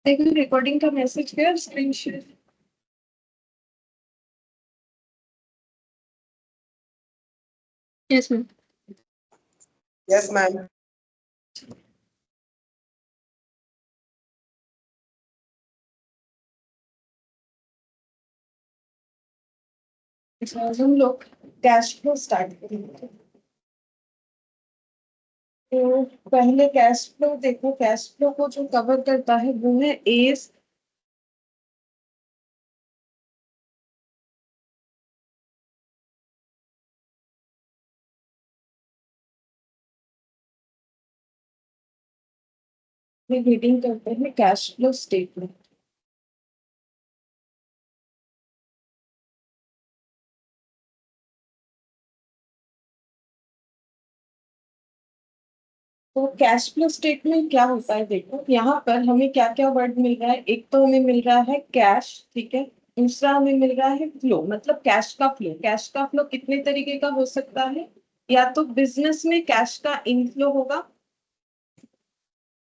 देखो रिकॉर्डिंग का मैसेज गया screen share. Yes ma'am. Yes, ma'am. हम लोग कैश फ्लो स्टार्ट करेंगे। तो पहले कैश फ्लो देखो, कैश फ्लो को जो कवर करता है वो है एस। रीडिंग करते हैं कैश फ्लो स्टेटमेंट। तो कैश फ्लो स्टेटमेंट क्या होता है, देखो यहाँ पर हमें क्या क्या वर्ड मिल रहा है। एक तो हमें मिल रहा है कैश, ठीक है। दूसरा हमें मिल रहा है फ्लो, मतलब कैश का फ्लो। कैश का फ्लो कितने तरीके का हो सकता है, या तो बिजनेस में कैश का इनफ्लो होगा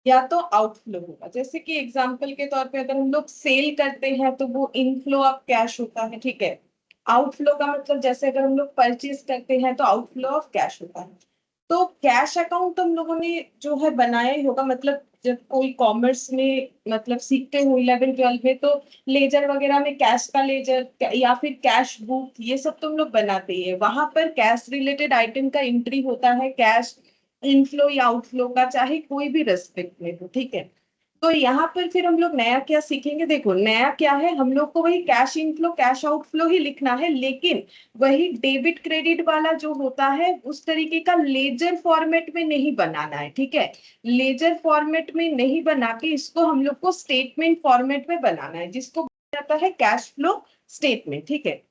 या तो आउटफ्लो होगा। जैसे कि एग्जांपल के तौर पे अगर हम लोग सेल करते हैं तो वो इनफ्लो ऑफ कैश होता है, ठीक है। आउटफ्लो का मतलब जैसे अगर हम लोग परचेज करते हैं तो आउटफ्लो ऑफ कैश होता है। तो कैश अकाउंट हम लोगों ने जो है बनाया ही होगा, मतलब जब कोई कॉमर्स में मतलब सीखते हो 11 12 में, तो लेजर वगैरह में कैश का लेजर या फिर कैश बुक ये सब तो हम लोग बनाते ही है। वहां पर कैश रिलेटेड आइटम का एंट्री होता है, कैश इनफ्लो या आउटफ्लो का, चाहे कोई भी रेस्पेक्ट में हो, ठीक है। तो यहाँ पर फिर हम लोग नया क्या सीखेंगे, देखो नया क्या है, हम लोग को वही कैश इनफ्लो कैश आउटफ्लो ही लिखना है, लेकिन वही डेबिट क्रेडिट वाला जो होता है उस तरीके का लेजर फॉर्मेट में नहीं बनाना है, ठीक है। लेजर फॉर्मेट में नहीं बना के इसको हम लोग को स्टेटमेंट फॉर्मेट में बनाना है, जिसको बोला जाता है कैश फ्लो स्टेटमेंट, ठीक है।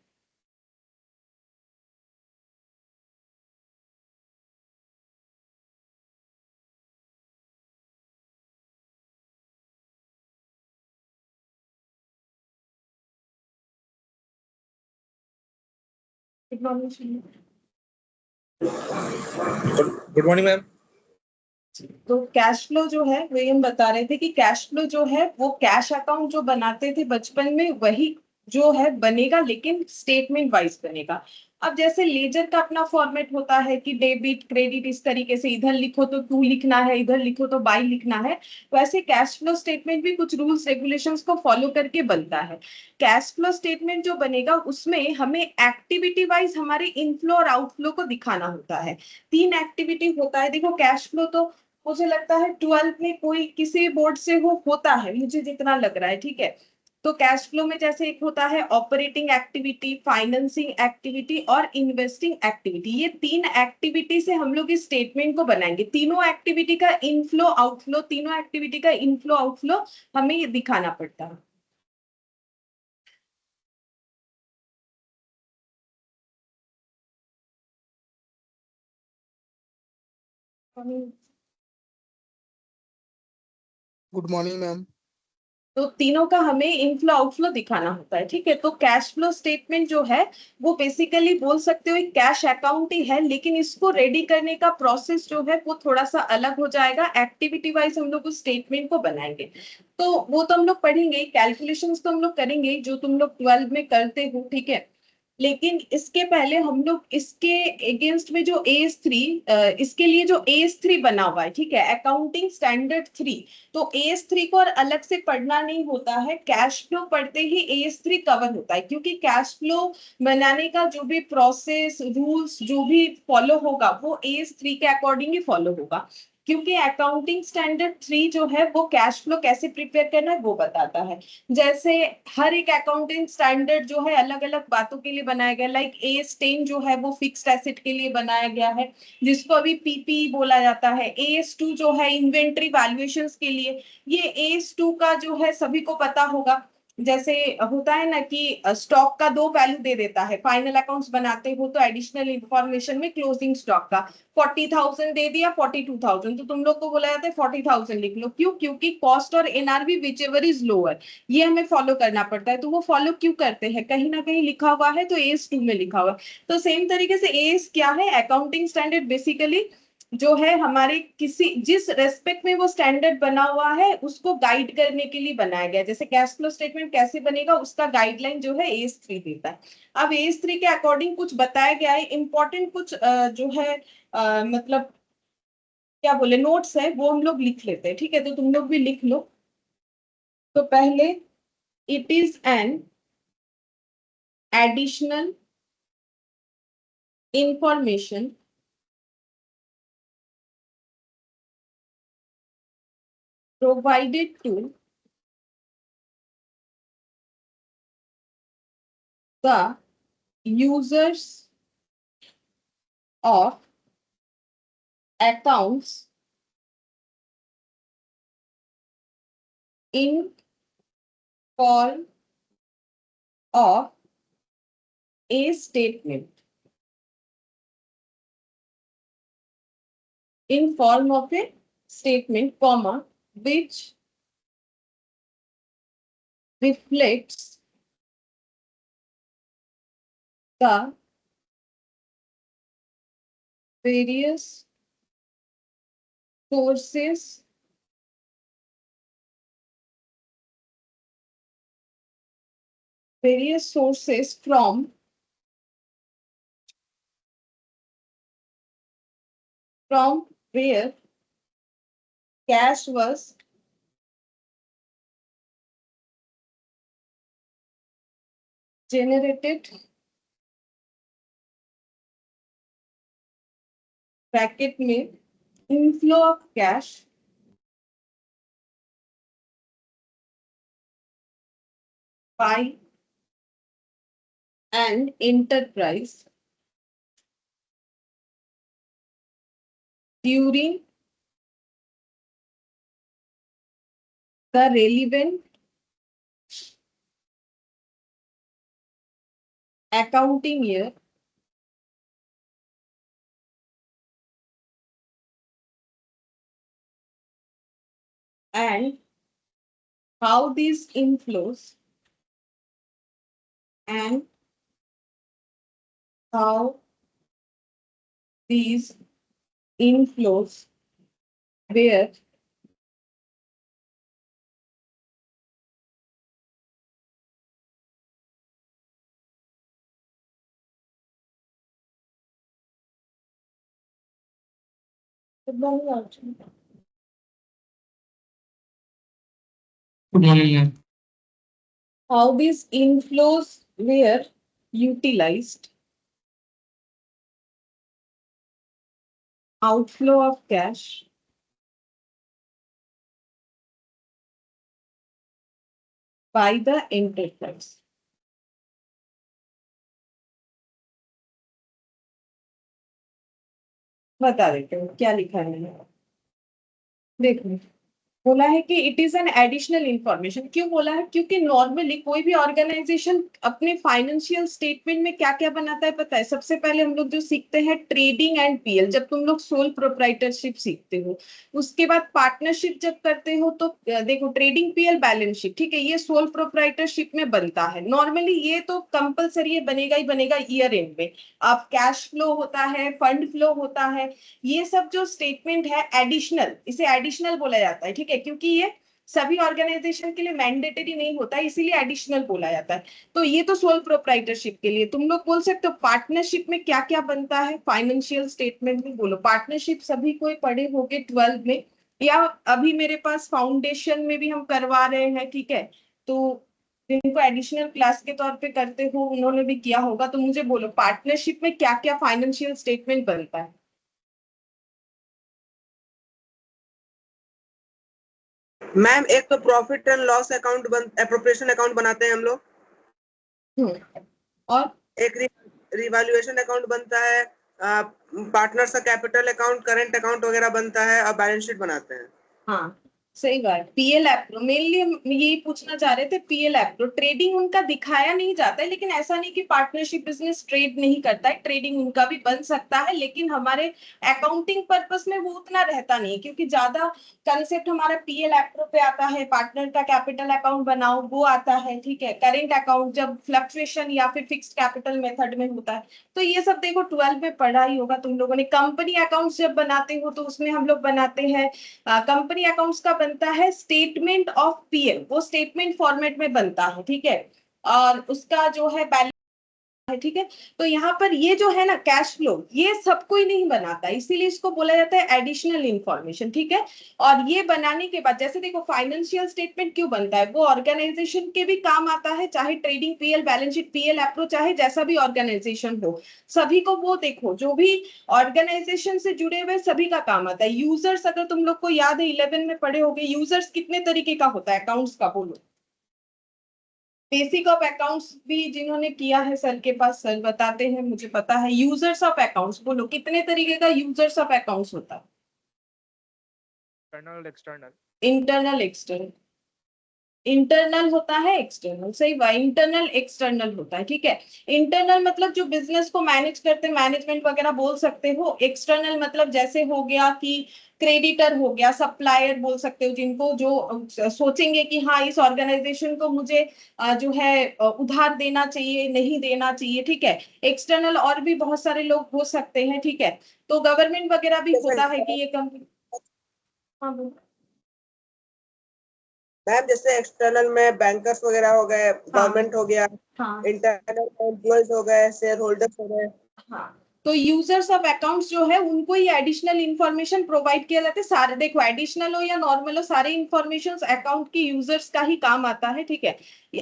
Good morning, ma'am. तो कैश फ्लो जो है वही हम बता रहे थे कि कैश फ्लो जो है वो कैश अकाउंट जो बनाते थे बचपन में वही जो है बनेगा, लेकिन स्टेटमेंट वाइज बनेगा। अब जैसे लेजर का अपना फॉर्मेट होता है कि डेबिट क्रेडिट इस तरीके से, इधर लिखो तो टू लिखना है, इधर लिखो तो बाई लिखना है। वैसे कैश फ्लो स्टेटमेंट भी कुछ रूल्स रेगुलेशंस को फॉलो करके बनता है। कैश फ्लो स्टेटमेंट जो बनेगा उसमें हमें एक्टिविटी वाइज हमारे इनफ्लो और आउटफ्लो को दिखाना होता है। तीन एक्टिविटी होता है, देखो कैश फ्लो तो मुझे लगता है 12th में कोई किसी बोर्ड से हो होता है, मुझे जितना लग रहा है, ठीक है। तो कैश फ्लो में जैसे एक होता है ऑपरेटिंग एक्टिविटी, फाइनेंसिंग एक्टिविटी और इन्वेस्टिंग एक्टिविटी। ये तीन एक्टिविटी से हम लोग इस स्टेटमेंट को बनाएंगे। तीनों एक्टिविटी का इनफ्लो आउटफ्लो, तीनों एक्टिविटी का इनफ्लो आउटफ्लो हमें ये दिखाना पड़ता है। Good morning, ma'am. तो तीनों का हमें इनफ्लो आउटफ्लो दिखाना होता है, ठीक है। तो कैश फ्लो स्टेटमेंट जो है वो बेसिकली बोल सकते हो एक कैश अकाउंट ही है, लेकिन इसको रेडी करने का प्रोसेस जो है वो थोड़ा सा अलग हो जाएगा। एक्टिविटी वाइज हम लोग उस स्टेटमेंट को बनाएंगे, तो वो तो हम लोग पढ़ेंगे। कैलकुलेशंस तो हम लोग करेंगे जो तुम लोग 12 में करते हो, ठीक है। लेकिन इसके पहले हम लोग इसके अगेंस्ट में जो AS3, इसके लिए जो AS3 बना हुआ है, ठीक है, अकाउंटिंग स्टैंडर्ड 3। तो AS3 को और अलग से पढ़ना नहीं होता है, कैश फ्लो पढ़ते ही AS3 कवर होता है, क्योंकि कैश फ्लो बनाने का जो भी प्रोसेस रूल्स जो भी फॉलो होगा वो AS3 के अकॉर्डिंग ही फॉलो होगा। क्योंकि अकाउंटिंग स्टैंडर्ड 3 जो है वो कैश फ्लो कैसे प्रिपेयर करना है वो बताता है। जैसे हर एक अकाउंटिंग स्टैंडर्ड जो है अलग अलग बातों के लिए बनाया गया, लाइक AS10 जो है वो फिक्स्ड एसेट के लिए बनाया गया है, जिसको अभी PPE बोला जाता है। AS2 जो है इन्वेंट्री वैल्यूएशंस के लिए। ये AS2 का जो है सभी को पता होगा। जैसे होता है ना कि स्टॉक का दो वैल्यू दे देता है, फाइनल अकाउंट्स बनाते हो तो एडिशनल इंफॉर्मेशन में क्लोजिंग स्टॉक का 40,000 दे दिया, 42,000, तो तुम लोग को बोला जाता है 40,000 लिख लो। क्यों? क्योंकि कॉस्ट और NRV which ever is lower, ये हमें फॉलो करना पड़ता है। तो वो फॉलो क्यों करते हैं, कहीं ना कहीं लिखा हुआ है, तो AS2 में लिखा हुआ है। तो सेम तरीके से AS क्या है, अकाउंटिंग स्टैंडर्ड बेसिकली जो है हमारे किसी जिस रेस्पेक्ट में वो स्टैंडर्ड बना हुआ है उसको गाइड करने के लिए बनाया गया है। जैसे कैश फ्लो स्टेटमेंट कैसे बनेगा उसका गाइडलाइन जो है AS3 देता है। अब AS3 के अकॉर्डिंग कुछ बताया गया है, इंपॉर्टेंट कुछ जो है मतलब क्या बोले नोट्स है वो हम लोग लिख लेते हैं, ठीक है, तो तुम लोग भी लिख लो। तो पहले, it is an additional information provided to the users of accounts in form of a statement. In form of a statement, comma, which reflects the various sources from where cash was generated, bracket में inflow of cash by an enterprise during the relevant accounting year and how these inflows and how these inflows were Good morning, ma'am. how these inflows were utilized, outflow of cash by the enterprise. बता देते हैं क्या लिखा है मैंने, देखो बोला है कि it is an additional information. क्यों बोला है? क्योंकि नॉर्मली कोई भी ऑर्गेनाइजेशन अपने फाइनेंशियल स्टेटमेंट में क्या क्या बनाता है पता है? सबसे पहले हम लोग जो सीखते हैं ट्रेडिंग एंड PL, जब तुम लोग सोल प्रोप्राइटरशिप सीखते हो। उसके बाद पार्टनरशिप जब करते हो तो देखो ट्रेडिंग PL बैलेंस शीट, ठीक है, ये सोल प्रोप्राइटरशिप में बनता है। नॉर्मली ये तो कंपलसरी बनेगा ही बनेगा ईयर एंड में। अब कैश फ्लो होता है, फंड फ्लो होता है, ये सब जो स्टेटमेंट है एडिशनल, इसे एडिशनल बोला जाता है, ठीक है, क्योंकि ये सभी ऑर्गेनाइजेशन के लिए मैंडेटरी नहीं होता है, इसीलिए एडिशनल बोला जाता है। तो ये तो सोल प्रोप्राइटरशिप के लिए। तुम लोग बोल सकते हो पार्टनरशिप में क्या क्या बनता है फाइनेंशियल स्टेटमेंट में, बोलो। पार्टनरशिप सभी कोई पढ़े होंगे 12 में, या अभी मेरे पास फाउंडेशन में भी हम करवा रहे हैं, ठीक है, तो जिनको एडिशनल क्लास के तौर पे करते हो उन्होंने भी किया होगा। तो मुझे बोलो पार्टनरशिप में क्या क्या फाइनेंशियल स्टेटमेंट बनता है? मैम एक तो profit and loss account appropriation account बनाते हैं हम लोग, और एक रिवैल्यूएशन अकाउंट बनता है, पार्टनर्स का कैपिटल अकाउंट, करंट अकाउंट वगैरह बनता है और बैलेंस शीट बनाते हैं। हाँ, सही बात। पीएल एप्रो मेनली हम यही पूछना चाह रहे थे। पीएल एप्रो ट्रेडिंग उनका दिखाया नहीं जाता है, लेकिन ऐसा नहीं कि पार्टनरशिप बिजनेस ट्रेड नहीं करता है, ट्रेडिंग उनका भी बन सकता है, लेकिन हमारे अकाउंटिंग पर्पस में वो उतना रहता नहीं, क्योंकि ज्यादा कंसेप्ट हमारा पीएल एप्रो पे आता है। पार्टनर का कैपिटल अकाउंट बनाओ वो आता है, ठीक है। करेंट अकाउंट जब फ्लक्चुएशन या फिर फिक्स्ड कैपिटल मेथड में होता है, तो ये सब देखो 12 में पढ़ा ही होगा तुम लोगों ने। कंपनी अकाउंट्स जब बनाते हो तो उसमें हम लोग बनाते हैं, कंपनी अकाउंट्स का बनता है स्टेटमेंट ऑफ पीएल, वो स्टेटमेंट फॉर्मेट में बनता है, ठीक है। और उसका जो है बैलेंस है, ठीक है। तो यहाँ पर ये जो है ना कैश फ्लो, ये सब कोई नहीं बनाता, इसीलिए इसको बोला जाता है एडिशनल इंफॉर्मेशन, ठीक है। और ये बनाने के बाद जैसे देखो फाइनेंशियल स्टेटमेंट क्यों बनता है, वो ऑर्गेनाइजेशन के भी काम आता है, चाहे trading PL, balance sheet PL appro, चाहे जैसा भी ऑर्गेनाइजेशन हो, सभी को वो देखो जो भी ऑर्गेनाइजेशन से जुड़े हुए सभी का काम आता है। यूजर्स अगर तुम लोग को याद है 11 में पढ़े होंगे, यूजर्स कितने तरीके का होता है अकाउंट्स का, बोलो। बेसिक ऑफ अकाउंट्स भी जिन्होंने किया है सर के पास, सर बताते हैं, मुझे पता है। यूजर्स ऑफ अकाउंट्स बोलो, कितने तरीके का यूजर्स ऑफ अकाउंट्स होता है? Internal external. Internal external. Internal होता है, एक्सटर्नल, सही बात। इंटरनल एक्सटर्नल होता है, ठीक है। इंटरनल मतलब जो बिजनेस को मैनेज करते हैं, मैनेजमेंट वगैरह बोल सकते हो। एक्सटर्नल मतलब जैसे हो गया कि क्रेडिटर हो गया, सप्लायर बोल सकते हो, जिनको जो सोचेंगे कि हाँ इस ऑर्गेनाइजेशन को मुझे जो है उधार देना चाहिए, नहीं देना चाहिए, ठीक है। एक्सटर्नल और भी बहुत सारे लोग हो सकते हैं, ठीक है। तो गवर्नमेंट वगैरह भी होता है कि ये कंपनी। हाँ बोलो। मैम जैसे एक्सटर्नल में बैंकर्स वगैरह हो गए, हाँ गवर्नमेंट हो गया, हाँ इंटरनल एम्प्लॉयज हो गए, शेयर होल्डर्स हो गए। हाँ। तो यूजर्स ऑफ अकाउंट्स जो है उनको ही एडिशनल इंफॉर्मेशन प्रोवाइड किया जाता है। सारे देखो एडिशनल हो या नॉर्मल हो, सारे इंफॉर्मेशन अकाउंट के यूजर्स का ही काम आता है, ठीक है।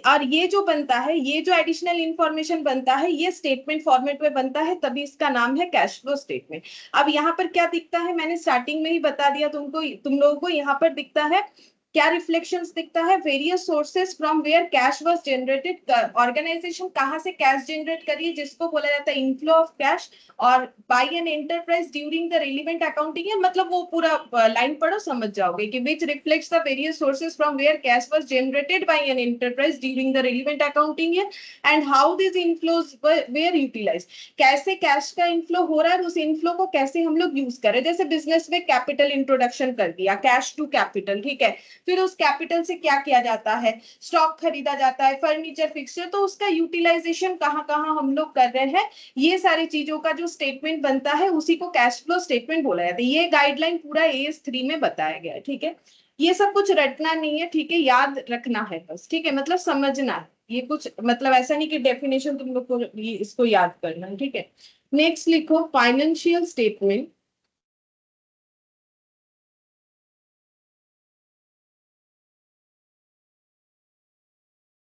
और ये जो बनता है, ये जो एडिशनल इंफॉर्मेशन बनता है, ये स्टेटमेंट फॉर्मेट में बनता है, तभी इसका नाम है कैश फ्लो स्टेटमेंट। अब यहाँ पर क्या दिखता है, मैंने स्टार्टिंग में ही बता दिया तुमको, तुम लोगों को यहाँ पर दिखता है क्या रिफ्लेक्शंस दिखता है, various sources from where cash was generated. Organisation कहाँ से कैश जनरेट करी है, जिसको बोला जाता है इनफ्लो ऑफ कैश। और by an enterprise during the relevant accounting है, मतलब वो पूरा लाइन पढ़ो समझ जाओगे कि which reflects the various sources from where cash was generated by an enterprise during the relevant accounting year, and how this inflows were utilise. कैसे cash का इनफ्लो हो रहा है, उस इनफ्लो को कैसे हम लोग यूज करें। जैसे बिजनेस में कैपिटल इंट्रोडक्शन कर दिया, कैश टू कैपिटल, ठीक है। फिर उस कैपिटल से क्या किया जाता है, स्टॉक खरीदा जाता है, फर्नीचर फिक्सचर, तो उसका यूटिलाइजेशन कहाँ कहाँ हम लोग कर रहे हैं, ये सारी चीजों का जो स्टेटमेंट बनता है उसी को कैश फ्लो स्टेटमेंट बोला जाता है। ये गाइडलाइन पूरा AS3 में बताया गया है, ठीक है। ये सब कुछ रटना नहीं है, ठीक है, याद रखना है बस, ठीक है, मतलब समझना है। ये कुछ मतलब ऐसा नहीं कि डेफिनेशन तुम लोग को इसको याद करना है, ठीक है। नेक्स्ट लिखो financial statement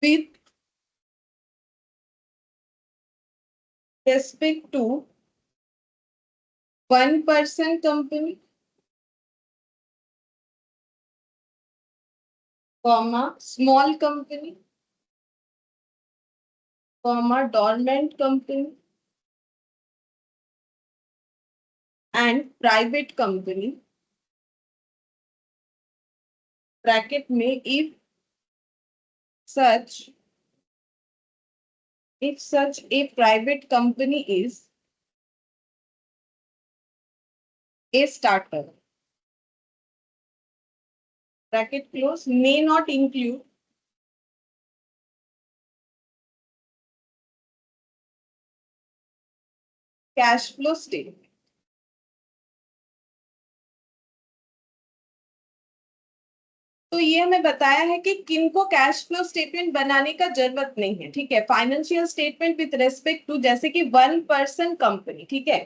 with respect to one person company, comma small company, comma dormant company, and private company, bracket में such if such a private company is a startup, bracket close, may not include cash flow statement. तो ये हमें बताया है कि किनको cash flow statement बनाने का जरूरत नहीं है, ठीक है। Financial statement with respect to जैसे कि वन पर्सन कंपनी, ठीक है।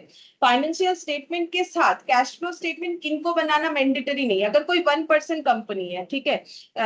फाइनेंशियल स्टेटमेंट के साथ कैश फ्लो स्टेटमेंट किनको बनाना मैंडेटरी नहीं है, अगर कोई वन पर्सन कंपनी है, ठीक है।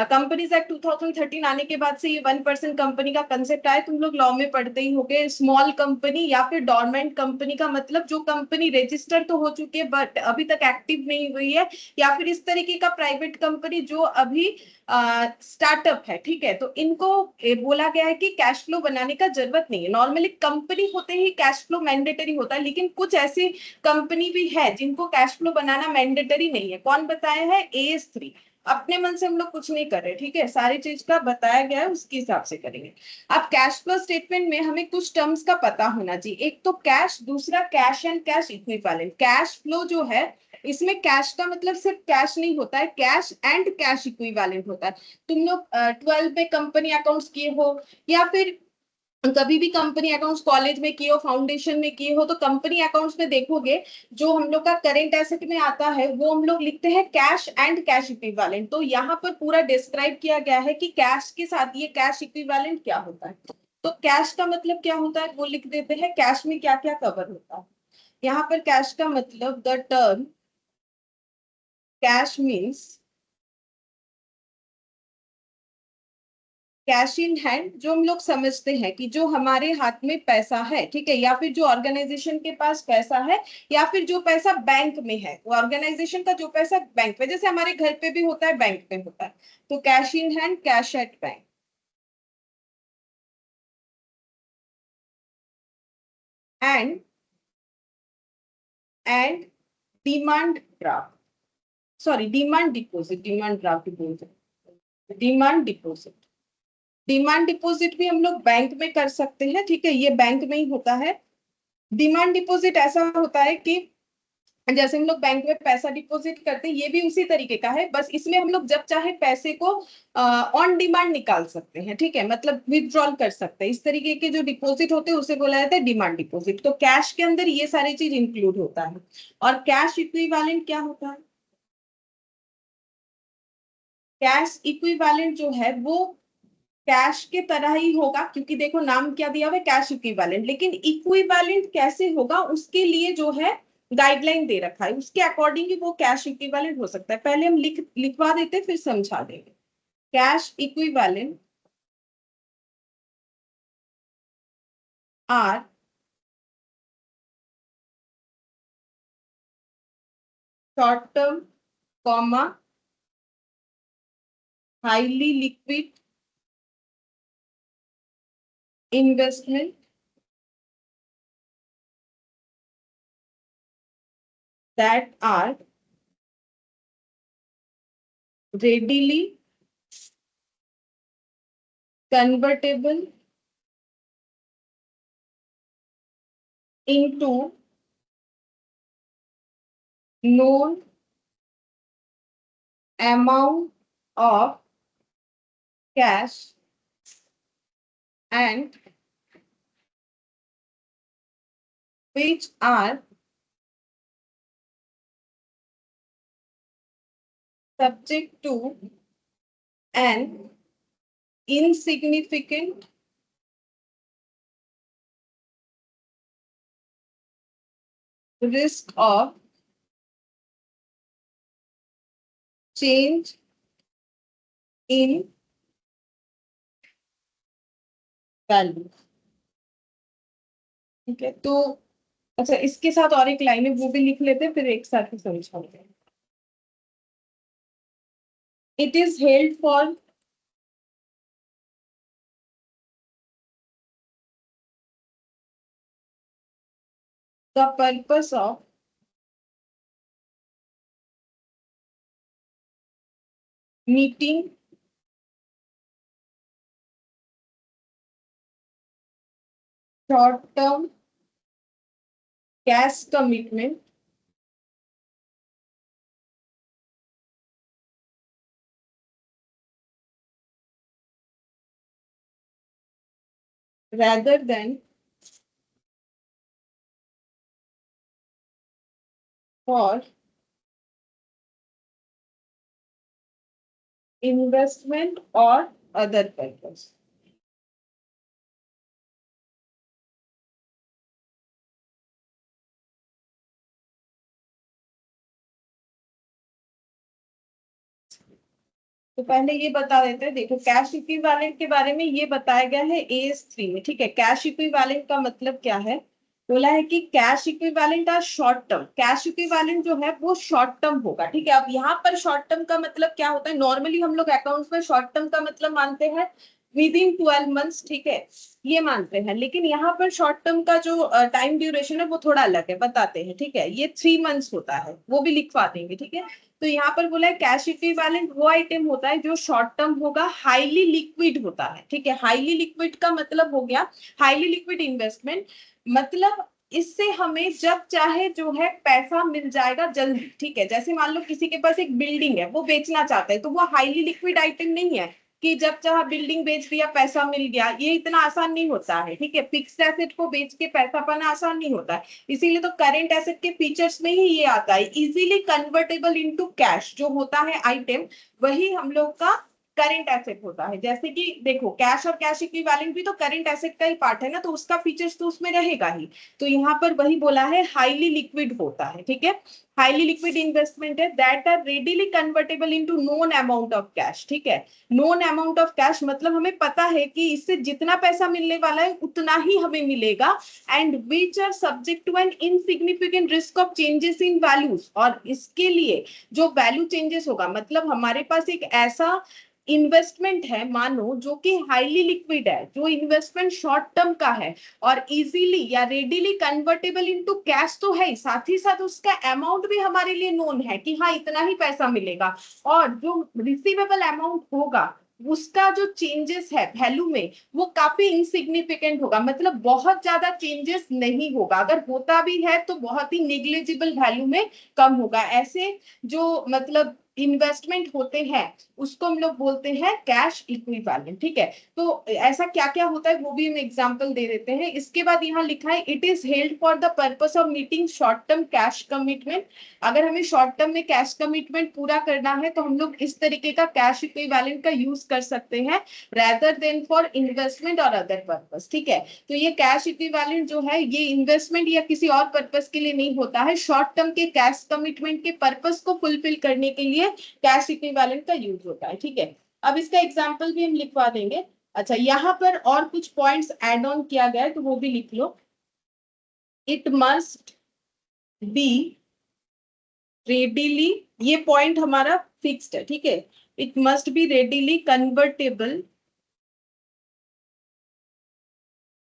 कंपनीज एक्ट 2013 आने के बाद से ये वन पर्सन कंपनी का कंसेप्ट आया, तुम लोग लॉ में पढ़ते ही होगे। स्मॉल कंपनी या फिर डॉर्मेंट कंपनी का मतलब जो कंपनी रजिस्टर तो हो चुकी है बट अभी तक एक्टिव नहीं हुई है, या फिर इस तरीके का प्राइवेट कंपनी जो अभी स्टार्टअप है, ठीक है। तो इनको बोला गया है कि कैश फ्लो बनाने का जरूरत नहीं है। नॉर्मली कंपनी होते ही कैश फ्लो मैंडेटरी होता है, लेकिन कुछ ऐसी कंपनी भी है जिनको कैश फ्लो बनाना मैंडेटरी नहीं है। कौन बताया है? AS3। अपने मन से हम लोग कुछ नहीं कर रहे, ठीक है, सारी चीज का बताया गया है उसके हिसाब से करेंगे। अब कैश फ्लो स्टेटमेंट में हमें कुछ टर्म्स का पता होना चाहिए, एक तो कैश, दूसरा cash and cash equivalent. Cash flow जो है इसमें कैश का मतलब सिर्फ कैश नहीं होता है, कैश एंड कैश इक्विवेलेंट होता है। तुम लोग 12 में कंपनी अकाउंट्स किए हो या फिर कभी भी कंपनी अकाउंट्स कॉलेज में किए हो, फाउंडेशन में किए हो, तो कंपनी अकाउंट्स में देखोगे जो हम लोग का करेंट एसेट में आता है वो हम लोग लिखते हैं कैश एंड कैश इक्विवेलेंट। तो यहाँ पर पूरा डिस्क्राइब किया गया है कि कैश के साथ ये कैश इक्विवेलेंट क्या होता है। तो कैश का मतलब क्या होता है वो लिख देते हैं, कैश में क्या क्या कवर होता है। यहाँ पर कैश का मतलब the term cash means cash in hand, जो हम लोग समझते हैं कि जो हमारे हाथ में पैसा है, ठीक है, या फिर जो ऑर्गेनाइजेशन के पास पैसा है, या फिर जो पैसा बैंक में है, वो ऑर्गेनाइजेशन का जो पैसा बैंक में, जैसे हमारे घर पे भी होता है बैंक में होता है, तो cash in hand, cash at bank. And and demand draft, sorry demand deposit, demand draft बोलते हैं, डिमांड डिपॉजिट। डिमांड डिपॉजिट भी हम लोग बैंक में कर सकते हैं, ठीक है, ये बैंक में ही होता है। डिमांड डिपॉजिट ऐसा होता है कि जैसे हम लोग बैंक में पैसा डिपॉजिट करते हैं, ये भी उसी तरीके का है, बस इसमें हम लोग जब चाहे पैसे को ऑन डिमांड निकाल सकते हैं, ठीक है, मतलब विथड्रॉल कर सकते हैं। इस तरीके के जो डिपॉजिट होते हैं उसे बोला जाता है डिमांड डिपॉजिट। तो कैश के अंदर ये सारी चीज इंक्लूड होता है। और कैश इक्विवेलेंट क्या होता है? कैश इक्विवेलेंट जो है वो कैश के तरह ही होगा, क्योंकि देखो नाम क्या दिया हुआ है, कैश इक्विवेलेंट, लेकिन इक्विवेलेंट कैसे होगा उसके लिए जो है गाइडलाइन दे रखा है, उसके अकॉर्डिंग ही वो कैश इक्विवेलेंट हो सकता है। पहले हम लिखवा देते फिर समझा देंगे। Cash equivalent are short term comma highly liquid investment that are readily convertible into known amount of cash and which are subject to an insignificant risk of change in value। ठीक है, तो अच्छा इसके साथ और एक लाइन है वो भी लिख लेते हैं फिर एक साथ ही समझाते हैं। It is held for the purpose of meeting short-term cash commitment rather than for investment or other purpose। तो पहले ये बता देते हैं, देखो कैश इक्विवेलेंट के बारे में ये बताया गया है AS3 में, ठीक है। कैश इक्विवेलेंट का मतलब क्या है, बोला है कि cash equivalent are short term. Cash equivalent जो है वो शॉर्ट टर्म होगा, ठीक है। अब यहाँ पर शॉर्ट टर्म का मतलब क्या होता है, नॉर्मली हम लोग अकाउंट्स में शॉर्ट टर्म का मतलब मानते हैं विद इन 12 मंथ्स, ठीक है, ये मानते हैं। लेकिन यहाँ पर शॉर्ट टर्म का जो टाइम ड्यूरेशन है वो थोड़ा अलग है, बताते हैं, ठीक है। ये 3 मंथ्स होता है, वो भी लिखवा देंगे, ठीक है। तो यहाँ पर बोला है कैश इक्विवेलेंट वो आइटम होता है जो शॉर्ट टर्म होगा, हाईली लिक्विड होता है, ठीक है। हाईली लिक्विड का मतलब हो गया हाईली लिक्विड इन्वेस्टमेंट, मतलब इससे हमें जब चाहे जो है पैसा मिल जाएगा जल्दी, ठीक है। जैसे मान लो किसी के पास एक बिल्डिंग है, वो बेचना चाहता है, तो वो हाईली लिक्विड आइटम नहीं है कि जब चाहे बिल्डिंग बेच दिया पैसा मिल गया, ये इतना आसान नहीं होता है, ठीक है। फिक्स्ड एसेट को बेच के पैसा पाना आसान नहीं होता है, इसीलिए तो करेंट एसेट के फीचर्स में ही ये आता है, इजीली कन्वर्टेबल इनटू कैश जो होता है आइटम, वही हम लोग का करेंट एसेट होता है। जैसे कि देखो कैश और कैश इक्विवेलेंट भी तो करेंट एसेट का ही पार्ट है ना, तो उसका फीचर्स तो उसमें रहेगा ही। तो यहाँ पर वही बोला है हाईली लिक्विड होता है, ठीक है। हाईली लिक्विड इन्वेस्टमेंट है that are readily convertible into known amount of cash, ठीक है। नोन अमाउंट ऑफ कैश मतलब हमें पता है कि इससे जितना पैसा मिलने वाला है उतना ही हमें मिलेगा, and which are subject to an insignificant risk of changes in values, और इसके लिए जो वैल्यू चेंजेस होगा, मतलब हमारे पास एक ऐसा इन्वेस्टमेंट है मानो जो कि हाईली लिक्विड है, जो इन्वेस्टमेंट शॉर्ट टर्म का है और इजीली या रेडीली कन्वर्टेबल इनटू कैश तो है, साथ ही साथ उसका अमाउंट भी हमारे लिए नोन है कि हाँ इतना ही पैसा मिलेगा, और जो रिसीवेबल अमाउंट होगा उसका जो चेंजेस है वैल्यू में वो काफी इनसिग्निफिकेंट होगा, मतलब बहुत ज्यादा चेंजेस नहीं होगा, अगर होता भी है तो बहुत ही नेग्लिजिबल वैल्यू में कम होगा। ऐसे जो मतलब इन्वेस्टमेंट होते हैं उसको हम लोग बोलते हैं कैश इक्विवेलेंट, ठीक है। तो ऐसा क्या क्या होता है वो भी हम एग्जांपल दे देते हैं। इसके बाद यहाँ लिखा है it is held for the purpose of meeting short term cash commitment, अगर हमें शॉर्ट टर्म में कैश कमिटमेंट पूरा करना है तो हम लोग इस तरीके का कैश इक्विवेलेंट का यूज कर सकते हैं रेदर देन फॉर इन्वेस्टमेंट और अदर पर्पस, ठीक है। तो ये कैश इक्विवेलेंट जो है ये इन्वेस्टमेंट या किसी और पर्पस के लिए नहीं होता है, शॉर्ट टर्म के कैश कमिटमेंट के पर्पस को फुलफिल करने के लिए कैश इक्विवेलेंट का यूज होता है, ठीक है। अब इसका एग्जांपल भी हम लिखवा देंगे। अच्छा, यहाँ पर और कुछ पॉइंट्स ऐड ऑन किया गया है तो वो भी लिख लो। इट मस्ट बी रेडीली, ये पॉइंट हमारा फिक्स्ड है, ठीक है। It must be readily convertible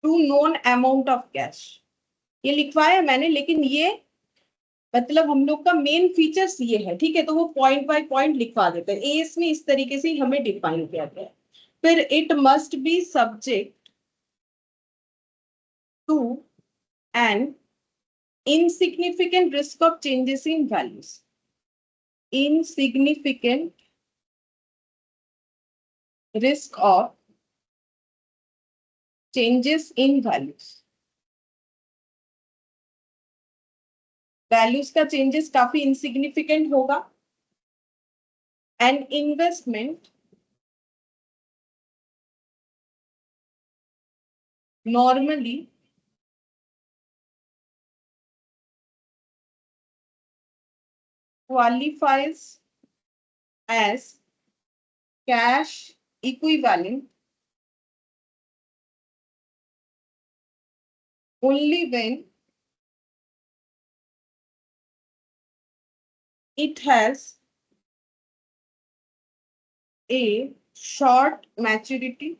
to known amount of cash, ये लिखवाया मैंने, लेकिन ये मतलब हम लोग का मेन फीचर्स ये है, ठीक है। तो वो पॉइंट बाय पॉइंट लिखवा देते हैं, एएस में इस तरीके से हमें डिफाइन किया गया है। फिर it must be subject to an insignificant risk of changes in values, insignificant risk of changes in values, values का चेंजेस काफी इनसिग्निफिकेंट होगा, and investment normally qualifies as cash equivalent only when it has a short maturity,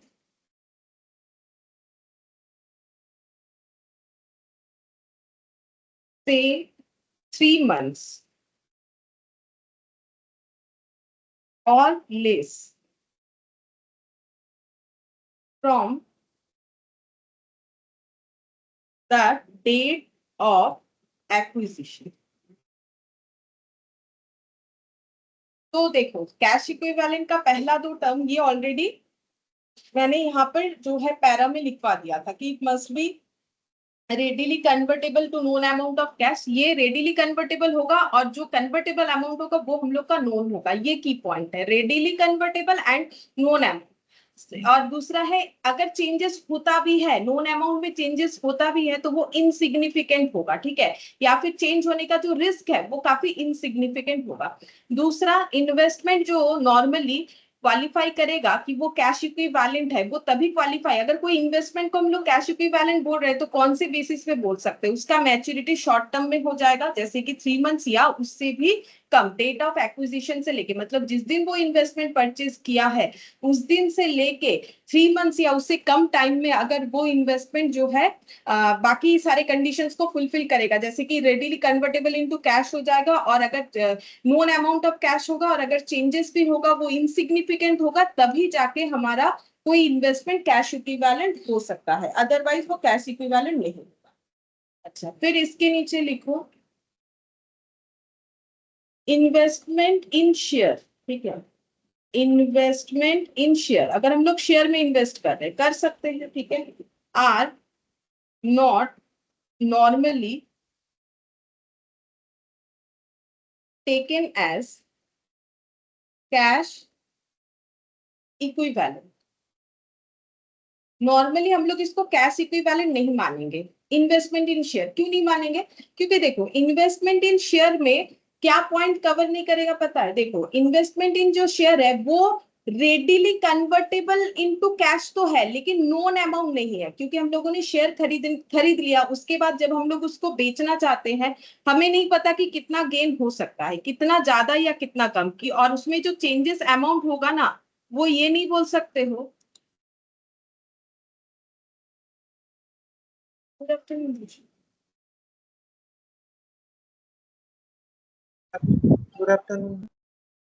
say 3 months or less from the date of acquisition। तो देखो cash equivalent का पहला दो term ये already मैंने यहाँ पर जो है पैरा में लिखवा दिया था कि it must be readily convertible to known amount of cash, ये रेडीली कन्वर्टेबल होगा और जो कन्वर्टेबल अमाउंट होगा वो हम लोग का नोन होगा, ये की पॉइंट है, readily convertible and known amount. और दूसरा है अगर चेंजेस होता भी है, नोन अमाउंट में चेंजेस होता भी है तो वो इनसिग्निफिकेंट होगा, ठीक है, या फिर चेंज होने का जो रिस्क है वो काफी इनसिग्निफिकेंट होगा। दूसरा इन्वेस्टमेंट जो नॉर्मली क्वालिफाई करेगा कि वो कैश इक्विवेलेंट है, वो तभी क्वालिफाई। अगर कोई इन्वेस्टमेंट को हम लोग कैश इक्विवेलेंट बोल रहे हैं तो कौन से बेसिस पे बोल सकते हैं? उसका मैच्योरिटी शॉर्ट टर्म में हो जाएगा, जैसे कि 3 मंथ्स या उससे भी कम, डेट ऑफ एक्विजिशन से लेके, मतलब जिस दिन वो इन्वेस्टमेंट परचेज किया है उस दिन से लेके 3 मंथ्स या उससे कम टाइम में अगर वो इन्वेस्टमेंट जो है बाकी सारे कंडीशंस को फुलफिल करेगा, जैसे कि रेडीली कन्वर्टेबल इनटू कैश हो जाएगा, और अगर नोन अमाउंट ऑफ कैश होगा, और अगर चेंजेस भी होगा वो इनसिग्निफिकेंट होगा, तभी जाके हमारा कोई इन्वेस्टमेंट कैश इक्विवेलेंट हो सकता है, अदरवाइज वो कैश इक्विवेलेंट नहीं होगा। अच्छा, फिर इसके नीचे लिखो इन्वेस्टमेंट इन शेयर। ठीक है, इन्वेस्टमेंट इन शेयर, अगर हम लोग शेयर में इन्वेस्ट कर रहे हैं, कर सकते हैं, ठीक है, are not normally taken as cash equivalent. Normally हम लोग इसको कैश इक्विवेलेंट नहीं मानेंगे। इन्वेस्टमेंट इन शेयर क्यों नहीं मानेंगे? क्योंकि देखो इन्वेस्टमेंट इन शेयर में क्या पॉइंट कवर नहीं करेगा पता है? देखो इन्वेस्टमेंट इन जो शेयर है वो रेडिली कन्वर्टेबल इनटू कैश तो है, लेकिन नोन अमाउंट नहीं है, क्योंकि हम लोगों ने शेयर खरीद लिया, उसके बाद जब हम लोग उसको बेचना चाहते हैं हमें नहीं पता कि कितना गेन हो सकता है, कितना ज्यादा या कितना कम की, और उसमें जो चेंजेस अमाउंट होगा ना वो ये नहीं बोल सकते हो। Good afternoon. Good afternoon.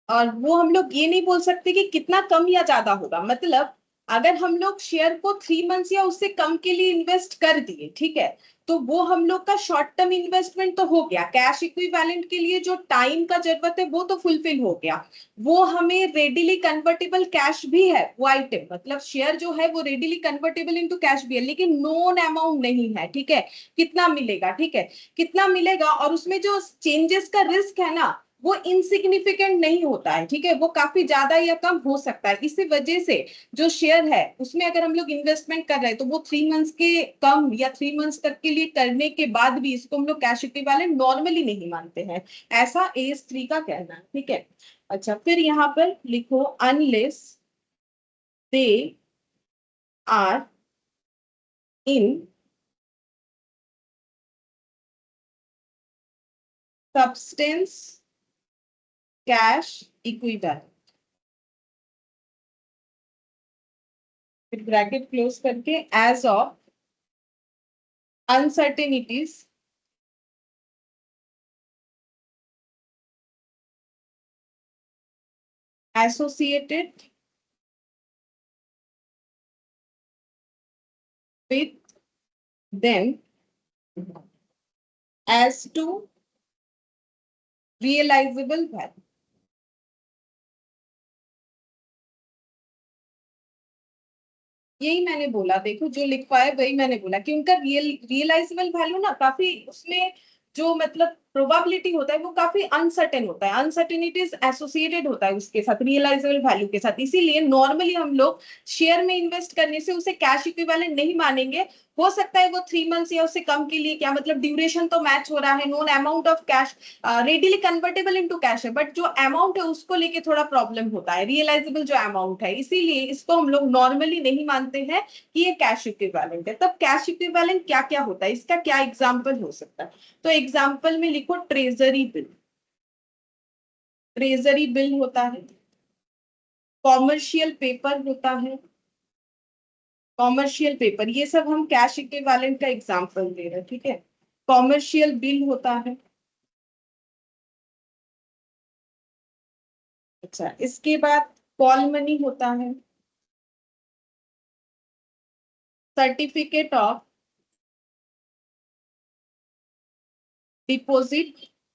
और वो हम लोग ये नहीं बोल सकते कि कितना कम या ज्यादा होगा। मतलब अगर हम लोग शेयर को 3 मंथ्स या उससे कम के लिए इन्वेस्ट कर दिए, ठीक है, तो वो हम लोग का शॉर्ट टर्म इन्वेस्टमेंट तो हो गया, कैश इक्विवेलेंट के लिए जो टाइम का जरूरत है वो तो फुलफिल हो गया, वो हमें रेडिली कन्वर्टेबल कैश भी है वो आइटम, मतलब शेयर जो है वो रेडिली कन्वर्टेबल इनटू कैश भी है, लेकिन नोन अमाउंट नहीं है। ठीक है, कितना मिलेगा? ठीक है, कितना मिलेगा, और उसमें जो चेंजेस का रिस्क है ना वो इनसिग्निफिकेंट नहीं होता है। ठीक है, वो काफी ज्यादा या कम हो सकता है। इसी वजह से जो शेयर है उसमें अगर हम लोग इन्वेस्टमेंट कर रहे हैं तो वो 3 मंथ्स के कम या 3 मंथ्स तक के लिए करने के बाद भी इसको हम लोग कैश इक्विवेलेंट नॉर्मली नहीं मानते हैं, ऐसा AS3 का कहना है। ठीक है, अच्छा, फिर यहाँ पर लिखो unless they are in substance cash equivalent, फिर ब्रैकेट क्लोज करके as of uncertainties associated with them as to realizable value। यही मैंने बोला, देखो जो लिखवा है वही मैंने बोला कि उनका रियलाइजेबल वैल्यू ना काफी, उसमें जो मतलब प्रोबेबिलिटी होता है वो काफी अनसर्टेन होता है, अनसर्टेनिटीज एसोसिएटेड होता है उसके साथ, रियलाइजेबल वैल्यू के साथ। इसीलिए नॉर्मली हम लोग शेयर में इन्वेस्ट करने से उसे कैश इक्विवेलेंट नहीं मानेंगे। हो सकता है वो 3 मंथ्स या उससे कम के लिए, क्या मतलब ड्यूरेशन तो मैच हो रहा है, known amount of cash readily convertible into cash है, बट जो अमाउंट है उसको लेके थोड़ा प्रॉब्लम होता है, रियलाइजेबल जो अमाउंट है, इसीलिए इसको हम लोग नॉर्मली नहीं मानते हैं कि ये कैश इक्विवेलेंट है। तब कैश इक्विवेलेंट क्या क्या होता है, इसका क्या एग्जाम्पल हो सकता है? तो एग्जाम्पल में लिखो ट्रेजरी बिल। ट्रेजरी बिल होता है, कॉमर्शियल पेपर होता है, कॉमर्शियल पेपर, ये सब हम कैश इक्विवेलेंट का एग्जाम्पल दे रहे हैं। ठीक है, कॉमर्शियल बिल होता है। अच्छा, इसके बाद कॉल मनी होता है, सर्टिफिकेट ऑफ डिपॉजिट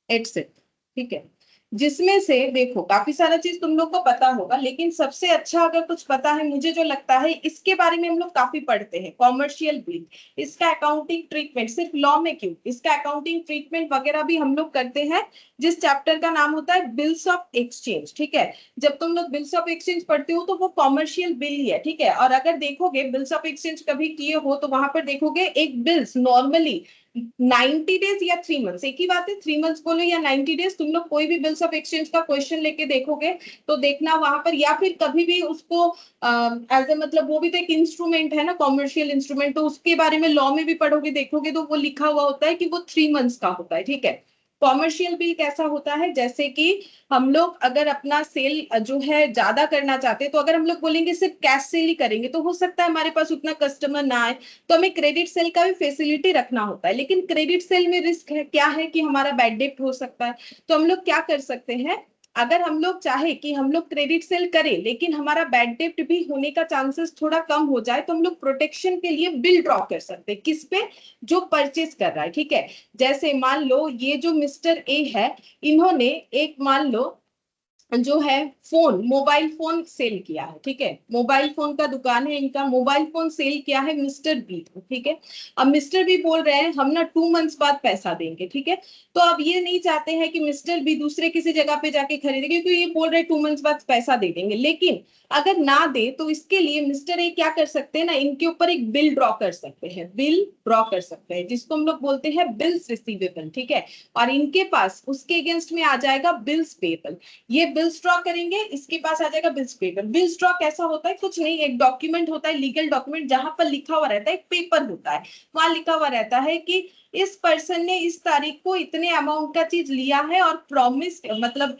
एटसेट्रा। ठीक है, जिसमें से देखो काफी सारा चीज तुम लोग को पता होगा, लेकिन सबसे अच्छा अगर कुछ पता है मुझे जो लगता है इसके बारे में हम लोग काफी पढ़ते हैं, कॉमर्शियल बिल, इसका अकाउंटिंग ट्रीटमेंट, सिर्फ लॉ में क्यों, इसका अकाउंटिंग ट्रीटमेंट वगैरह भी हम लोग करते हैं, जिस चैप्टर का नाम होता है बिल्स ऑफ एक्सचेंज। ठीक है, जब तुम लोग बिल्स ऑफ एक्सचेंज पढ़ते हो तो वो कॉमर्शियल बिल ही है। ठीक है, और अगर देखोगे बिल्स ऑफ एक्सचेंज कभी किए हो तो वहां पर देखोगे एक बिल्स नॉर्मली 90 डेज या 3 मंथ्स, एक ही बात है, 3 मंथ्स बोलो या 90 डेज, तुम लोग कोई भी बिल्स ऑफ एक्सचेंज का क्वेश्चन लेके देखोगे तो देखना वहां पर, या फिर कभी भी उसको एज ए मतलब वो भी तो एक इंस्ट्रूमेंट है ना, कॉमर्शियल इंस्ट्रूमेंट, तो उसके बारे में लॉ में भी पढ़ोगे देखोगे तो वो लिखा हुआ होता है कि वो 3 मंथ्स का होता है, ठीक है। कॉमर्शियल बिल कैसा होता है, जैसे कि हम लोग अगर अपना सेल जो है ज्यादा करना चाहते हैं, तो अगर हम लोग बोलेंगे सिर्फ कैश सेल ही करेंगे तो हो सकता है हमारे पास उतना कस्टमर ना आए, तो हमें क्रेडिट सेल का भी फैसिलिटी रखना होता है। लेकिन क्रेडिट सेल में रिस्क है, क्या है कि हमारा बैड डेट हो सकता है। तो हम लोग क्या कर सकते हैं, अगर हम लोग चाहे कि हम लोग क्रेडिट सेल करें लेकिन हमारा बैड डेट भी होने का चांसेस थोड़ा कम हो जाए, तो हम लोग प्रोटेक्शन के लिए बिल ड्रॉ कर सकते हैं, किस पे, जो परचेज कर रहा है, ठीक है। जैसे मान लो ये जो मिस्टर ए है, इन्होंने एक मान लो जो है फोन, मोबाइल फोन सेल किया है, ठीक है, मोबाइल फोन का दुकान है इनका, मोबाइल फोन सेल किया है मिस्टर बी को, ठीक है। अब मिस्टर बी बोल रहे हैं हम ना 2 मंथ्स बाद पैसा देंगे, ठीक है। तो अब ये नहीं चाहते हैं कि मिस्टर बी दूसरे किसी जगह पे जाके खरीदे, क्योंकि ये बोल रहे हैं 2 मंथ्स बाद पैसा दे देंगे, लेकिन अगर ना दे तो इसके लिए मिस्टर ए क्या कर सकते हैं ना, इनके ऊपर एक बिल ड्रॉ कर सकते हैं, बिल ड्रॉ कर सकते हैं, जिसको हम लोग बोलते हैं बिल्स रिसीवेबल, ठीक है। और इनके पास उसके अगेंस्ट में आ जाएगा बिल्स पेबल। ये बिल्स ड्रॉ करेंगे, इसके पास आ जाएगा बिल्स पेपर। बिल्स ड्रॉ कैसा होता है, कुछ नहीं, एक डॉक्यूमेंट होता है, लीगल डॉक्यूमेंट, जहां पर लिखा हुआ रहता है, एक पेपर होता है, वहां लिखा हुआ रहता है कि इस पर्सन ने इस तारीख को इतने अमाउंट का चीज लिया है और प्रॉमिस मतलब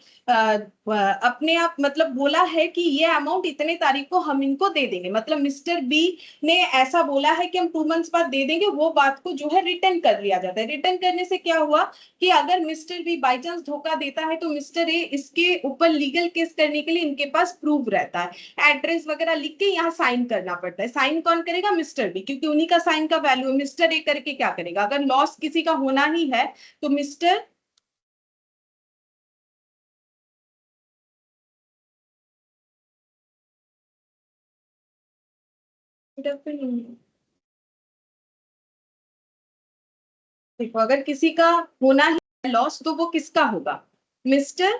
अपने आप मतलब बोला है कि ये अमाउंट इतने तारीख को हम इनको दे देंगे, मतलब मिस्टर बी ने ऐसा बोला है कि हम 2 मंथ्स बाद दे देंगे, वो बात को जो है रिटर्न कर लिया जाता है। रिटर्न करने से क्या हुआ कि अगर मिस्टर बी बाई चांस धोखा देता है तो मिस्टर ए इसके ऊपर लीगल केस करने के लिए इनके पास प्रूफ रहता है, एड्रेस वगैरह लिख के यहाँ साइन करना पड़ता है। साइन कौन करेगा, मिस्टर बी, क्योंकि उन्हीं का साइन का वैल्यू है। मिस्टर ए करके क्या करेगा, अगर लॉस किसी का होना ही है तो मिस्टर देखो, अगर किसी का होना ही है लॉस तो वो किसका होगा, मिस्टर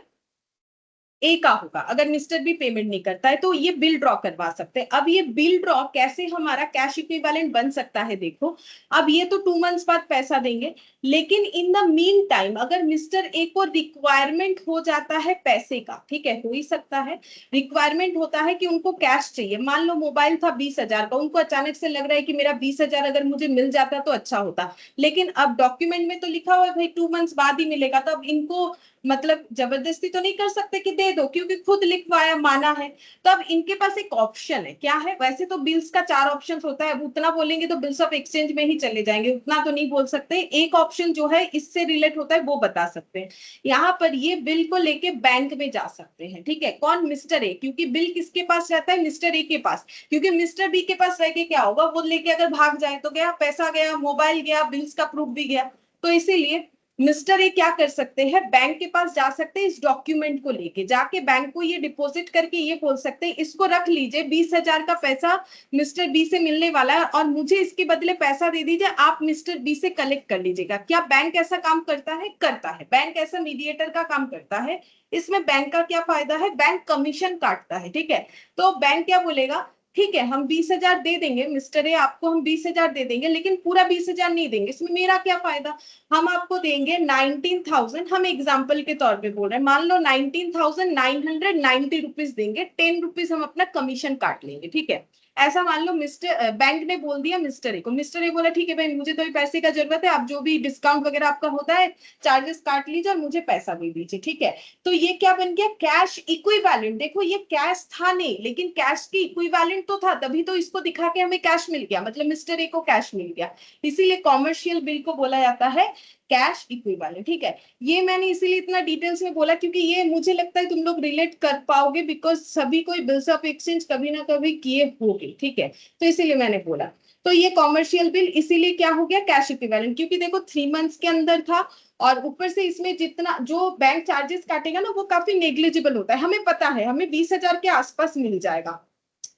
ए का होगा, अगर मिस्टर बी पेमेंट नहीं करता है तो ये बिल ड्रॉ करवा सकते हैं। अब ये बिल ड्रॉ कैसे हमारा कैश इक्विवेलेंट बन सकता है, देखो, अब ये तो 2 मंथ्स बाद पैसा देंगे, लेकिन इन द मीन टाइम अगर मिस्टर ए को रिक्वायरमेंट हो जाता है पैसे का, ठीक है, हो ही सकता है, रिक्वायरमेंट होता है कि उनको कैश चाहिए, मान लो मोबाइल था 20,000 का, उनको अचानक से लग रहा है कि मेरा 20,000 अगर मुझे मिल जाता तो अच्छा होता, लेकिन अब डॉक्यूमेंट में तो लिखा हुआ है भाई 2 मंथ्स बाद ही मिलेगा, तो अब इनको मतलब जबरदस्ती तो नहीं कर सकते कि दे दो, क्योंकि खुद लिखवाया माना है। तो अब इनके पास एक ऑप्शन है, क्या है, वैसे तो बिल्स का 4 ऑप्शन होता है, अब उतना बोलेंगे तो बिल्स ऑफ एक्सचेंज में ही चले जाएंगे, उतना तो नहीं बोल सकते, एक ऑप्शन जो है इससे रिलेट होता है वो बता सकते हैं। यहाँ पर ये बिल को लेके बैंक में जा सकते हैं, ठीक है, कौन, मिस्टर ए, क्योंकि बिल किसके पास रहता है, मिस्टर ए के पास, क्योंकि मिस्टर बी के पास रह के क्या होगा, वो लेके अगर भाग जाए तो गया पैसा, गया मोबाइल, गया बिल्स का प्रूफ भी गया। तो इसीलिए मिस्टर ए क्या कर सकते हैं, बैंक के पास जा सकते हैं, इस डॉक्यूमेंट को लेके जाके बैंक को ये डिपॉजिट करके ये बोल सकते हैं इसको रख लीजिए, 20,000 का पैसा मिस्टर बी से मिलने वाला है और मुझे इसके बदले पैसा दे दीजिए, आप मिस्टर बी से कलेक्ट कर लीजिएगा। क्या बैंक ऐसा काम करता है, करता है, बैंक ऐसा मीडिएटर का काम करता है। इसमें बैंक का क्या फायदा है, बैंक कमीशन काटता है, ठीक है। तो बैंक क्या बोलेगा, ठीक है हम 20,000 दे देंगे मिस्टर ए, आपको हम 20,000 दे देंगे, लेकिन पूरा 20,000 नहीं देंगे, इसमें मेरा क्या फायदा, हम आपको देंगे 19,000, हम एग्जाम्पल के तौर पे बोल रहे हैं, मान लो 19,990 रुपीज देंगे, 10 रुपीज हम अपना कमीशन काट लेंगे, ठीक है। ऐसा मान लो मिस्टर बैंक ने बोल दिया मिस्टर ए को, मिस्टर ए बोला ठीक है भाई मुझे तो पैसे का जरूरत है, आप जो भी डिस्काउंट वगैरह आपका होता है चार्जेस काट लीजिए और मुझे पैसा दे दीजिए, ठीक है। तो ये क्या बन गया, कैश इक्विवेलेंट। देखो ये कैश था नहीं, लेकिन कैश की इक्विवेलेंट तो था, तभी तो इसको दिखा के हमें कैश मिल गया, मतलब मिस्टर ए को कैश मिल गया, इसीलिए कॉमर्शियल बिल को बोला जाता है कैश इक्विवेलेंट, ठीक है। ये मैंने इसीलिए इतना डिटेल्स में बोला क्योंकि ये मुझे लगता है तुम लोग रिलेट कर पाओगे, बिकॉज सभी कोई बिल्स ऑफ एक्सचेंज कभी ना कभी किए होंगे, ठीक है, तो इसीलिए मैंने बोला। तो ये कॉमर्शियल बिल इसीलिए क्या हो गया, कैश इक्विवेलेंट, क्योंकि देखो 3 मंथ्स के अंदर था और ऊपर से इसमें जितना जो बैंक चार्जेस काटेगा ना वो काफी नेग्लिजिबल होता है, हमें पता है हमें 20,000 के आसपास मिल जाएगा,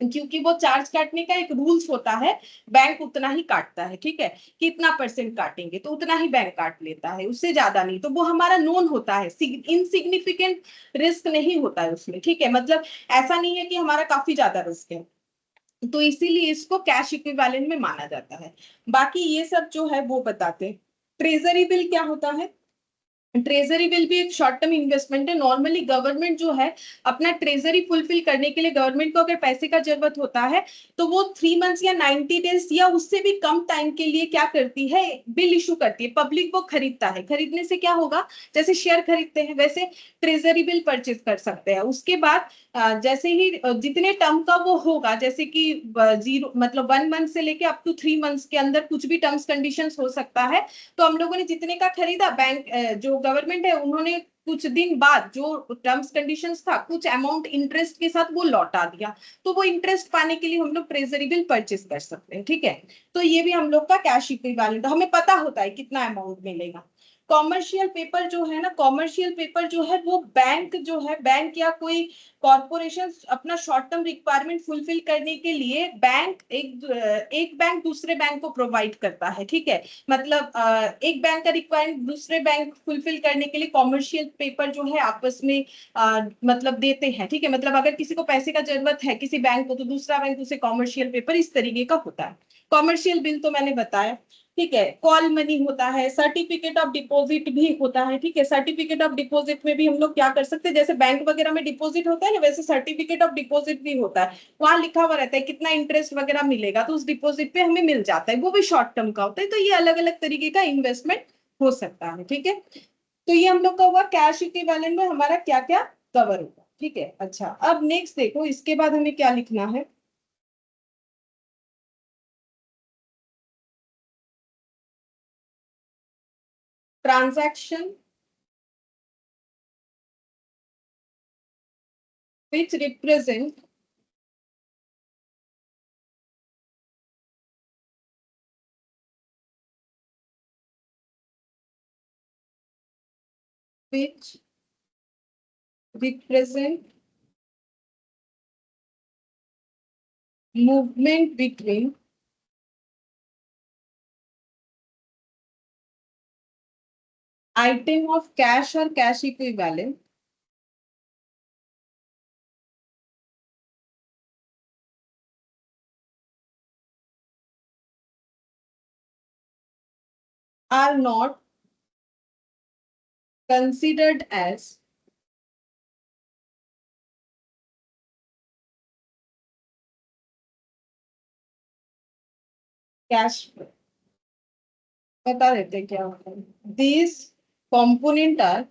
क्योंकि वो चार्ज काटने का एक रूल्स होता है, बैंक उतना ही काटता है, ठीक है, कितना परसेंट काटेंगे तो उतना ही बैंक काट लेता है, उससे ज्यादा नहीं, तो वो हमारा नोन होता है, इनसिग्निफिकेंट रिस्क नहीं होता है उसमें, ठीक है, मतलब ऐसा नहीं है कि हमारा काफी ज्यादा रिस्क है, तो इसीलिए इसको कैश इक्विवेलेंट में माना जाता है। बाकी ये सब जो है वो बताते हैं। ट्रेजरी बिल क्या होता है? ट्रेजरी बिल भी एक शॉर्ट टर्म इन्वेस्टमेंट है। नॉर्मली गवर्नमेंट जो है अपना ट्रेजरी फुलफिल करने के लिए, गवर्नमेंट को अगर पैसे का जरूरत होता है तो वो 3 मंथ्स या 90 डेज या उससे भी कम टाइम के लिए क्या करती है, बिल इशू करती है। पब्लिक वो खरीदता है, खरीदने से क्या होगा, जैसे शेयर खरीदते हैं वैसे ट्रेजरी बिल परचेज कर सकते हैं। उसके बाद जैसे ही जितने टर्म का वो होगा, जैसे कि 0 मतलब 1 मंथ से लेके अप टू 3 मंथ्स के अंदर कुछ भी टर्म्स कंडीशंस हो सकता है। तो हम लोगों ने जितने का खरीदा, बैंक जो गवर्नमेंट है उन्होंने कुछ दिन बाद जो टर्म्स कंडीशंस था कुछ अमाउंट इंटरेस्ट के साथ वो लौटा दिया। तो वो इंटरेस्ट पाने के लिए हम लोग ट्रेजरी बिल परचेज कर सकते हैं, ठीक है। तो ये भी हम लोग का कैश इक्विवेलेंट, हमें पता होता है कितना अमाउंट मिलेगा। कॉमर्शियल पेपर जो है ना, कॉमर्शियल पेपर जो है वो बैंक जो है, बैंक या कोई कॉर्पोरेशन अपना शॉर्ट टर्म रिक्वायरमेंट फुलफिल करने के लिए बैंक एक बैंक दूसरे बैंक को प्रोवाइड करता है, ठीक है। मतलब एक बैंक का रिक्वायरमेंट दूसरे बैंक फुलफिल करने के लिए कॉमर्शियल पेपर जो है आपस में मतलब देते हैं, ठीक है। मतलब अगर किसी को पैसे का जरूरत है किसी बैंक को, तो दूसरा बैंक उसे कॉमर्शियल पेपर इस तरीके का होता है। कॉमर्शियल बिल तो मैंने बताया, ठीक है। कॉल मनी होता है, सर्टिफिकेट ऑफ डिपॉजिट भी होता है, ठीक है। सर्टिफिकेट ऑफ डिपॉजिट में भी हम लोग क्या कर सकते हैं, जैसे बैंक वगैरह में डिपॉजिट होता है ना, वैसे सर्टिफिकेट ऑफ डिपॉजिट भी होता है। वहां लिखा हुआ रहता है कितना इंटरेस्ट वगैरह मिलेगा, तो उस डिपॉजिट पे हमें मिल जाता है, वो भी शॉर्ट टर्म का होता है। तो ये अलग अलग तरीके का इन्वेस्टमेंट हो सकता है, ठीक है। तो ये हम लोग का हुआ कैश इक्विवेलेंट में हमारा क्या क्या कवर होगा, ठीक है। अच्छा, अब नेक्स्ट देखो, इसके बाद हमें क्या लिखना है। Transaction which represent which represent movement between item of cash or cash equivalent are not considered as cash flow। बता देते हैं क्या होता है। These component are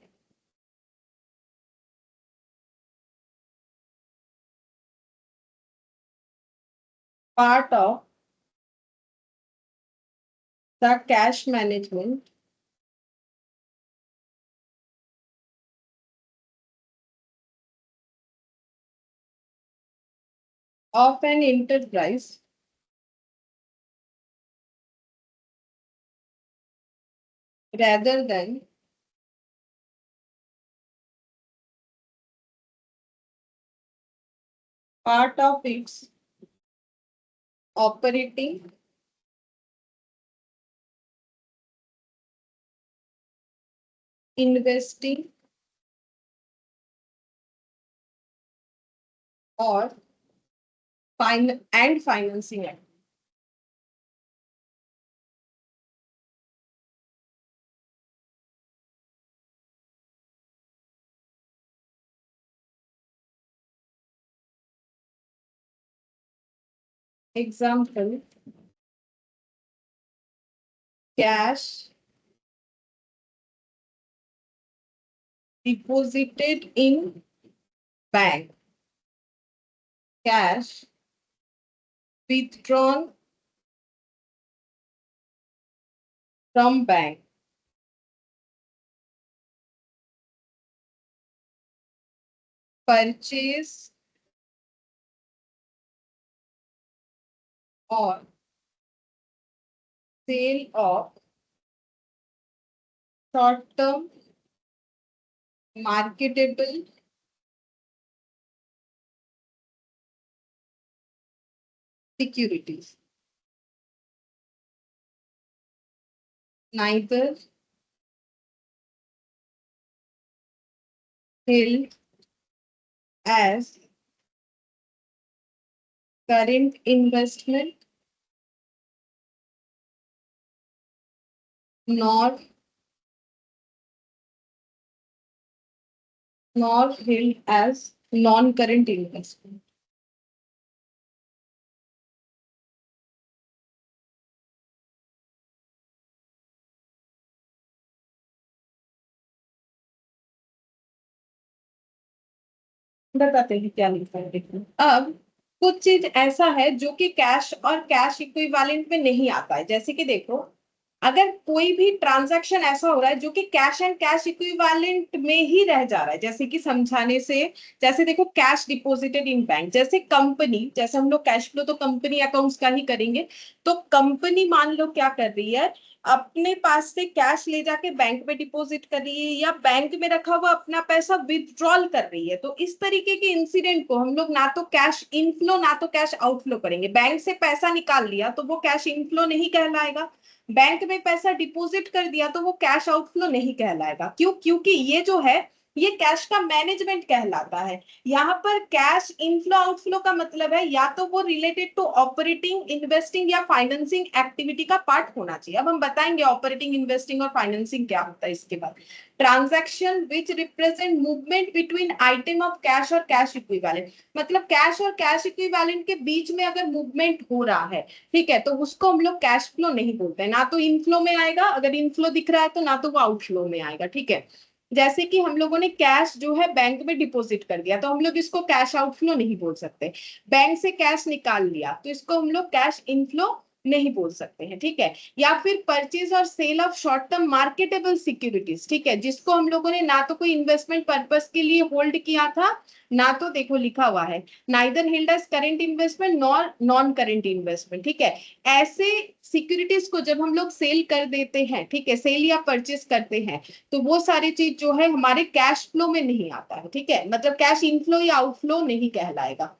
part of the cash management of an enterprise rather than part of its operating investing or financing activity। Example, cash deposited in bank, cash withdrawn from bank, purchase or sale of short-term marketable securities, neither held as current investment nor held as non-current investment. बताते हैं क्या लिखा है, देखो। अब कुछ चीज ऐसा है जो कि कैश और कैश इक्विवेलेंट में नहीं आता है, जैसे कि देखो, अगर कोई भी ट्रांजैक्शन ऐसा हो रहा है जो कि कैश एंड कैश इक्विवेलेंट में ही रह जा रहा है, जैसे कि समझाने से, जैसे देखो कैश डिपॉजिटेड इन बैंक, जैसे कंपनी, जैसे हम लोग कैश फ्लो तो कंपनी अकाउंट्स का ही करेंगे, तो कंपनी मान लो क्या कर रही है, अपने पास से कैश ले जाके बैंक में डिपॉजिट कर रही है या बैंक में रखा हुआ अपना पैसा विथड्रॉल कर रही है, तो इस तरीके के इंसिडेंट को हम लोग ना तो कैश इनफ्लो ना तो कैश आउटफ्लो करेंगे। बैंक से पैसा निकाल लिया तो वो कैश इनफ्लो नहीं कहलाएगा, बैंक में पैसा डिपॉजिट कर दिया तो वो कैश आउटफ्लो नहीं कहलाएगा। क्यों? क्योंकि ये जो है ये कैश का मैनेजमेंट कहलाता है। यहाँ पर कैश इनफ्लो आउटफ्लो का मतलब है या तो वो रिलेटेड टू ऑपरेटिंग, इन्वेस्टिंग या फाइनेंसिंग एक्टिविटी का पार्ट होना चाहिए। अब हम बताएंगे ऑपरेटिंग, इन्वेस्टिंग और फाइनेंसिंग क्या होता है इसके बाद। Transaction which represent movement between item of cash और कैश इक्विवेलेंट, मतलब कैश और कैश इक्विवेलेंट के बीच में अगर मूवमेंट हो रहा है, ठीक है, तो उसको हम लोग कैश फ्लो नहीं बोलते हैं। ना तो इनफ्लो में आएगा, अगर इनफ्लो दिख रहा है तो ना तो वो आउटफ्लो में आएगा, ठीक है। जैसे कि हम लोगों ने कैश जो है बैंक में डिपॉजिट कर दिया तो हम लोग इसको कैश आउटफ्लो नहीं बोल सकते। बैंक से कैश निकाल लिया तो इसको हम लोग कैश इनफ्लो नहीं बोल सकते हैं, ठीक है। या फिर परचेज और sale of short term marketable securities, ठीक है, जिसको हम लोगों ने ना तो कोई इन्वेस्टमेंट पर्पस के लिए होल्ड किया था, ना तो देखो लिखा हुआ है neither held as current investment nor non current investment, ठीक है। ऐसे सिक्योरिटीज को जब हम लोग सेल कर देते हैं, ठीक है, सेल या परचेज करते हैं, तो वो सारी चीज जो है हमारे कैश फ्लो में नहीं आता है, ठीक है, मतलब कैश इनफ्लो या आउटफ्लो नहीं कहलाएगा।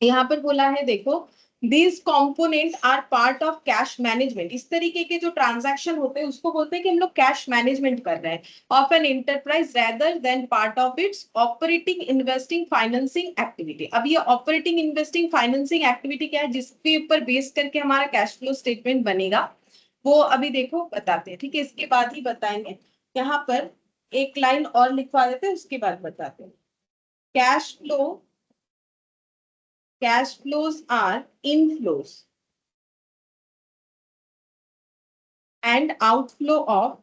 यहाँ पर बोला है देखो, these component are part of cash management, इस तरीके के जो ट्रांजैक्शन होते हैं उसको बोलते हैं कि हम लोग कैश मैनेजमेंट कर रहे हैं of an enterprise rather than part of its operating, investing, financing activity. अब ये ऑपरेटिंग, इन्वेस्टिंग, फाइनेंसिंग एक्टिविटी क्या है जिसके ऊपर बेस करके हमारा कैश फ्लो स्टेटमेंट बनेगा, वो अभी देखो बताते हैं, ठीक है, इसके बाद ही बताएंगे। यहाँ पर एक लाइन और लिखवा देते हैं उसके बाद बताते हैं। Cash flow, cash flows are inflows and outflow of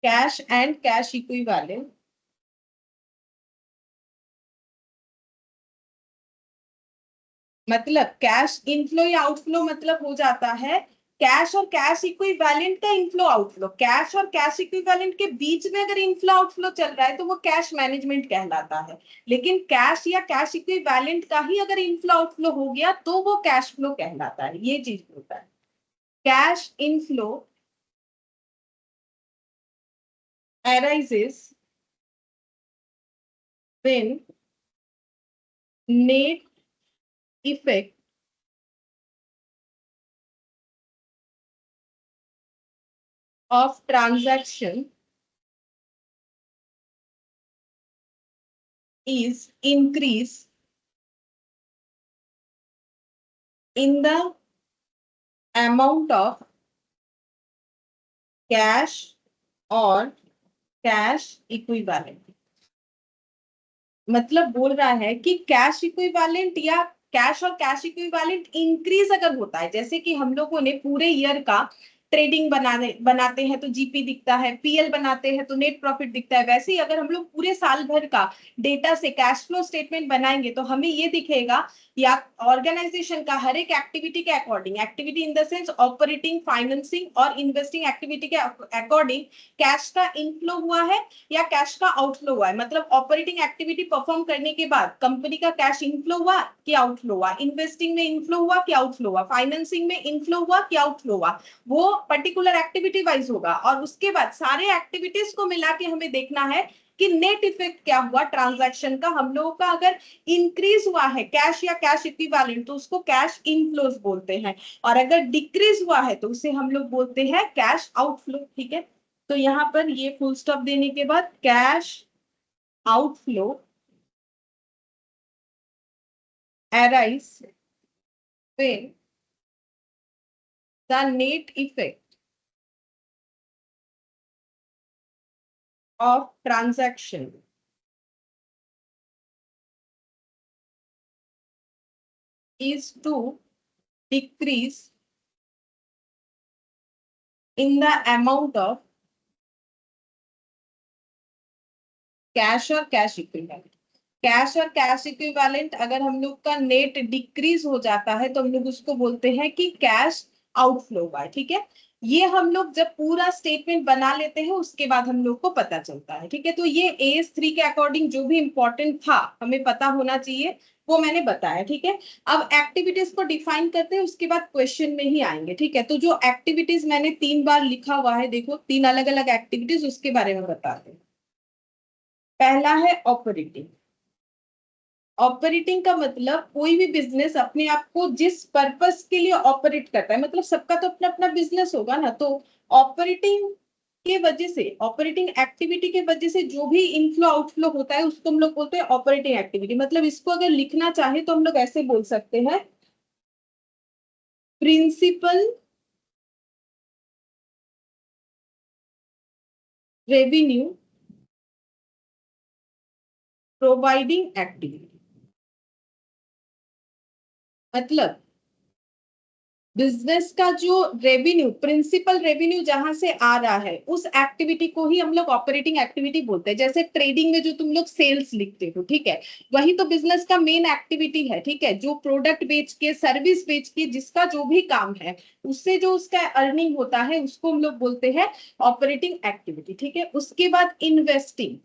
cash and cash equivalent, मतलब कैश इनफ्लो या आउटफ्लो मतलब हो जाता है कैश और कैश इक्विवेलेंट का इनफ्लो आउटफ्लो। कैश और कैश इक्विवेलेंट के बीच में अगर इनफ्लो आउटफ्लो चल रहा है तो वो कैश मैनेजमेंट कहलाता है, लेकिन कैश या कैश इक्विवेलेंट का ही अगर इनफ्लो आउटफ्लो हो गया तो वो कैश फ्लो कहलाता है। ये चीज होता है cash inflow arises when net effect of transaction is increase in the amount of cash or cash equivalent। मतलब बोल रहा है कि कैश इक्विवेलेंट या कैश और कैश इक्विवेलेंट इंक्रीज अगर होता है, जैसे कि हम लोगों ने पूरे ईयर का ट्रेडिंग बनाते हैं तो जीपी दिखता है, पीएल बनाते हैं तो नेट प्रॉफिट दिखता है, वैसे ही अगर हम लोग पूरे साल भर का डेटा से कैश फ्लो स्टेटमेंट बनाएंगे तो हमें ये दिखेगा, या ऑर्गेनाइजेशन का हर एक एक्टिविटी के according, activity in the sense operating, financing और इन्वेस्टिंग एक्टिविटी के अकॉर्डिंग कैश का इनफ्लो हुआ है या कैश का आउटफ्लो हुआ है। मतलब ऑपरेटिंग एक्टिविटी परफॉर्म करने के बाद कंपनी का कैश इनफ्लो हुआ कि आउटफ्लो हुआ, इन्वेस्टिंग में इनफ्लो हुआ कि आउटफ्लो हुआ, फाइनेंसिंग में इनफ्लो हुआ कि आउटफ्लो हुआ, वो पर्टिकुलर एक्टिविटी वाइज होगा। और उसके बाद सारे एक्टिविटीज को मिला के हमें देखना है कि नेट इफेक्ट क्या हुआ ट्रांजैक्शन का। हम लोगों का अगर इंक्रीज हुआ है कैश या कैश इक्विवेलेंट तो उसको कैश इनफ्लोज बोलते हैं, और अगर डिक्रीज हुआ है तो उसे हम लोग बोलते हैं कैश आउटफ्लो, ठीक है। तो यहाँ पर ये फुल स्टॉप देने के बाद cash outflow arise when the net effect of transaction is to decrease in the amount of cash और कैश इक्विवेलेंट। कैश और कैश इक्विवेलेंट अगर हम लोग का नेट डिक्रीज हो जाता है तो हम लोग उसको बोलते हैं कि कैश आउटफ्लो हुआ है। ठीक है, ये हम लोग जब पूरा स्टेटमेंट बना लेते हैं उसके बाद हम लोग को पता चलता है। ठीक है, तो ये AS3 के अकॉर्डिंग जो भी इंपॉर्टेंट था हमें पता होना चाहिए वो मैंने बताया। ठीक है, अब एक्टिविटीज को डिफाइन करते हैं, उसके बाद क्वेश्चन में ही आएंगे। ठीक है, तो जो एक्टिविटीज मैंने 3 बार लिखा हुआ है, देखो 3 अलग अलग एक्टिविटीज, उसके बारे में बताते हैं। पहला है ऑपरेटिंग। ऑपरेटिंग का मतलब कोई भी बिजनेस अपने आप को जिस पर्पस के लिए ऑपरेट करता है, मतलब सबका तो अपना अपना बिजनेस होगा ना, तो ऑपरेटिंग के वजह से, ऑपरेटिंग एक्टिविटी के वजह से जो भी इनफ्लो आउटफ्लो होता है उसको हम लोग बोलते हैं ऑपरेटिंग एक्टिविटी। मतलब इसको अगर लिखना चाहे तो हम लोग ऐसे बोल सकते हैं, प्रिंसिपल रेवेन्यू प्रोवाइडिंग एक्टिविटी। मतलब बिजनेस का जो रेवेन्यू, प्रिंसिपल रेवेन्यू जहां से आ रहा है उस एक्टिविटी को ही हम लोग ऑपरेटिंग एक्टिविटी बोलते हैं। जैसे ट्रेडिंग में जो तुम लोग सेल्स लिखते हो, ठीक है, वही तो बिजनेस का मेन एक्टिविटी है। ठीक है, जो प्रोडक्ट बेच के, सर्विस बेच के, जिसका जो भी काम है उससे जो उसका अर्निंग होता है उसको हम लोग बोलते हैं ऑपरेटिंग एक्टिविटी। ठीक है, उसके बाद इन्वेस्टिंग।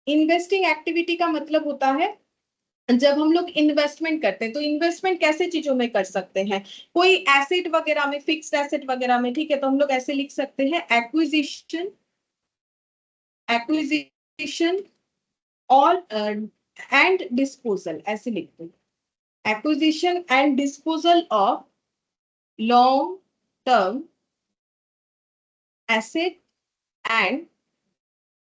इन्वेस्टिंग एक्टिविटी का मतलब होता है जब हम लोग इन्वेस्टमेंट करते हैं, तो इन्वेस्टमेंट कैसे चीजों में कर सकते हैं, कोई एसेट वगैरह में, फिक्स्ड एसेट वगैरह में। ठीक है, तो हम लोग ऐसे लिख सकते हैं एक्विजिशन, एक्विजिशन और एंड डिस्पोजल, ऐसे लिखते हैं acquisition and disposal of long term asset and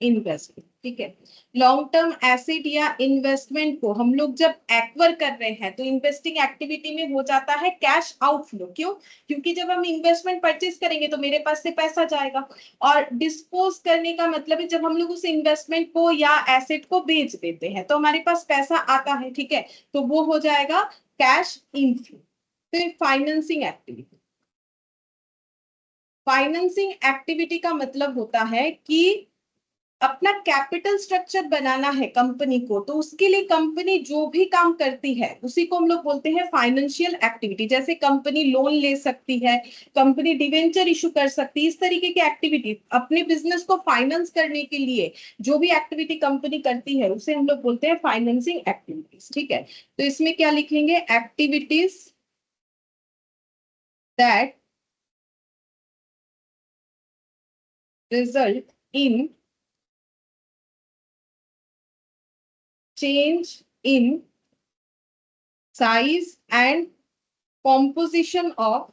investment. ठीक है, लॉन्ग टर्म एसेट या इन्वेस्टमेंट को हम लोग जब एक्वायर कर रहे हैं तो इन्वेस्टिंग एक्टिविटी में हो जाता है कैश आउटफ्लो। क्यों? क्योंकि जब हम इन्वेस्टमेंट परचेज करेंगे तो मेरे पास से पैसा जाएगा। और डिस्पोज करने का मतलब है जब हम लोग उस इन्वेस्टमेंट को या एसेट को बेच देते हैं तो हमारे पास पैसा आता है। ठीक है, तो वो हो जाएगा कैश इनफ्लो। फिर फाइनेंसिंग एक्टिविटी। फाइनेंसिंग एक्टिविटी का मतलब होता है कि अपना कैपिटल स्ट्रक्चर बनाना है कंपनी को, तो उसके लिए कंपनी जो भी काम करती है उसी को हम लोग बोलते हैं फाइनेंशियल एक्टिविटी। जैसे कंपनी लोन ले सकती है, कंपनी डिवेंचर इशू कर सकती है, इस तरीके की एक्टिविटी अपने बिजनेस को फाइनेंस करने के लिए जो भी एक्टिविटी कंपनी करती है उसे हम लोग बोलते हैं फाइनेंसिंग एक्टिविटीज। ठीक है, तो इसमें क्या लिखेंगे, activities that result in change in size and composition of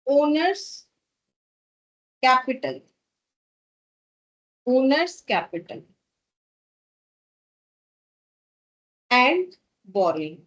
owner's capital, owner's capital and borrowing।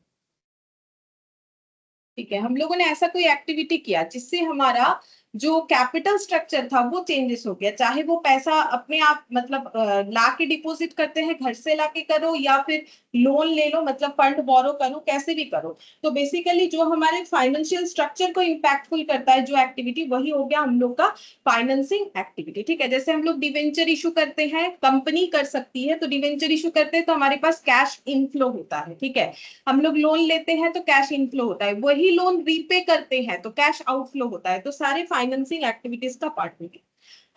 ठीक है, हम लोगों ने ऐसा कोई एक्टिविटी किया जिससे हमारा जो कैपिटल स्ट्रक्चर था वो चेंजेस हो गया, चाहे वो पैसा अपने आप मतलब ला के डिपॉजिट करते हैं, घर से लाके करो या फिर लोन ले लो, मतलब फंड बोरो करो, कैसे भी करो। तो बेसिकली जो हमारे फाइनेंशियल स्ट्रक्चर को इम्पैक्टफुल करता है जो एक्टिविटी, वही हो गया हम लोग का फाइनेंसिंग एक्टिविटी। ठीक है, जैसे हम लोग डिवेंचर इशू करते हैं, कंपनी कर सकती है, तो डिवेंचर इशू करते हैं तो हमारे पास कैश इनफ्लो होता है। ठीक है, हम लोग लोन लेते हैं तो कैश इनफ्लो होता है, वही लोन रीपे करते हैं तो कैश आउटफ्लो होता है। तो सारे फाइनेंसिंग एक्टिविटीज का पार्ट हो गया।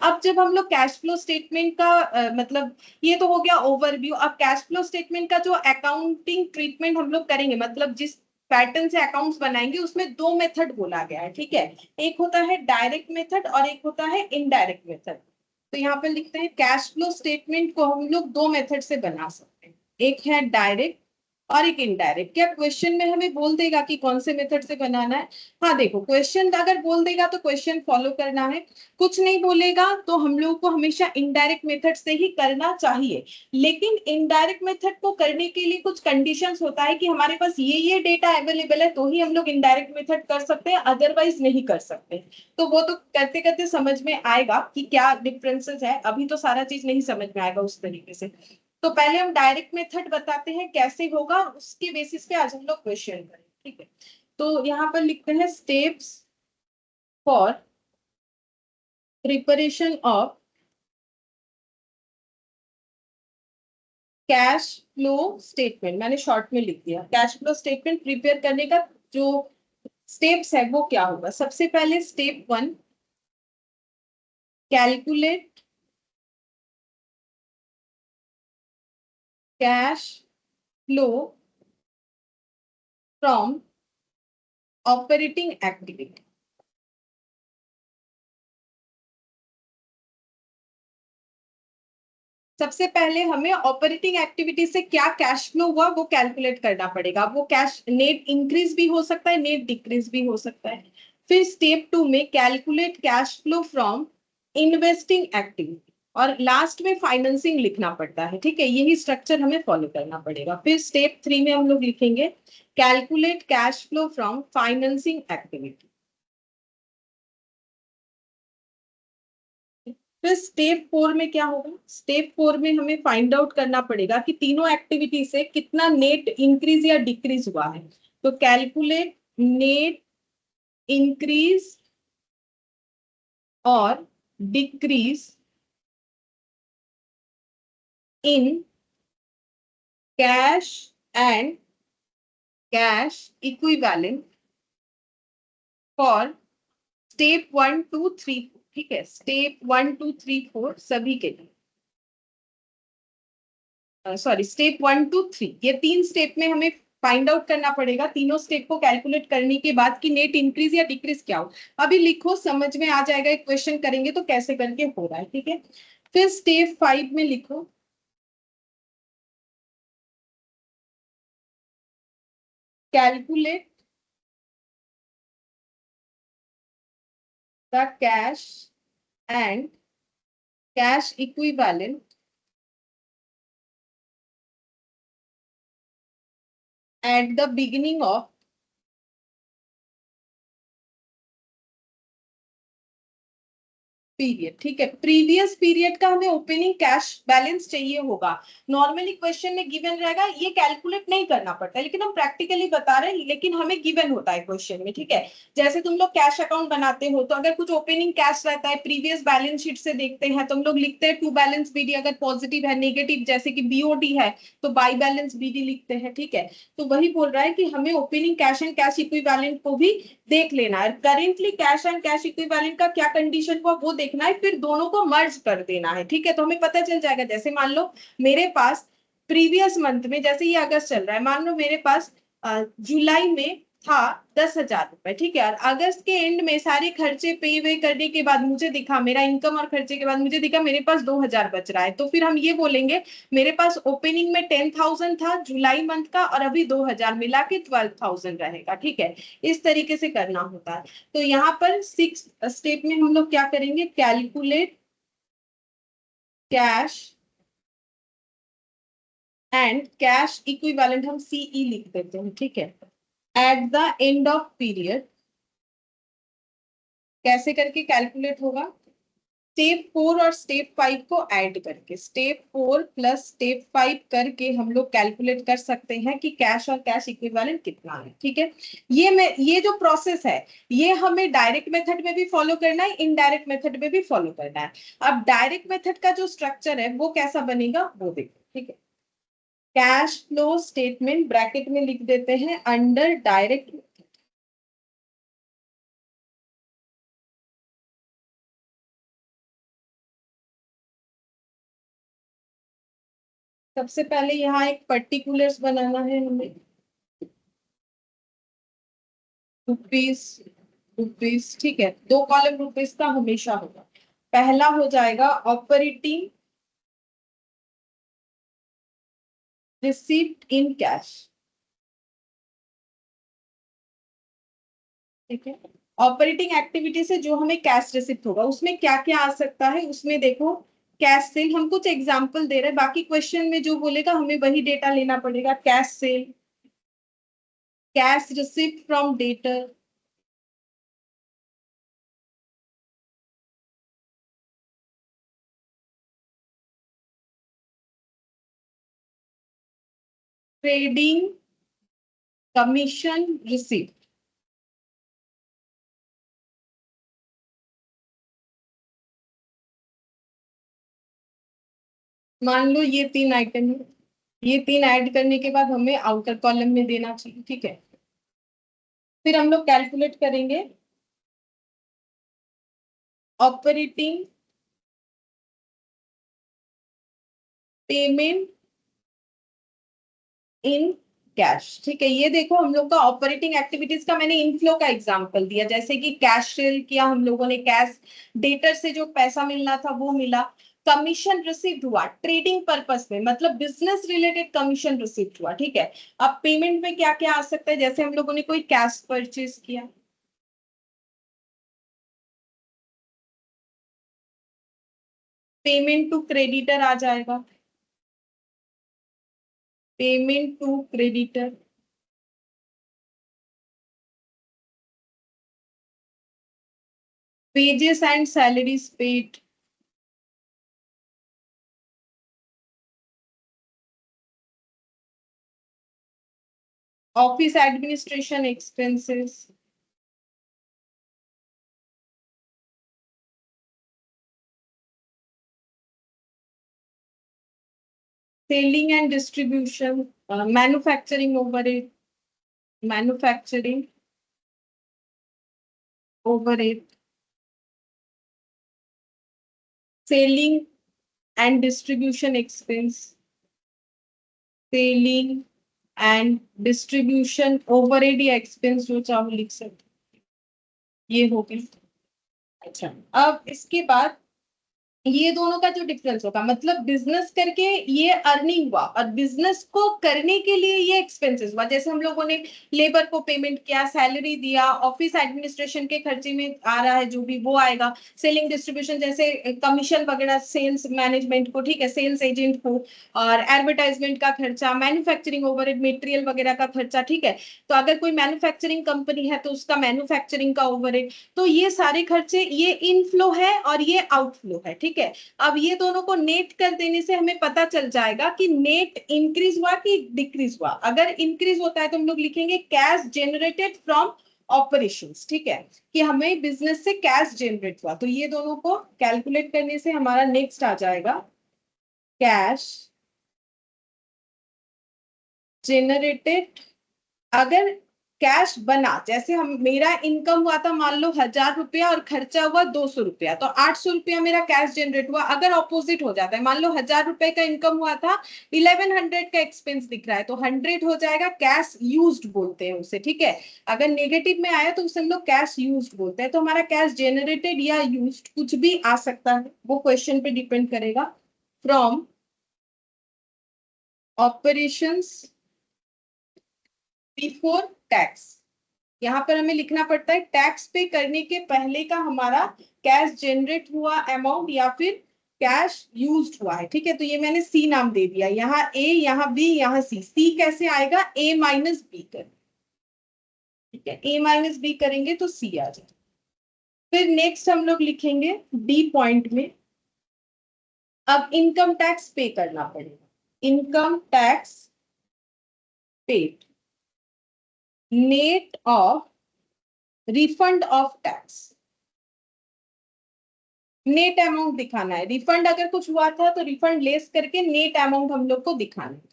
अब जब हम लोग कैश फ्लो स्टेटमेंट का मतलब ये तो हो गया ओवरव्यू। अब कैश फ्लो स्टेटमेंट का जो अकाउंटिंग ट्रीटमेंट हम लोग करेंगे, मतलब जिस पैटर्न से अकाउंट्स बनाएंगे उसमें 2 मेथड बोला गया है। ठीक है, एक होता है डायरेक्ट मेथड और एक होता है इनडायरेक्ट मेथड। तो यहाँ पर लिखते हैं कैश फ्लो स्टेटमेंट को हम लोग 2 मेथड से बना सकते हैं, एक है डायरेक्ट और एक इनडायरेक्ट। क्या क्वेश्चन में हमें बोल देगा कि कौन से मेथड से बनाना है? हाँ देखो, क्वेश्चन अगर बोल देगा तो क्वेश्चन फॉलो करना है, कुछ नहीं बोलेगा तो हम लोग को हमेशा इनडायरेक्ट मेथड से ही करना चाहिए। लेकिन इनडायरेक्ट मेथड को करने के लिए कुछ कंडीशंस होता है कि हमारे पास ये डेटा अवेलेबल है तो ही हम लोग इनडायरेक्ट मेथड कर सकते हैं, अदरवाइज नहीं कर सकते। तो वो तो करते करते समझ में आएगा कि क्या डिफरेंसेस है, अभी तो सारा चीज नहीं समझ में आएगा उस तरीके से। तो पहले हम डायरेक्ट मेथड बताते हैं कैसे होगा, उसके बेसिस पे आज हम लोग क्वेश्चन करें, ठीक है। तो यहाँ पर लिखते हैं steps for preparation of cash flow statement. मैंने शॉर्ट में लिख दिया, कैश फ्लो स्टेटमेंट प्रिपेयर करने का जो स्टेप्स है वो क्या होगा। सबसे पहले step 1, calculate cash flow from operating activity. सबसे पहले हमें ऑपरेटिंग एक्टिविटी से क्या कैश फ्लो हुआ वो कैलकुलेट करना पड़ेगा। वो कैश नेट इंक्रीज भी हो सकता है, नेट डिक्रीज भी हो सकता है। फिर स्टेप 2 में calculate cash flow from investing activity, और लास्ट में फाइनेंसिंग लिखना पड़ता है, ठीक है। यही स्ट्रक्चर हमें फॉलो करना पड़ेगा। फिर स्टेप 3 में हम लोग लिखेंगे calculate cash flow from financing activity. फिर स्टेप 4 में क्या होगा, स्टेप 4 में हमें फाइंड आउट करना पड़ेगा कि तीनों एक्टिविटी से कितना नेट इंक्रीज या डिक्रीज हुआ है। तो कैलकुलेट नेट इंक्रीज और decrease in cash and cash equivalent for step 1 2 3, ठीक है। स्टेप 1 2 3 4 सभी के लिए, सॉरी स्टेप 1 2 3, ये 3 स्टेप में हमें फाइंड आउट करना पड़ेगा तीनों स्टेप को कैलकुलेट करने के बाद कि नेट इंक्रीज या डिक्रीज क्या हो। अभी लिखो, समझ में आ जाएगा, एक क्वेश्चन करेंगे तो कैसे करके हो रहा है, ठीक है। फिर स्टेप 5 में लिखो calculate the cash and cash equivalent at the beginning of period, ठीक है। प्रीवियस पीरियड का हमें ओपनिंग कैश बैलेंस चाहिए होगा। नॉर्मली क्वेश्चन में गिवन रहेगा, ये कैलकुलेट नहीं करना पड़ता, लेकिन हम प्रैक्टिकली बता रहे हैं, लेकिन हमें गिवन होता है क्वेश्चन में, ठीक है। जैसे तुम लोग कैश अकाउंट बनाते हो तो अगर कुछ ओपनिंग कैश रहता है, प्रीवियस बैलेंस शीट से देखते हैं तो हम लोग लिखते हैं टू बैलेंस बीडी, अगर पॉजिटिव है, नेगेटिव जैसे कि बीओडी है तो बाई बैलेंस बीडी लिखते हैं, ठीक है। तो वही बोल रहा है कि हमें opening cash and cash equivalent को भी देख लेना है। Currently cash and cash equivalent का क्या कंडीशन हुआ वो देखना है, फिर दोनों को मर्ज कर देना है, ठीक है। तो हमें पता चल जाएगा, जैसे मान लो मेरे पास प्रीवियस मंथ में, जैसे ये अगस्त चल रहा है, मान लो मेरे पास जुलाई में था 10,000 रुपए, ठीक है। और अगस्त के एंड में सारे खर्चे पे वे करने के बाद मुझे दिखा, मेरा इनकम और खर्चे के बाद मुझे दिखा मेरे पास 2,000 बच रहा है। तो फिर हम ये बोलेंगे मेरे पास ओपनिंग में 10,000 था जुलाई मंथ का, और अभी 2,000 मिला के 12,000 रहेगा, ठीक है। इस तरीके से करना होता है। तो यहाँ पर 6 स्टेप में हम लोग क्या करेंगे, calculate cash and cash equivalent, हम सीई लिख देते हैं, ठीक है। At the end of period कैसे करके कैलकुलेट होगा, स्टेप 4 और स्टेप 5 को ऐड करके, स्टेप 4 प्लस स्टेप 5 करके हम लोग कैलकुलेट कर सकते हैं कि कैश और कैश इक्विवेलेंट कितना है, ठीक है। ये जो प्रोसेस है ये हमें डायरेक्ट मेथड में भी फॉलो करना है, इनडायरेक्ट मेथड में भी फॉलो करना है। अब डायरेक्ट मेथड का जो स्ट्रक्चर है वो कैसा बनेगा वो देखो, ठीक है। कैश फ्लो स्टेटमेंट ब्रैकेट में लिख देते हैं अंडर डायरेक्ट। सबसे पहले यहाँ एक पर्टिकुलर्स बनाना है हमें, रुपीस रुपीस, ठीक है। 2 कॉलम रुपीस का हमेशा होगा। पहला हो जाएगा ऑपरेटिंग रिसीप्ट इन कैश, ठीक है। ऑपरेटिंग एक्टिविटी से जो हमें कैश रिसिप्ट होगा उसमें क्या क्या आ सकता है, उसमें देखो कैश सेल, हम कुछ एग्जांपल दे रहे हैं, बाकी क्वेश्चन में जो बोलेगा हमें वही डेटा लेना पड़ेगा। Cash cell, cash receipt from debtor, trading commission receipt. मान लो ये 3 आइटम है, ये 3 ऐड करने के बाद हमें आउटर कॉलम में देना चाहिए। ठीक है, फिर हम लोग कैलकुलेट करेंगे ऑपरेटिंग पेमेंट इन कैश। ठीक है, ये देखो हम लोग का ऑपरेटिंग एक्टिविटीज का मैंने इनफ्लो का एग्जांपल दिया, जैसे कि कैश सेल किया हम लोगों ने, कैश डेटर से जो पैसा मिलना था वो मिला, कमीशन रिसीव्ड हुआ ट्रेडिंग पर्पस में, मतलब बिजनेस रिलेटेड कमीशन रिसीव्ड हुआ। ठीक है, अब पेमेंट में क्या क्या आ सकता है, जैसे हम लोगों ने कोई कैश परचेज किया, पेमेंट टू क्रेडिटर आ जाएगा, payment to creditor, wages and salaries paid, office administration expenses, selling and distribution, manufacturing overhead, manufacturing overhead, selling and distribution expense, selling and distribution overhead या expense जो चाहो लिख सकते, ये हो गया। अच्छा, अब इसके बाद ये दोनों का जो डिफरेंस होगा, मतलब बिजनेस करके ये अर्निंग हुआ और बिजनेस को करने के लिए ये एक्सपेंसेस हुआ, जैसे हम लोगों ने लेबर को पेमेंट किया, सैलरी दिया, ऑफिस एडमिनिस्ट्रेशन के खर्चे में आ रहा है जो भी वो आएगा, सेलिंग डिस्ट्रीब्यूशन जैसे कमीशन वगैरह सेल्स मैनेजमेंट को, ठीक है, सेल्स एजेंट को, और एडवर्टाइजमेंट का खर्चा, मैन्युफैक्चरिंग ओवरहेड मटेरियल वगैरह का खर्चा। ठीक है, तो अगर कोई मैन्युफैक्चरिंग कंपनी है तो उसका मैन्युफैक्चरिंग का ओवरहेड, तो ये सारे खर्चे, ये इनफ्लो है और ये आउटफ्लो है। ठीक है, अब ये दोनों को नेट कर देने से हमें पता चल जाएगा कि नेट इंक्रीज हुआ कि डिक्रीज हुआ। अगर इंक्रीज होता है तो हम लोग लिखेंगे कैश जनरेटेड फ्रॉम ऑपरेशंस। ठीक है, कि हमें बिजनेस से कैश जनरेट हुआ, तो ये दोनों को कैलकुलेट करने से हमारा नेक्स्ट आ जाएगा कैश जनरेटेड। अगर कैश बना, जैसे हम, मेरा इनकम हुआ था मान लो 1000 रुपया और खर्चा हुआ 200 रुपया, तो 800 रुपया मेरा कैश जनरेट हुआ। अगर ऑपोजिट हो जाता है, मान लो 1000 रुपए का इनकम हुआ था, 1100 का एक्सपेंस दिख रहा है, तो 100 हो जाएगा, कैश यूज्ड बोलते हैं उसे। ठीक है, अगर नेगेटिव में आया तो उसे हम लोग कैश यूज्ड बोलते हैं। तो हमारा कैश जनरेटेड या यूज्ड कुछ भी आ सकता है, वो क्वेश्चन पे डिपेंड करेगा। फ्रॉम ऑपरेशंस बिफोर टैक्स, यहाँ पर हमें लिखना पड़ता है टैक्स पे करने के पहले का हमारा कैश जनरेट हुआ अमाउंट या फिर कैश यूज्ड हुआ है। ठीक है, तो ये मैंने सी नाम दे दिया, यहाँ ए, यहाँ बी, यहाँ सी। सी कैसे आएगा, ए माइनस बी कर, ठीक है, ए माइनस बी करेंगे तो सी आ जाए। फिर नेक्स्ट हम लोग लिखेंगे डी पॉइंट में, अब इनकम टैक्स पे करना पड़ेगा, income tax paid, net of refund of tax, net amount दिखाना है। रिफंड अगर कुछ हुआ था तो रिफंड लेस करके नेट अमाउंट हम लोग को दिखाना है।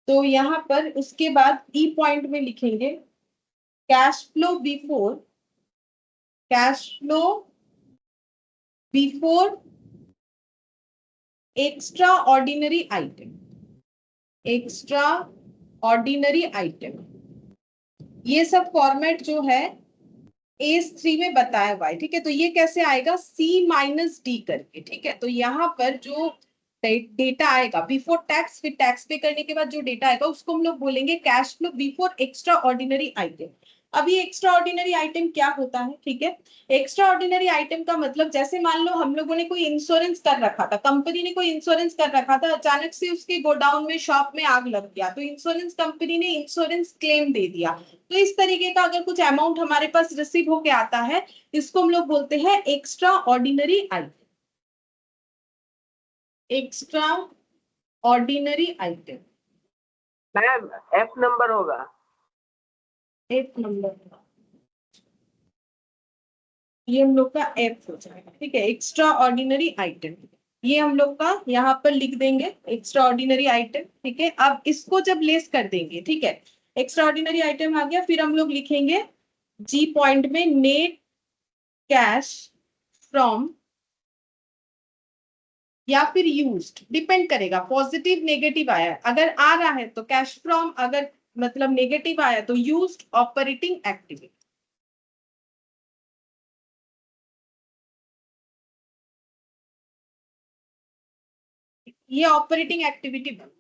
तो यहाँ पर उसके बाद ई पॉइंट में लिखेंगे cash flow before, cash flow before extra ordinary item, extra ordinary item. ये सब फॉर्मेट जो है AS3 में बताया हुआ है। ठीक है, तो ये कैसे आएगा, C माइनस डी करके। ठीक है, तो यहाँ पर जो डेटा आएगा बिफोर टैक्स, फिर टैक्स पे करने के बाद जो डेटा आएगा उसको हम लोग बोलेंगे cash flow before extra ordinary item. अभी एक्स्ट्रा ऑर्डिनरी आइटम क्या होता है, ठीक है। एक्स्ट्रा ऑर्डिनरी आइटम का मतलब जैसे मान लो हम लोगों ने कोई इंश्योरेंस कर रखा था, कंपनी ने कोई इंश्योरेंस कर रखा था, अचानक से उसके गोडाउन में शॉप में आग लग गया, तो इंश्योरेंस कंपनी ने इंश्योरेंस क्लेम दे दिया। तो इस तरीके का अगर कुछ अमाउंट हमारे पास रिसीव होके आता है, इसको हम लोग बोलते हैं extra ordinary item. Extra ordinary item ma'am F number होगा। एक नंबर, ये हम लोग का एफ हो जाएगा, ठीक है। एक्स्ट्रा ऑर्डिनरी आइटम, ये हम लोग का यहाँ पर लिख देंगे एक्स्ट्रा ऑर्डिनरी आइटम, ठीक है। अब इसको जब लेस कर देंगे, ठीक है, एक्स्ट्रा ऑर्डिनरी आइटम आ गया, फिर हम लोग लिखेंगे जी पॉइंट में नेट कैश फ्रॉम या फिर यूज्ड, डिपेंड करेगा, पॉजिटिव नेगेटिव आया, अगर आ रहा है तो कैश फ्रॉम, अगर मतलब नेगेटिव आया तो यूज्ड ऑपरेटिंग एक्टिविटी। ये ऑपरेटिंग एक्टिविटी बन।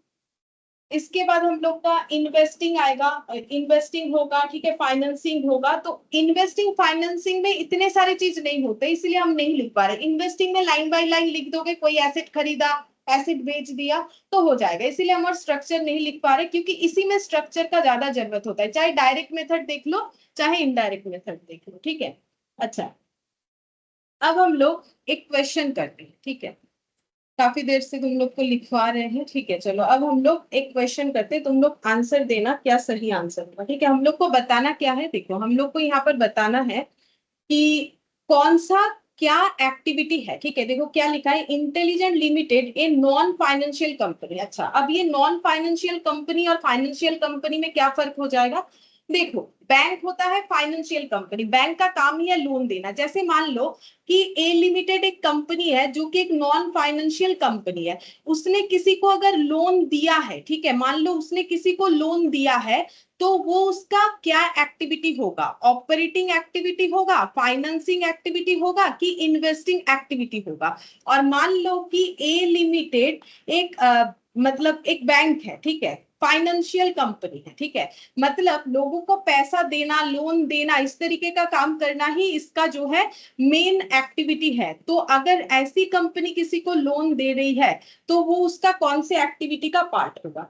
इसके बाद हम लोग का इन्वेस्टिंग आएगा, इन्वेस्टिंग होगा, ठीक है, फाइनेंसिंग होगा। तो इन्वेस्टिंग फाइनेंसिंग में इतने सारे चीज नहीं होते, इसलिए हम नहीं लिख पा रहे। इन्वेस्टिंग में लाइन बाय लाइन लिख दोगे, कोई एसेट खरीदा, एसेट बेच दिया तो हो जाएगा, इसीलिए हम और स्ट्रक्चर नहीं लिख पा रहे, क्योंकि इसी में स्ट्रक्चर का ज्यादा जरूरत होता है, चाहे डायरेक्ट मेथड देख लो चाहे इनडायरेक्ट मेथड देख लो, ठीक है। अच्छा, अब हम लोग एक क्वेश्चन करते हैं, ठीक है। काफी देर से तुम लोग को लिखवा रहे हैं, ठीक है। चलो अब हम लोग एक क्वेश्चन करते हैं, तुम लोग आंसर देना क्या सही आंसर होगा, ठीक है। हम लोग को बताना क्या है, देखो हम लोग को यहाँ पर बताना है कि कौन सा क्या एक्टिविटी है, ठीक है। देखो क्या लिखा है, intelligent limited a non financial company. अच्छा, अब ये नॉन फाइनेंशियल कंपनी और फाइनेंशियल कंपनी में क्या फर्क हो जाएगा। देखो बैंक होता है फाइनेंशियल कंपनी, बैंक का काम ही है लोन देना। जैसे मान लो कि ए लिमिटेड एक कंपनी है जो कि एक नॉन फाइनेंशियल कंपनी है, उसने किसी को अगर लोन दिया है, ठीक है, मान लो उसने किसी को लोन दिया है, तो वो उसका क्या एक्टिविटी होगा, ऑपरेटिंग एक्टिविटी होगा, फाइनेंसिंग एक्टिविटी होगा कि इन्वेस्टिंग एक्टिविटी होगा। और मान लो कि ए लिमिटेड एक मतलब एक बैंक है, ठीक है, फाइनेंशियल कंपनी है, ठीक है, मतलब लोगों को पैसा देना, लोन देना, इस तरीके का काम करना ही इसका जो है मेन एक्टिविटी है। तो अगर ऐसी कंपनी किसी को लोन दे रही है तो वो उसका कौन से एक्टिविटी का पार्ट होगा।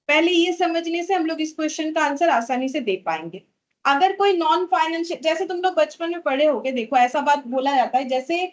पहले ये समझने से हम लोग इस क्वेश्चन का आंसर आसानी से दे पाएंगे। अगर कोई नॉन फाइनेंशियल, जैसे तुम लोग बचपन में पढ़े होगे, देखो ऐसा बात बोला जाता है, जैसे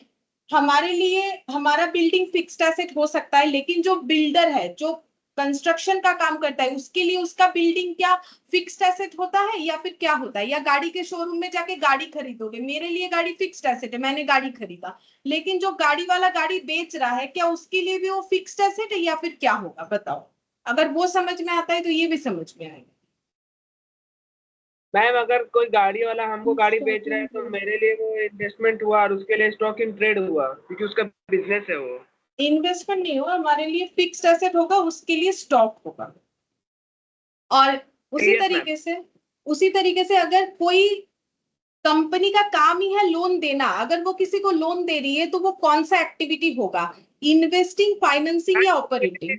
हमारे लिए हमारा बिल्डिंग फिक्स्ड एसेट हो सकता है, लेकिन जो बिल्डर है, जो कंस्ट्रक्शन का काम करता है, उसके लिए उसका बिल्डिंग क्या फिक्स्ड एसेट होता है या फिर क्या होता है। या गाड़ी के शोरूम में जाके गाड़ी खरीदोगे, मेरे लिए गाड़ी फिक्स्ड एसेट है, मैंने गाड़ी खरीदा, लेकिन जो गाड़ी वाला गाड़ी बेच रहा है, क्या उसके लिए भी वो फिक्स्ड एसेट है या फिर क्या होगा, बताओ। अगर वो समझ में आता है तो ये भी समझ में आएगा। मैम अगर कोई गाड़ी वाला हमको गाड़ी बेच रहा है तो मेरे लिए वो इन्वेस्टमेंट हुआ और उसके लिए स्टॉक इन ट्रेड हुआ, क्योंकि उसका बिजनेस है वो। इन्वेस्टमेंट नहीं होगा, हमारे लिए फिक्स्ड एसेट होगा, उसके लिए स्टॉक होगा। और यस मैम। उसी तरीके से अगर कोई कंपनी का काम ही है लोन देना, अगर वो किसी को लोन दे रही है तो वो कौन सा एक्टिविटी होगा, इन्वेस्टिंग, फाइनेंसिंग या ऑपरेटिंग।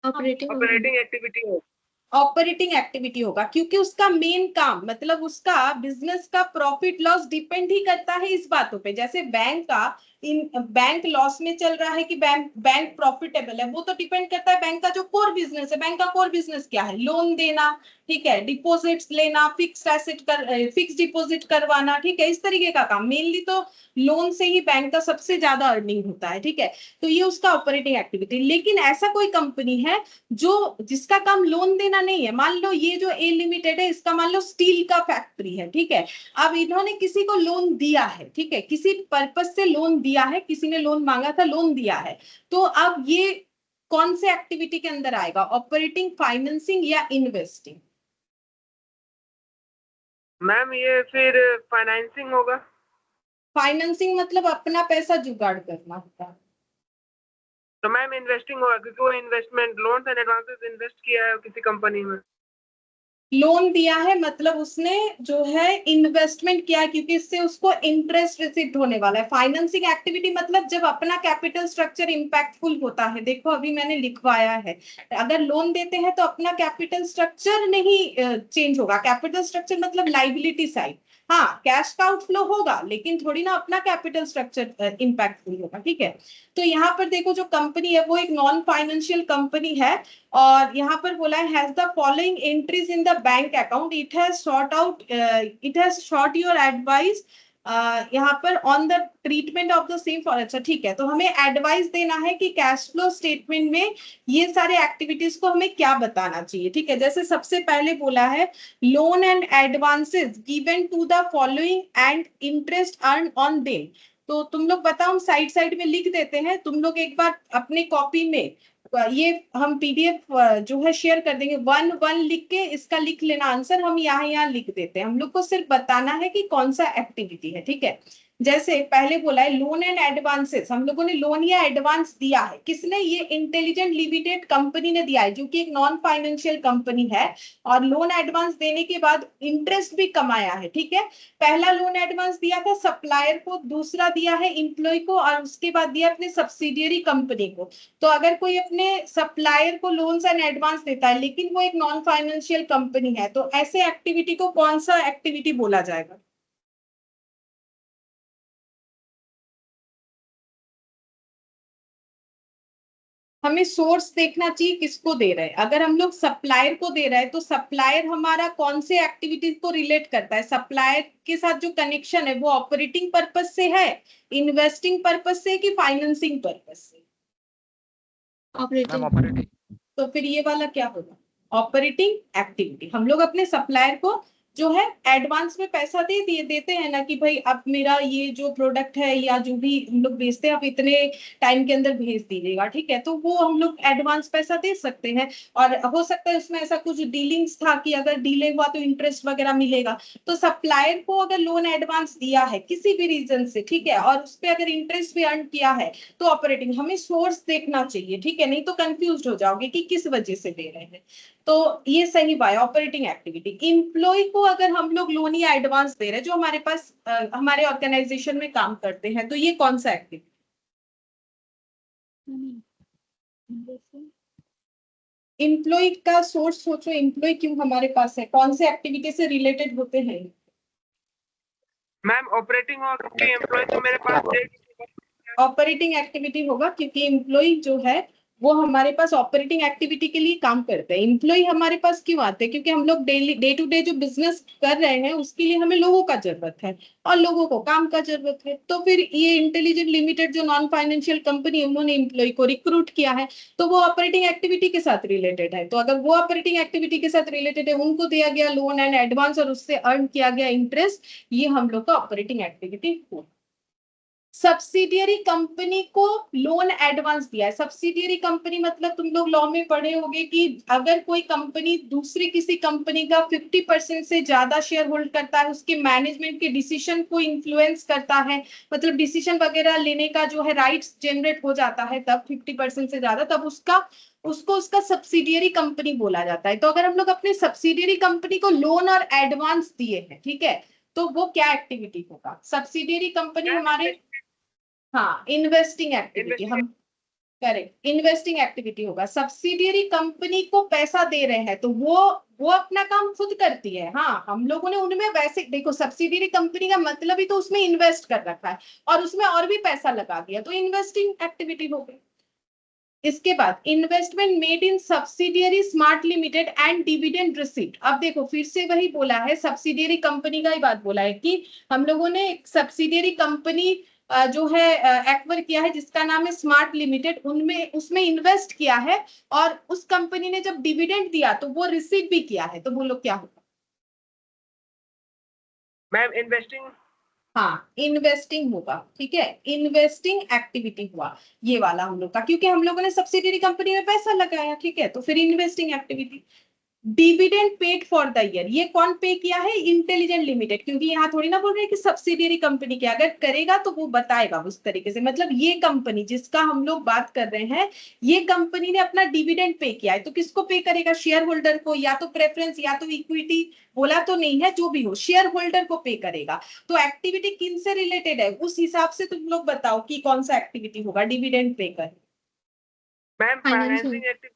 ऑपरेटिंग ऑपरेटिंग एक्टिविटी हो। ऑपरेटिंग एक्टिविटी होगा, क्योंकि उसका मेन काम मतलब उसका बिजनेस का प्रॉफिट लॉस डिपेंड ही करता है इस बातों पे। जैसे बैंक लॉस में चल रहा है कि बैंक प्रॉफिटेबल है, वो तो डिपेंड करता है बैंक का जो कोर बिजनेस है। बैंक का कोर बिजनेस क्या है, लोन देना, ठीक है, डिपॉजिट्स लेना, फिक्स डिपॉजिट करवाना, ठीक है, इस तरीके का काम। मेनली तो लोन से ही बैंक का सबसे ज्यादा अर्निंग होता है, ठीक है। तो ये उसका ऑपरेटिंग एक्टिविटी। लेकिन ऐसा कोई कंपनी है जो जिसका काम लोन देना नहीं है, मान लो ये जो ए लिमिटेड है, इसका मान लो स्टील का फैक्ट्री है, ठीक है। अब इन्होंने किसी को लोन दिया है, ठीक है, किसी पर्पज से लोन दिया है, किसी ने लोन मांगा था, लोन दिया है, तो अब ये कौन से एक्टिविटी के अंदर आएगा, ऑपरेटिंग, फाइनेंसिंग या इन्वेस्टिंग। मैम ये फिर फाइनेंसिंग होगा। फाइनेंसिंग मतलब अपना पैसा जुगाड़ करना होता है। तो मैम इन्वेस्टिंग होगा, क्योंकि वो investment loans and advances invest किया है किसी कंपनी में। लोन दिया है मतलब उसने जो है इन्वेस्टमेंट किया, क्योंकि इससे उसको इंटरेस्ट रिसीव होने वाला है। फाइनेंसिंग एक्टिविटी मतलब जब अपना कैपिटल स्ट्रक्चर इंपैक्टफुल होता है। देखो अभी मैंने लिखवाया है, अगर लोन देते हैं तो अपना कैपिटल स्ट्रक्चर नहीं चेंज होगा। कैपिटल स्ट्रक्चर मतलब लाइबिलिटी साइड, हाँ कैश का आउटफ्लो होगा लेकिन थोड़ी ना अपना कैपिटल स्ट्रक्चर इंपैक्टफुल होगा, ठीक है। तो यहाँ पर देखो जो कंपनी है वो एक नॉन फाइनेंशियल कंपनी है, और यहाँ पर बोला है has the following entries in the bank account, it has sort out, it has sort your advice यहाँ पर on the treatment of the same for. अच्छा ठीक है, तो हमें एडवाइस देना है कि कैश फ्लो स्टेटमेंट में ये सारे एक्टिविटीज को हमें क्या बताना चाहिए, ठीक है। जैसे सबसे पहले बोला है loan and advances given to the following and interest earn on them. तो तुम लोग बताओ, हम साइड साइड में लिख देते हैं, तुम लोग एक बार अपने कॉपी में ये हम पीडीएफ जो है शेयर कर देंगे, 1-1 लिख के इसका लिख लेना आंसर, हम यहाँ लिख देते हैं। हम लोग को सिर्फ बताना है कि कौन सा एक्टिविटी है, ठीक है। जैसे पहले बोला है लोन एंड एडवांसेस, हम लोगों ने लोन या एडवांस दिया है, किसने? ये इंटेलिजेंट लिमिटेड कंपनी ने दिया है जो कि एक नॉन फाइनेंशियल कंपनी है, और लोन एडवांस देने के बाद इंटरेस्ट भी कमाया है, ठीक है। पहला लोन एडवांस दिया था सप्लायर को, दूसरा दिया है इंप्लॉय को, और उसके बाद दिया अपने सब्सिडियरी कंपनी को। तो अगर कोई अपने सप्लायर को लोन्स एंड एडवांस देता है लेकिन वो एक नॉन फाइनेंशियल कंपनी है, तो ऐसे एक्टिविटी को कौन सा एक्टिविटी बोला जाएगा? हमें सोर्स देखना चाहिए किसको दे रहे हैं। अगर हम लोग सप्लायर को दे रहे हैं तो सप्लायर हमारा कौन से एक्टिविटीज को रिलेट करता है? सप्लायर के साथ जो कनेक्शन है वो ऑपरेटिंग पर्पस से है, इन्वेस्टिंग पर्पस से कि फाइनेंसिंग पर्पस से? ऑपरेटिंग। तो फिर ये वाला क्या होगा? Operating activity. हम लोग अपने सप्लायर को जो है एडवांस में पैसा देते हैं ना, कि भाई अब मेरा ये जो प्रोडक्ट है या जो भी हम लोग बेचते हैं आप इतने टाइम के अंदर भेज दीजिएगा, ठीक है। तो वो हम लोग एडवांस पैसा दे सकते हैं, और हो सकता है उसमें ऐसा कुछ डीलिंग्स था कि अगर डीले हुआ तो इंटरेस्ट वगैरह मिलेगा। तो सप्लायर को अगर लोन एडवांस दिया है किसी भी रीजन से, ठीक है, और उस पर अगर इंटरेस्ट भी अर्न किया है तो ऑपरेटिंग। हमें सोर्स देखना चाहिए, ठीक है, नहीं तो कंफ्यूज हो जाओगे कि किस वजह से दे रहे हैं। तो ये सही बात है, ऑपरेटिंग एक्टिविटी। इंप्लॉय को अगर हम लोग लोन या एडवांस दे रहे हैं जो हमारे पास हमारे ऑर्गेनाइजेशन में काम करते हैं, तो ये कौन सा एक्टिविटी? इंप्लॉय का सोर्स सोचो, इंप्लॉय क्यों हमारे पास है, कौन से एक्टिविटी से रिलेटेड होते हैं? मैम ऑपरेटिंग हो क्योंकि एम्प्लॉय तो मेरे पास ऑपरेटिंग एक्टिविटी होगा क्योंकि एम्प्लॉय जो है वो हमारे पास ऑपरेटिंग एक्टिविटी के लिए काम करते हैं। एम्प्लॉय हमारे पास क्यों आते हैं? क्योंकि हम लोग डेली डे टू डे जो बिजनेस कर रहे हैं उसके लिए हमें लोगों का जरूरत है, और लोगों को काम का जरूरत है। तो फिर ये इंटेलिजेंट लिमिटेड जो नॉन फाइनेंशियल कंपनी है उन्होंने एम्प्लॉय को रिक्रूट किया है, तो वो ऑपरेटिंग एक्टिविटी के साथ रिलेटेड है। तो अगर वो ऑपरेटिंग एक्टिविटी के साथ रिलेटेड है, उनको दिया गया लोन एंड एडवांस और उससे अर्न किया गया इंटरेस्ट, ये हम लोग का ऑपरेटिंग एक्टिविटी हो। सब्सिडियरी कंपनी को लोन एडवांस दिया है। सब्सिडियरी कंपनी मतलब तुम लोग लॉ में पढ़े होंगे कि अगर कोई कंपनी दूसरी किसी कंपनी का 50% से ज्यादा शेयर होल्ड करता है, उसके मैनेजमेंट के डिसीजन को इन्फ्लुएंस करता है, मतलब डिसीजन वगैरह लेने का जो है राइट्स जनरेट हो जाता है, तब 50% से ज्यादा, तब उसका सब्सिडियरी कंपनी बोला जाता है। तो अगर हम लोग अपने सब्सिडियरी कंपनी को लोन और एडवांस दिए हैं, ठीक है, तो वो क्या एक्टिविटी होगा? सब्सिडियरी कंपनी हमारे, हाँ इन्वेस्टिंग एक्टिविटी, हम करेक्ट, इन्वेस्टिंग एक्टिविटी होगा। सब्सिडियरी कंपनी को पैसा दे रहे हैं तो वो अपना काम खुद करती है, हाँ हम लोगों ने उनमें वैसे देखो, सब्सिडियरी कंपनी का मतलब ही तो उसमें इन्वेस्ट कर रखा है और उसमें और भी पैसा लगा दिया, तो इन्वेस्टिंग एक्टिविटी हो गई। इसके बाद investment made in subsidiary smart limited and dividend receipt. अब देखो फिर से वही बोला है, सब्सिडियरी कंपनी का ही बात बोला है कि हम लोगों ने एक सब्सिडियरी कंपनी जो है एक्वायर किया है जिसका नाम है स्मार्ट लिमिटेड, उनमें उसमें इन्वेस्ट किया है, और उस कंपनी ने जब डिविडेंड दिया तो वो रिसीव भी किया है, तो बोलो क्या होगा? Ma'am investing. हाँ इन्वेस्टिंग होगा, ठीक है, इन्वेस्टिंग एक्टिविटी हुआ ये वाला हम लोग का, क्योंकि हम लोगों ने सब्सिडियरी कंपनी में पैसा लगाया, ठीक है, तो फिर investing activity. Dividend paid for the year, ये कौन पे किया है? इंटेलिजेंट लिमिटेड, क्योंकि यहाँ थोड़ी ना बोल रहे हैं कि सब्सिडियरी कंपनी की, अगर करेगा तो वो बताएगा उस तरीके से। मतलब ये कंपनी जिसका हम लोग बात कर रहे हैं, ये कंपनी ने अपना डिविडेंड पे किया है, तो किसको पे करेगा? शेयर होल्डर को, या तो प्रेफरेंस या तो इक्विटी, बोला तो नहीं है, जो भी हो शेयर होल्डर को पे करेगा। तो एक्टिविटी किन से रिलेटेड है, उस हिसाब से तुम लोग बताओ कि कौन सा एक्टिविटी होगा डिविडेंड पे कर। Ma'am financing activity.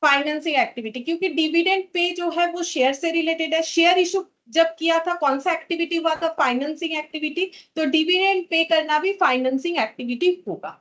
Financing activity, क्योंकि डिविडेंड पे जो है वो शेयर से रिलेटेड है। शेयर इशू जब किया था कौन सा एक्टिविटी हुआ था? Financing activity. तो डिविडेंड पे करना भी फाइनेंसिंग एक्टिविटी होगा।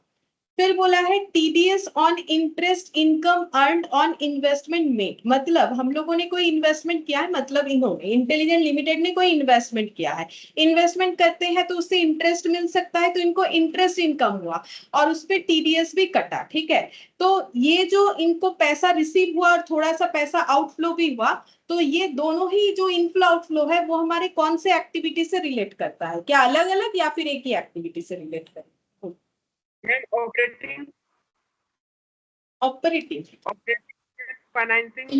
फिर बोला है TDS on interest income earned on investment made, मतलब हम लोगों ने कोई इन्वेस्टमेंट किया है, मतलब इन्होंने इंटेलिजेंट लिमिटेड ने कोई इन्वेस्टमेंट किया है। इन्वेस्टमेंट करते हैं तो उससे इंटरेस्ट मिल सकता है, तो इनको इंटरेस्ट इनकम हुआ और उस पर टीडीएस भी कटा, ठीक है। तो ये जो इनको पैसा रिसीव हुआ और थोड़ा सा पैसा आउटफ्लो भी हुआ, तो ये दोनों ही जो इनफ्लो आउटफ्लो है वो हमारे कौन से एक्टिविटी से रिलेट करता है? क्या अलग अलग या फिर एक ही एक्टिविटी से रिलेट करता है? Operating operating financing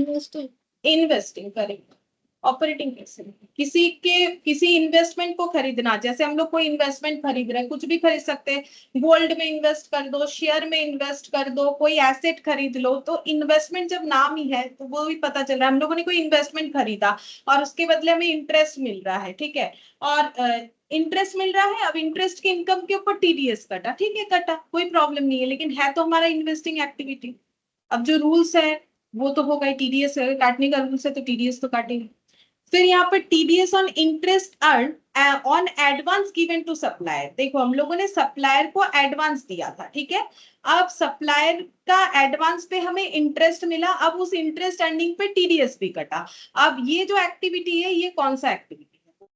investing correct. Operating कैसे? किसी इन्वेस्टमेंट को खरीदना, जैसे हम लोग कोई इन्वेस्टमेंट खरीद रहे हैं, कुछ भी खरीद सकते हैं, गोल्ड में इन्वेस्ट कर दो, शेयर में इन्वेस्ट कर दो, कोई एसेट खरीद लो। तो इन्वेस्टमेंट जब नाम ही है तो वो भी पता चल रहा है हम लोगों ने कोई इन्वेस्टमेंट खरीदा और उसके बदले हमें इंटरेस्ट मिल रहा है, ठीक है। और इंटरेस्ट मिल रहा है, अब इंटरेस्ट की इनकम के ऊपर टीडीएस कटा, ठीक है, कटा, कोई प्रॉब्लम नहीं है, लेकिन है तो हमारा इन्वेस्टिंग एक्टिविटी। अब जो रूल्स है वो तो होगा ही, टीडीएस काटने का रूल्स है तो टीडीएस तो काटेंगे। फिर यहाँ पर TDS on interest earn on advance given to supplier, देखो हम लोगों ने सप्लायर को एडवांस दिया था, ठीक है। अब सप्लायर का एडवांस पे हमें इंटरेस्ट मिला, अब उस इंटरेस्ट अर्निंग पे टीडीएस भी कटा। अब ये जो एक्टिविटी है ये कौन सा एक्टिविटी है?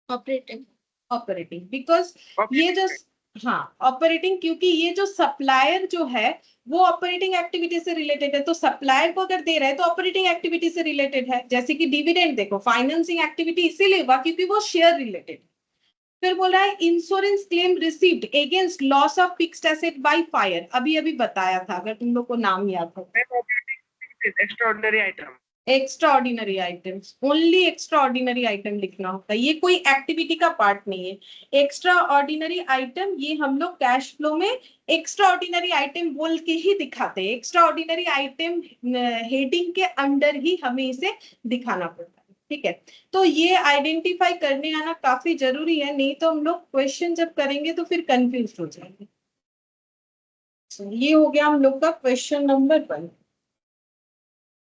ऑपरेटिंग। ऑपरेटिंग, बिकॉज ये जो, हाँ ऑपरेटिंग, क्योंकि ये जो सप्लायर जो है वो ऑपरेटिंग एक्टिविटी से रिलेटेड है, तो सप्लायर को अगर दे रहे हैं तो ऑपरेटिंग एक्टिविटी से रिलेटेड है। जैसे कि डिविडेंड देखो फाइनेंसिंग एक्टिविटी इसीलिए हुआ क्योंकि वो शेयर रिलेटेड। फिर बोल रहा है insurance claim received against loss of fixed asset by fire, अभी अभी बताया था, अगर तुम लोग को नाम याद हो। Extra ordinary item. Extra ordinary items, only extra ordinary item लिखना होता है, ये कोई एक्टिविटी का पार्ट नहीं है। एक्स्ट्रा ऑर्डिनरी आइटम ये हम लोग कैश फ्लो में एक्स्ट्रा ऑर्डिनरी आइटम बोल के ही दिखाते हैं। एक्स्ट्रा ऑर्डिनरी आइटम हेडिंग के अंडर ही हमें इसे दिखाना पड़ता है, ठीक है। तो ये आइडेंटिफाई करने आना काफी जरूरी है, नहीं तो हम लोग क्वेश्चन जब करेंगे तो फिर कंफ्यूज हो जाएंगे। ये हो गया हम लोग का क्वेश्चन नंबर 1।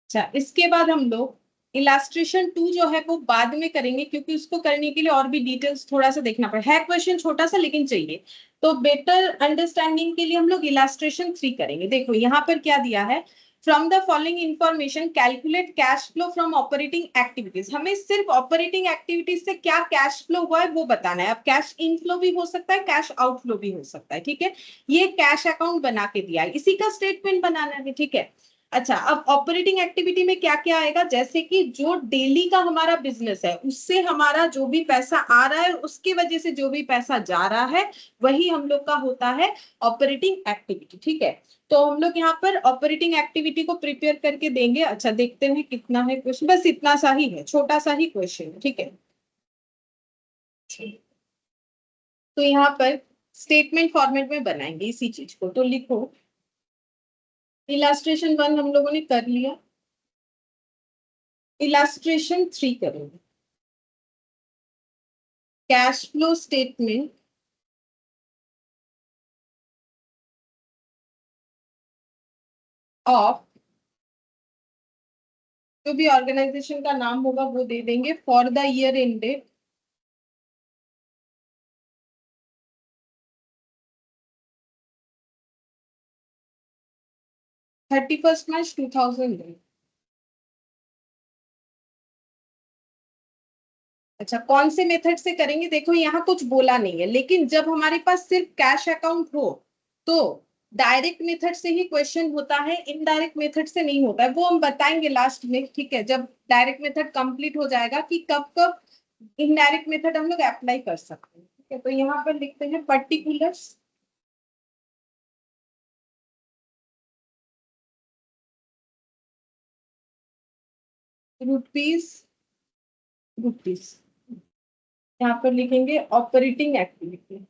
अच्छा, इसके बाद हम लोग इलास्ट्रेशन 2 जो है वो बाद में करेंगे, क्योंकि उसको करने के लिए और भी डिटेल्स थोड़ा सा देखना पड़ेगा। है क्वेश्चन छोटा सा लेकिन चाहिए, तो बेटर अंडरस्टैंडिंग के लिए हम लोग इलास्ट्रेशन 3 करेंगे। देखो यहाँ पर क्या दिया है, from the following information calculate cash flow from operating activities. हमें सिर्फ ऑपरेटिंग एक्टिविटीज से क्या कैश फ्लो हुआ है वो बताना है। अब कैश इनफ्लो भी हो सकता है, कैश आउटफ्लो भी हो सकता है, ठीक है। ये कैश अकाउंट बना के दिया है, इसी का स्टेटमेंट बनाना है, ठीक है। अच्छा, अब ऑपरेटिंग एक्टिविटी में क्या क्या आएगा, जैसे कि जो डेली का हमारा बिजनेस है उससे हमारा जो भी पैसा आ रहा है उसकी वजह से जो भी पैसा जा रहा है वही हम लोग का होता है ऑपरेटिंग एक्टिविटी, ठीक है। तो हम लोग यहाँ पर ऑपरेटिंग एक्टिविटी को प्रिपेयर करके देंगे। अच्छा, देखते हैं कितना है क्वेश्चन, बस इतना सा ही है, छोटा सा ही क्वेश्चन है, ठीक है। तो यहाँ पर स्टेटमेंट फॉर्मेट में बनाएंगे इसी चीज को, तो लिखो इलास्ट्रेशन 1 हम लोगों ने कर लिया, इलास्ट्रेशन 3 करेंगे। कैश फ्लो स्टेटमेंट ऑफ, जो भी ऑर्गेनाइजेशन का नाम होगा वो दे देंगे, फॉर द ईयर एंडेड 31 मार्च 2000। अच्छा, कौन से मेथड से करेंगे, देखो यहाँ कुछ बोला नहीं है, लेकिन जब हमारे पास सिर्फ कैश अकाउंट हो तो डायरेक्ट मेथड से ही क्वेश्चन होता है, इनडायरेक्ट मेथड से नहीं होता है, वो हम बताएंगे लास्ट में, ठीक है, जब डायरेक्ट मेथड कंप्लीट हो जाएगा कि कब कब इनडायरेक्ट मेथड हम लोग अप्लाई कर सकते हैं, ठीक है। तो यहाँ पर लिखते हैं पर्टिकुलर्स रुपीज रुपीज, यहाँ पर लिखेंगे ऑपरेटिंग एक्टिविटी।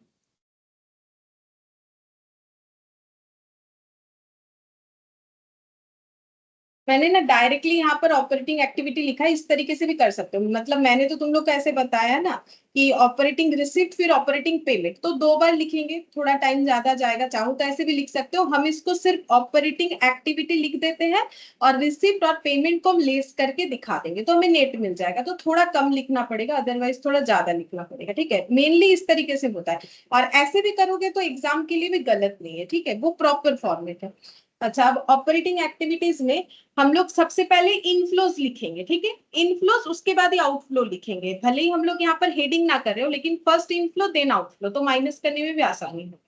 मैंने ना डायरेक्टली यहाँ पर ऑपरेटिंग एक्टिविटी लिखा है, इस तरीके से भी कर सकते हो। मतलब मैंने तो तुम लोग को ऐसे बताया ना कि ऑपरेटिंग रिसिप्ट फिर ऑपरेटिंग पेमेंट, तो 2 बार लिखेंगे, थोड़ा टाइम ज्यादा जाएगा। चाहो तो ऐसे भी लिख सकते हो। हम इसको सिर्फ ऑपरेटिंग एक्टिविटी लिख देते हैं और रिसिप्ट और पेमेंट को हम लेस करके दिखा देंगे, तो हमें नेट मिल जाएगा। तो थोड़ा कम लिखना पड़ेगा, अदरवाइज थोड़ा ज्यादा लिखना पड़ेगा। ठीक है, मेनली इस तरीके से होता है। और ऐसे भी करोगे तो एग्जाम के लिए भी गलत नहीं है। ठीक है, वो प्रॉपर फॉर्मेट है। अच्छा, अब ऑपरेटिंग एक्टिविटीज में हम लोग सबसे पहले इनफ्लोज लिखेंगे। ठीक है, इनफ्लोज, उसके बाद ही आउटफ्लो लिखेंगे। भले ही हम लोग यहाँ पर हेडिंग ना कर रहे हो, लेकिन फर्स्ट इनफ्लो देन आउटफ्लो, तो माइनस करने में भी आसानी हो,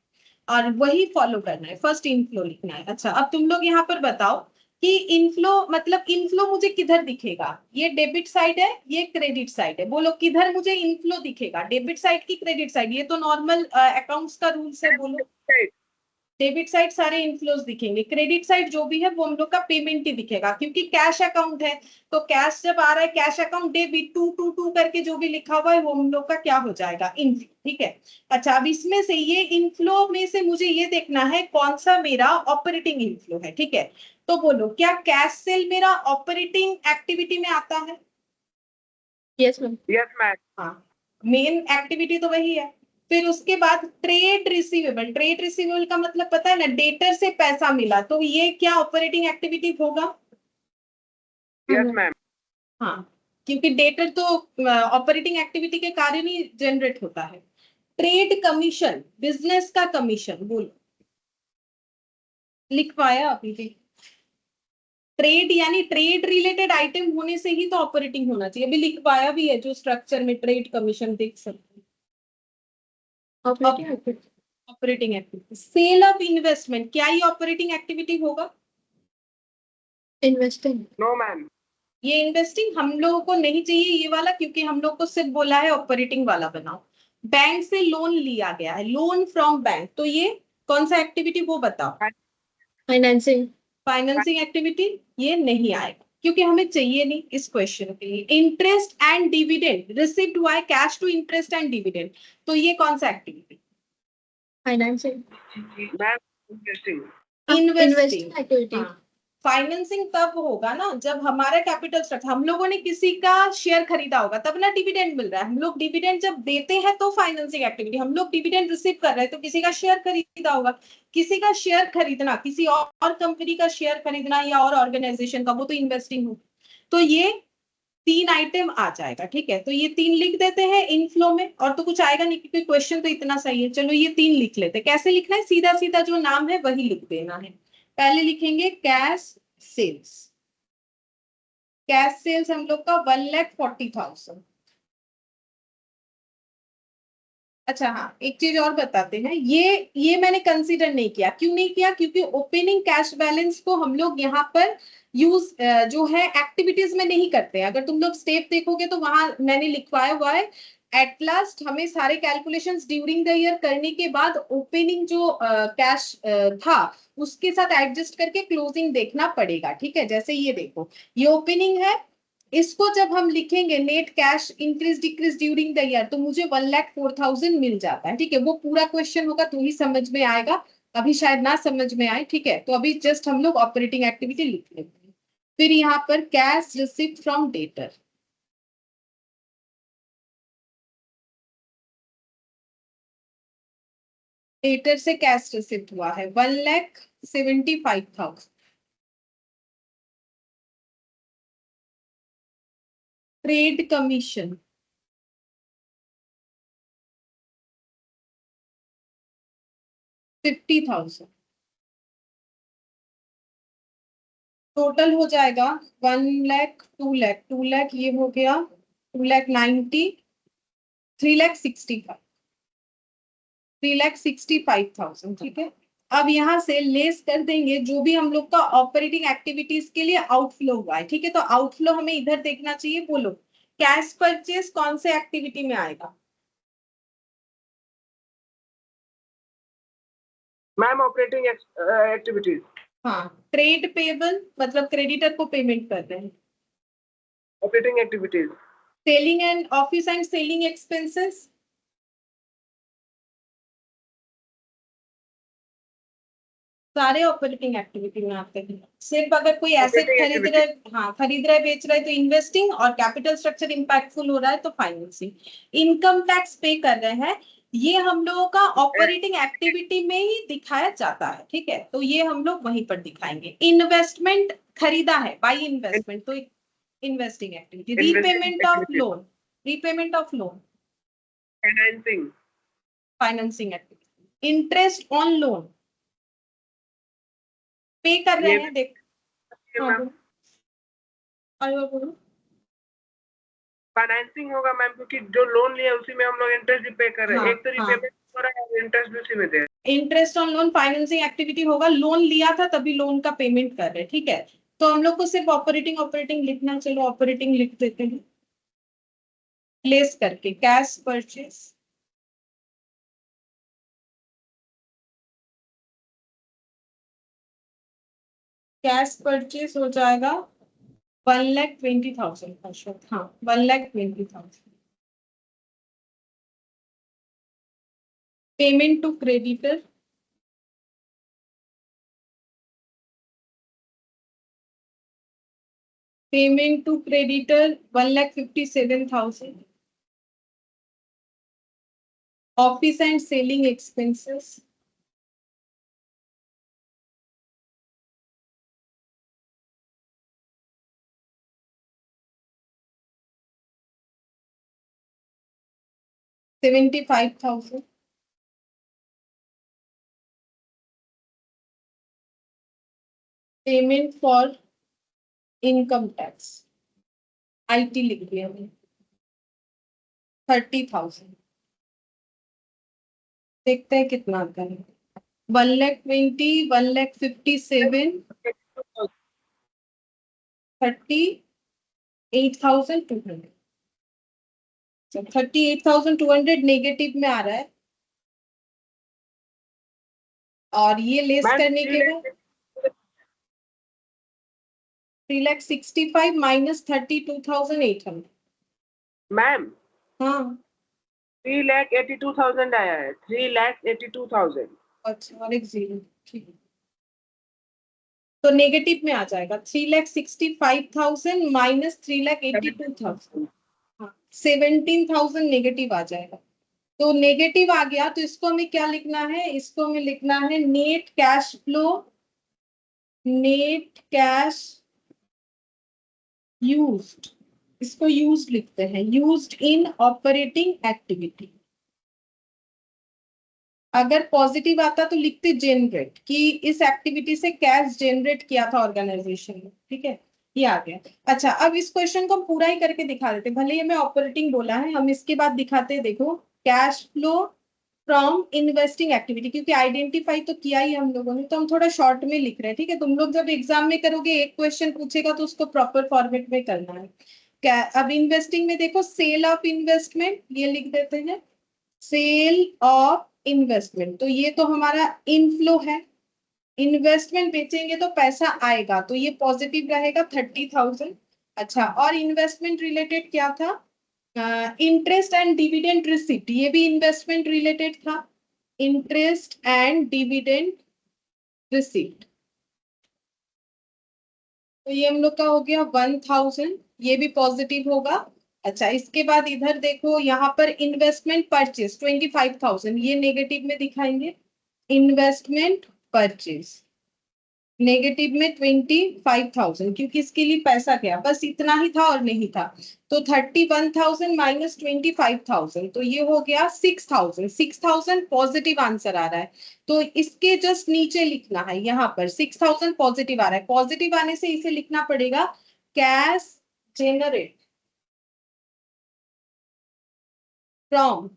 और वही फॉलो करना है, फर्स्ट इनफ्लो लिखना है। अच्छा, अब तुम लोग यहाँ पर बताओ कि इनफ्लो मतलब इनफ्लो मुझे किधर दिखेगा? ये डेबिट साइड है, ये क्रेडिट साइड है। बोलो किधर मुझे इनफ्लो दिखेगा, डेबिट साइड की क्रेडिट साइड? ये तो नॉर्मल अकाउंट्स का रूल्स है। बोलो, डेबिट साइड सारे इनफ्लोज दिखेंगे, क्रेडिट साइड जो भी है वो हम लोग का पेमेंट ही दिखेगा, क्योंकि कैश अकाउंट है। तो कैश जब आ रहा है, कैश अकाउंट डेबिट 222 करके जो भी लिखा हुआ है वो हम लोग का क्या हो जाएगा? इनफ्लो। ठीक है। अच्छा, अब इसमें से ये इनफ्लो में से मुझे ये देखना है कौन सा मेरा ऑपरेटिंग इनफ्लो है। ठीक है, तो बोलो क्या कैश सेल मेरा ऑपरेटिंग एक्टिविटी में आता है? Yes ma'am. Yes ma'am. हाँ, मेन एक्टिविटी तो वही है। फिर उसके बाद ट्रेड रिसीवेबल, ट्रेड रिसीवेबल का मतलब पता है ना, डेटर से पैसा मिला, तो ये क्या ऑपरेटिंग एक्टिविटी होगा? Yes ma'am. हाँ, क्योंकि डेटर तो ऑपरेटिंग एक्टिविटी के कारण ही जनरेट होता है। ट्रेड कमीशन, बिजनेस का कमीशन, बोलो लिख पाया अभी भी? ट्रेड यानी ट्रेड रिलेटेड आइटम होने से ही तो ऑपरेटिंग होना चाहिए। अभी लिख पाया भी है जो स्ट्रक्चर में ट्रेड कमीशन देख सकते हैं। Operating activity. Sale of investment, क्या ये ऑपरेटिंग एक्टिविटी होगा? इन्वेस्टिंग। No ma'am. ये इन्वेस्टिंग हम लोगों को नहीं चाहिए ये वाला, क्योंकि हम लोग को सिर्फ बोला है ऑपरेटिंग वाला बनाओ। बैंक से लोन लिया गया है, लोन फ्रॉम बैंक, तो ये कौन सा एक्टिविटी वो बताओ? फाइनेंसिंग। फाइनेंसिंग एक्टिविटी, ये नहीं आएगा क्योंकि हमें चाहिए नहीं इस क्वेश्चन के लिए। इंटरेस्ट एंड डिविडेंड, रिसीव्ड हुआ है cash to interest and dividend, तो ये कौन सा activity? Financing. Ma'am investing. Investing activity. हाँ। फाइनेंसिंग तब होगा ना जब हमारा कैपिटल स्ट्रक्चर, हम लोगों ने किसी का शेयर खरीदा होगा तब ना डिविडेंड मिल रहा है। हम लोग डिविडेंड जब देते हैं तो फाइनेंसिंग एक्टिविटी, हम लोग डिविडेंड रिसीव कर रहे हैं तो किसी का शेयर खरीदा होगा। किसी का शेयर खरीदना, किसी और कंपनी का शेयर खरीदना या और ऑर्गेनाइजेशन का, वो तो इन्वेस्टिंग हो। तो ये 3 आइटम आ जाएगा। ठीक है, तो ये 3 लिख देते हैं इनफ्लो में, और तो कुछ आएगा नहीं क्योंकि क्वेश्चन तो इतना सही है। चलो ये 3 लिख लेते हैं। कैसे लिखना है? सीधा सीधा जो नाम है वही लिख देना है। पहले लिखेंगे कैश सेल्स। कैश सेल्स हम लोग का 1,40,000। अच्छा हाँ, एक चीज और बताते हैं, ये मैंने कंसीडर नहीं किया। क्यों नहीं किया? क्योंकि ओपनिंग कैश बैलेंस को हम लोग यहाँ पर यूज जो है एक्टिविटीज में नहीं करते हैं। अगर तुम लोग स्टेप देखोगे तो वहां मैंने लिखवाया हुआ है, एट लास्ट हमें सारे कैलकुलेशंस ड्यूरिंग द ईयर करने के बाद ओपनिंग जो कैश था उसके साथ एडजस्ट करके क्लोजिंग देखना पड़ेगा। ठीक है, जैसे ये देखो, ये ओपनिंग है, इसको जब हम लिखेंगे net cash increase decrease during the year, तो मुझे 1,04,000 मिल जाता है। ठीक है, वो पूरा क्वेश्चन होगा तो ही समझ में आएगा, अभी शायद ना समझ में आए। ठीक है, तो अभी जस्ट हम लोग ऑपरेटिंग एक्टिविटी लिख लेते हैं। फिर यहाँ पर cash receipt from debtor, debtor से कैश रिसिप्ट हुआ है 1,75,000। Trade commission 50,000। टोटल हो जाएगा 1,00,000, 2,00,000, 2,00,000 ये हो गया, 2,90,000, 3,65,000, 3,65,000। ठीक है, अब यहाँ से लेस कर देंगे जो भी हम लोग का ऑपरेटिंग एक्टिविटीज के लिए आउटफ्लो हुआ है। ठीक है, तो आउटफ्लो हमें इधर देखना चाहिए। बोलो कैश परचेज कौन से एक्टिविटी में आएगा? Ma'am operating activities. हाँ, ट्रेड पेबल मतलब क्रेडिटर को पेमेंट कर रहे हैं। Operating activities, selling and office and selling expenses, सारे ऑपरेटिंग एक्टिविटी में आते हैं। सिर्फ अगर कोई एसेट Operating खरीद रहा है, हाँ खरीद रहा है बेच रहा है तो इन्वेस्टिंग, और कैपिटल स्ट्रक्चर इंपैक्टफुल हो रहा है तो फाइनेंसिंग। इनकम टैक्स पे कर रहे हैं, ये हम लोगों का ऑपरेटिंग एक्टिविटी में ही दिखाया जाता है, ठीक है, तो ये हम लोग वहीं पर दिखाएंगे। इन्वेस्टमेंट खरीदा है, बाई इन्वेस्टमेंट, तो investing activity. Repayment of loan, repayment of loan, financing, financing activity. Interest on loan, पे कर रहे हैं, देख मैम बोलो। फाइनेंसिंग होगा मैम, क्योंकि जो लोन लिया उसी में हम लोग इंटरेस्ट भी पे कर रहे हैं। हाँ, एक तो रिपेमेंट हो रहा है और इंटरेस्ट भी उसी में दे रहे हैं। Interest on loan financing activity होगा, लोन लिया था तभी लोन का पेमेंट कर रहे हैं, ठीक है। तो हम लोग को सिर्फ ऑपरेटिंग ऑपरेटिंग लिखना, चलो ऑपरेटिंग लिख देते हैं प्लेस करके। कैश परचेस, कैश परचेस हो जाएगा 1,20,000। हाँ 1,20,000। Payment to creditor, payment to creditor 1,57,000। Office and selling expenses, $75,000। Payment for income tax, IT लिख दिया मैंने, 30,000। देखते हैं कितना आता है। 1,20,000, 1,57,000, 38,200। 38,200 नेगेटिव में आ रहा है, और ये लेस मैम करने के बाद 3,65,000 माइनस 32,800। मैम हाँ 3,82,000 आया है, 3,82,000। अच्छा, और एक जीरो, ठीक है, तो नेगेटिव में आ जाएगा। 3,65,000 माइनस 3,82,000, हाँ 17,000 नेगेटिव आ जाएगा। तो नेगेटिव आ गया तो इसको हमें क्या लिखना है, इसको हमें लिखना है net cash flow, net cash used, इसको यूज्ड लिखते हैं, यूज्ड इन ऑपरेटिंग एक्टिविटी। अगर पॉजिटिव आता तो लिखते जनरेट, कि इस एक्टिविटी से कैश जनरेट किया था ऑर्गेनाइजेशन ने, ठीक है, ये आ गया। अच्छा, अब इस क्वेश्चन को हम पूरा ही करके दिखा देते, भले ही मैं ऑपरेटिंग बोला है, हम इसके बाद दिखाते हैं। देखो, cash flow from investing activity, क्योंकि आइडेंटिफाई तो किया ही हम लोगों ने, तो हम थोड़ा शॉर्ट में लिख रहे हैं, ठीक है। तुम लोग जब एग्जाम में करोगे, एक क्वेश्चन पूछेगा तो उसको प्रॉपर फॉर्मेट में करना है। क्या अब इन्वेस्टिंग में देखो, सेल ऑफ इन्वेस्टमेंट, ये लिख देते हैं, सेल ऑफ इन्वेस्टमेंट, तो ये तो हमारा इनफ्लो है। इन्वेस्टमेंट बेचेंगे तो पैसा आएगा, तो ये पॉजिटिव रहेगा 30,000। अच्छा, और इन्वेस्टमेंट रिलेटेड क्या था, इंटरेस्ट एंड डिविडेंड रिसिप्ट, ये भी इन्वेस्टमेंट रिलेटेड था, इंटरेस्ट एंड डिविडेंड रिसिप्ट, तो ये हम लोग का हो गया 1,000, ये भी पॉजिटिव होगा। अच्छा, इसके बाद इधर देखो, यहाँ पर इन्वेस्टमेंट परचेज 25,000, ये नेगेटिव में दिखाएंगे। इन्वेस्टमेंट परचेज नेगेटिव में 25,000, क्योंकि इसके लिए पैसा गया, बस इतना ही था और नहीं था। तो 31,000 माइनस 25,000, तो ये हो गया 6,000। 6,000 पॉजिटिव आंसर आ रहा है, तो इसके जस्ट नीचे लिखना है, यहाँ पर 6,000 पॉजिटिव आ रहा है। पॉजिटिव आने से इसे लिखना पड़ेगा cash generate from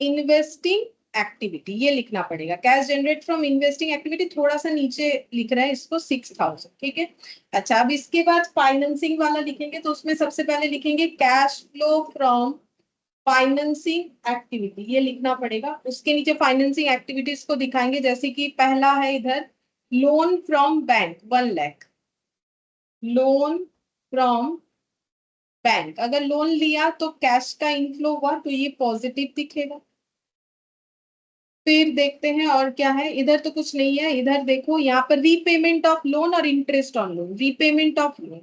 investing activity, ये लिखना पड़ेगा, cash generate from investing activity, थोड़ा सा नीचे लिख रहा है इसको 6,000, ठीक है। अच्छा, अब इसके बाद फाइनेंसिंग वाला लिखेंगे, तो उसमें सबसे पहले लिखेंगे cash flow from financing activity, ये लिखना पड़ेगा। उसके नीचे फाइनेंसिंग एक्टिविटीज को दिखाएंगे, जैसे कि पहला है इधर, loan from bank 1 lakh, loan from bank, अगर लोन लिया तो कैश का इनफ्लो हुआ तो ये पॉजिटिव दिखेगा। फिर देखते हैं और क्या है, इधर तो कुछ नहीं है, इधर देखो यहाँ पर रीपेमेंट ऑफ लोन और interest on loan, repayment of loan,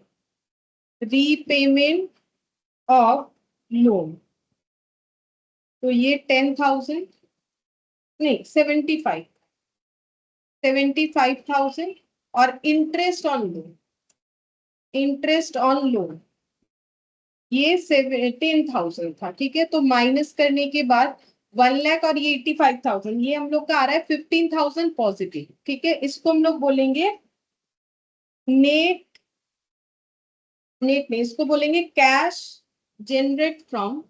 repayment of loan, तो ये 10,000, नहीं 75,000, और interest on loan, interest on loan ये 10,000 था, ठीक है। तो माइनस करने के बाद 1 लाख और ये 85,000, ये हम लोग का आ रहा है 15,000 पॉजिटिव, ठीक है। इसको हम लोग बोलेंगे नेट, नेट में इसको बोलेंगे cash generate from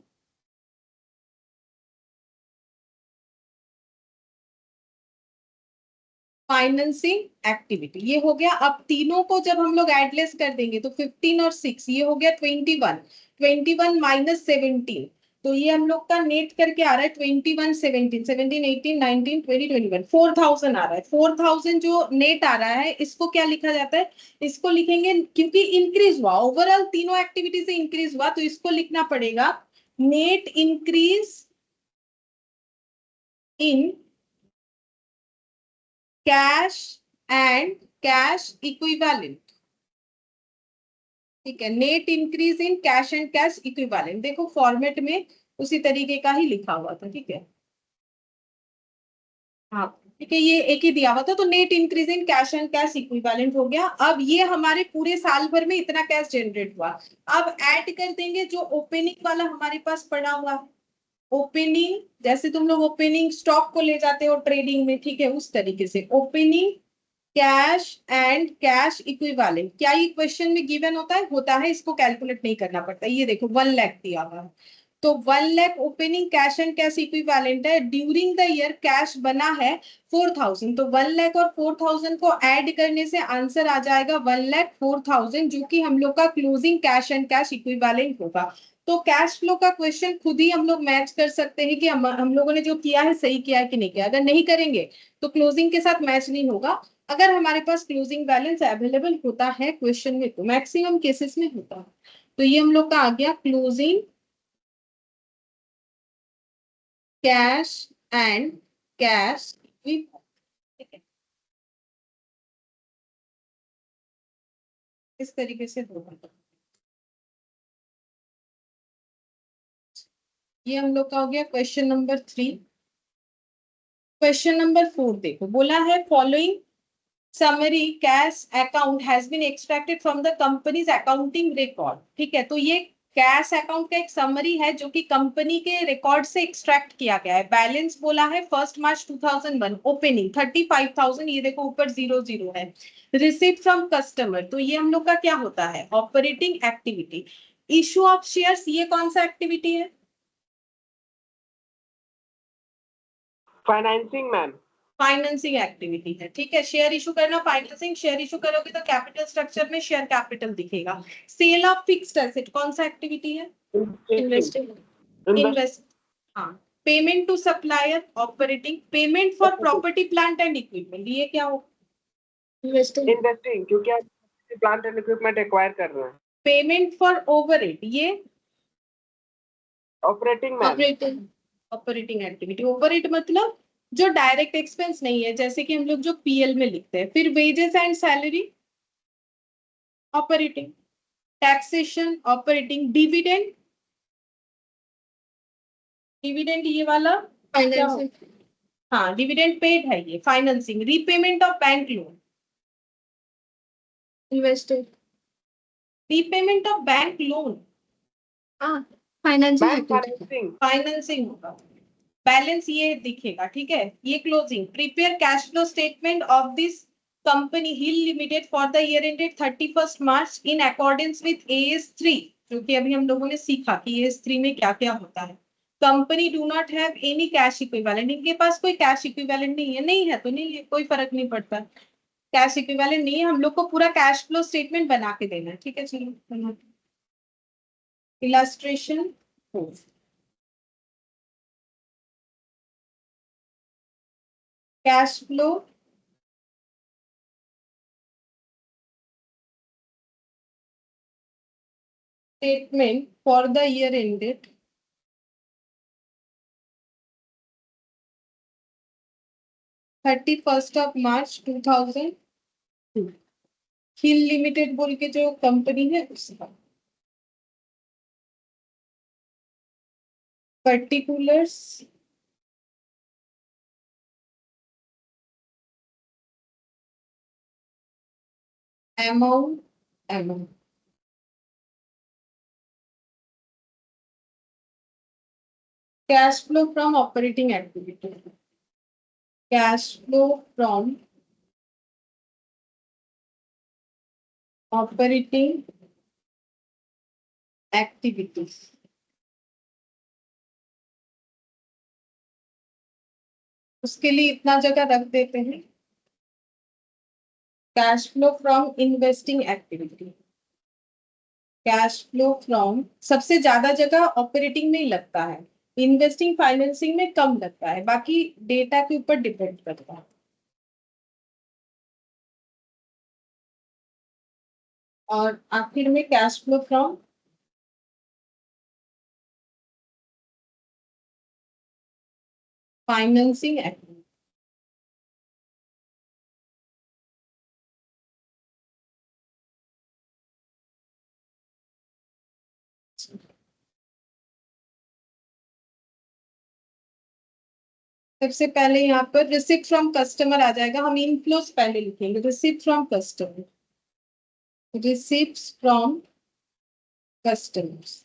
financing activity, ये हो गया। अब तीनों को जब हम लोग एडलेस कर देंगे तो 15 और 6 ये हो गया 21, 21 माइनस 17, तो ये हम लोग का नेट करके आ रहा है 21, 17, 17, 18, 19, 20, 21, 4,000 आ रहा है। 4,000 जो नेट आ रहा है इसको क्या लिखा जाता है, इसको लिखेंगे, क्योंकि इंक्रीज हुआ ओवरऑल तीनों एक्टिविटी से इंक्रीज हुआ, तो इसको लिखना पड़ेगा net increase in cash and cash equivalent, ठीक है। Net increase in cash and cash equivalent, देखो फॉर्मेट में उसी तरीके का ही लिखा हुआ था, ठीक है। हाँ ठीक है, ये एक ही दिया हुआ था, तो net increase in cash and cash equivalent हो गया। अब ये हमारे पूरे साल भर में इतना कैश जनरेट हुआ। अब ऐड कर देंगे जो ओपनिंग वाला हमारे पास पड़ा हुआ है, ओपनिंग, जैसे तुम लोग ओपनिंग स्टॉक को ले जाते हो ट्रेडिंग में, ठीक है, उस तरीके से opening cash and cash equivalent. क्या ये क्वेश्चन में गिवन होता है, इसको कैलकुलेट नहीं करना पड़ता। ये देखो 1 लाख दिया हुआ है, तो 1 lakh opening cash and cash equivalent है। ड्यूरिंग द ईयर कैश बना है 4,000, तो 1 लाख और 4,000 को ऐड करने से आंसर आ जाएगा 1,04,000, जो कि हम लोग का closing cash and cash equivalent होगा। तो कैश फ्लो का क्वेश्चन खुद ही हम लोग मैच कर सकते हैं कि हम लोगों ने जो किया है सही किया है कि नहीं किया। अगर नहीं करेंगे तो क्लोजिंग के साथ मैच नहीं होगा। अगर हमारे पास क्लोजिंग बैलेंस अवेलेबल होता है क्वेश्चन में, तो मैक्सिमम केसेस में होता है, तो ये हम लोग का आ गया क्लोजिंग कैश एंड कैश, इस तरीके से होगा। ये हम लोग का हो गया क्वेश्चन नंबर 3। क्वेश्चन नंबर 4 देखो, बोला है following summary cash account has been extracted from the company's accounting record, ठीक है। तो ये कैश अकाउंट का एक समरी है जो कि कंपनी के रिकॉर्ड से एक्सट्रैक्ट किया गया है। बैलेंस बोला है 1 मार्च 2001, ओपनिंग 35,000, ये देखो ऊपर 00 है। रिसीट फ्रॉम कस्टमर, तो ये हम लोग का क्या होता है, operating activity. Issue of shares, ये कौन सा एक्टिविटी है, फाइनेंसिंग मैम। फाइनेंसिंग एक्टिविटी है, ठीक है। शेयर इशू करना फाइनेंसिंग, शेयर इशू करोगे तो कैपिटल स्ट्रक्चर में शेयर कैपिटल दिखेगा। सेल ऑफ फिक्स्ड एसेट कौन सा एक्टिविटी है, Investing. इन्वेस्ट, हाँ। Payment to supplier operating, payment for property plant and equipment, ये क्या हो, Investing. इन्वेस्टिंग, क्योंकि आप प्लांट एंड इक्विपमेंट एक्वायर कर रहे हैं। पेमेंट फॉर ओवरहेड, ये operating ma'am. Operating. Operating activity. Overhead मतलब जो डायरेक्ट एक्सपेंस नहीं है, जैसे कि हम लोग जो पीएल में लिखते हैं। फिर wages and salary operating, taxation operating, dividend, dividend ये वाला क्या हो, Financing. हाँ डिविडेंड पेड है ये financing. Repayment of bank loan, Investing. Repayment of bank loan Ah, financing ma'am activity. Financing. Financing होगा। बैलेंस ये दिखेगा, ठीक है। ये closing, prepare cash flow statement of this company hill limited for the year ended 31 March in accordance with AS3, जो कि अभी हम लोगों ने सीखा कि AS3 में क्या क्या होता है। Company do not have any cash equivalent, इनके पास कोई कैश इक्विवेलेंट नहीं है तो नहीं है, कोई फर्क नहीं पड़ता। कैश इक्विवेलेंट नहीं है, हम लोग को पूरा कैश फ्लो स्टेटमेंट बना के देना है, ठीक है। चलो illustration cash flow statement for the year ended 31st of March 2002 hill limited बोल के जो कंपनी है उसका particulars amount cash flow from operating activity cash flow from operating activities उसके लिए इतना जगह रख देते हैं cash flow from investing activity cash flow from सबसे ज्यादा जगह ऑपरेटिंग में ही लगता है इन्वेस्टिंग फाइनेंसिंग में कम लगता है बाकी डेटा के ऊपर डिपेंड करता है और आखिर में cash flow from financing activity सबसे पहले यहाँ पर रिसिप्ट फ्रॉम कस्टमर आ जाएगा हम इनफ्लोस पहले लिखेंगे receipt from customer receipts from customers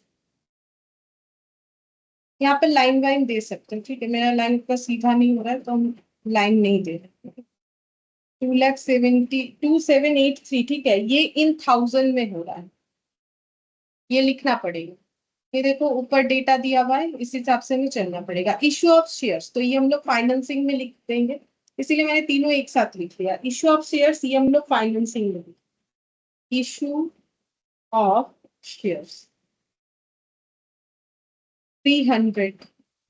यहाँ पर लाइन वाइन दे सकते हैं ठीक है मेरा लाइन का सीधा नहीं हो रहा है तो हम लाइन नहीं दे रहे 2,70,2783 ठीक है ये इन 1000 में हो रहा है ये लिखना पड़ेगा ये देखो ऊपर डेटा दिया हुआ है इस हिसाब से हमें चलना पड़ेगा इश्यू ऑफ शेयर्स तो ये हम लोग फाइनेंसिंग में लिख देंगे इसीलिए मैंने तीनों एक साथ लिख दिया इश्यू ऑफ शेयर्स ये हम लोग फाइनेंसिंग में इश्यू ऑफ शेयर्स 300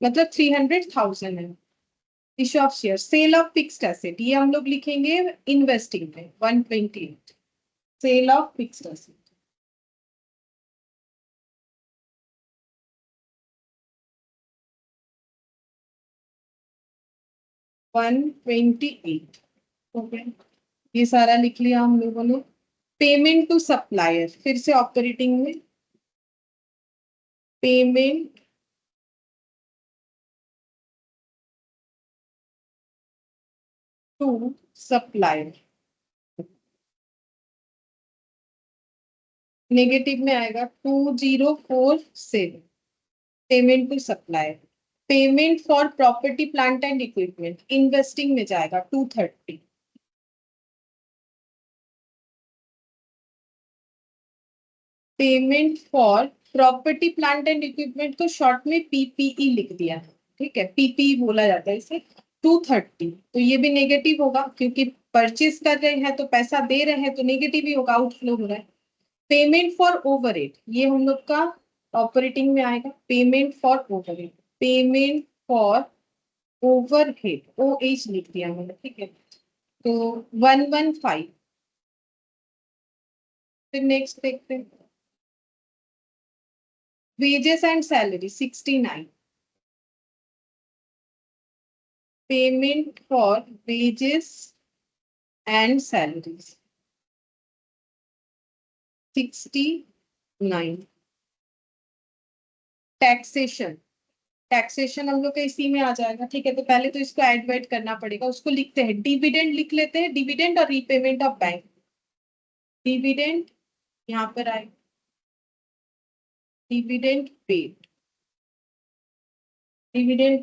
मतलब 300,000 है issue of share sale of fixed asset ये हम लोग लिखेंगे इन्वेस्टिंग में 128 sale of fixed asset one 128 okay ये सारा लिख लिया हम लोगों ने पेमेंट टू सप्लायर फिर से ऑपरेटिंग में पेमेंट टू सप्लायर नेगेटिव में आएगा 2047 payment to supplier payment for property plant and equipment investing में जाएगा 230 payment for property plant and equipment को शॉर्ट में पीपीई लिख दिया है ठीक है पीपीई बोला जाता है इसे 230 तो ये भी नेगेटिव होगा क्योंकि परचेज कर रहे हैं तो पैसा दे रहे हैं तो नेगेटिव ही होगा आउटफ्लो हो रहा है पेमेंट फॉर ओवरहेड ये हम लोग का ऑपरेटिंग में आएगा payment for overhead payment for overhead O H लिख दिया मैंने ठीक है तो 115 फिर नेक्स्ट देखते हैं wages and salary 69 payment for wages and salaries 69 taxation हम लोग का इसी में आ जाएगा ठीक है तो पहले तो इसको ऐड वेड करना पड़ेगा उसको लिखते हैं डिविडेंड लिख लेते हैं डिविडेंड और रीपेमेंट ऑफ बैंक डिविडेंड यहाँ पर आए डिविडेंड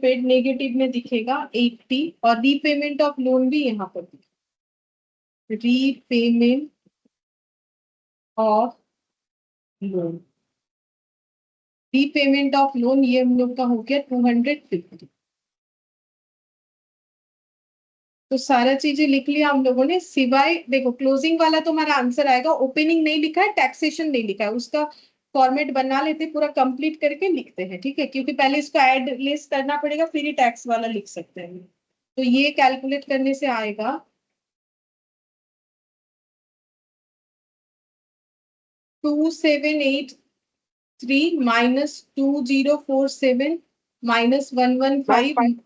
पेड नेगेटिव में दिखेगा 80 और रीपेमेंट ऑफ लोन भी यहाँ पर repayment of loan repayment of loan ये हम लोग का हो गया 250 तो सारा चीजें लिख लिया हम लोगों ने सिवाय देखो क्लोजिंग वाला तो हमारा आंसर आएगा ओपनिंग नहीं लिखा है टैक्सेशन नहीं लिखा है उसका फॉर्मेट बना लेते पूरा कंप्लीट करके लिखते हैं ठीक है क्योंकि पहले इसको ऐड लिस्ट करना पड़ेगा फिर ही टैक्स वाला लिख सकते हैं तो ये कैलकुलेट करने से आएगा 278 3 minus 2047 minus 115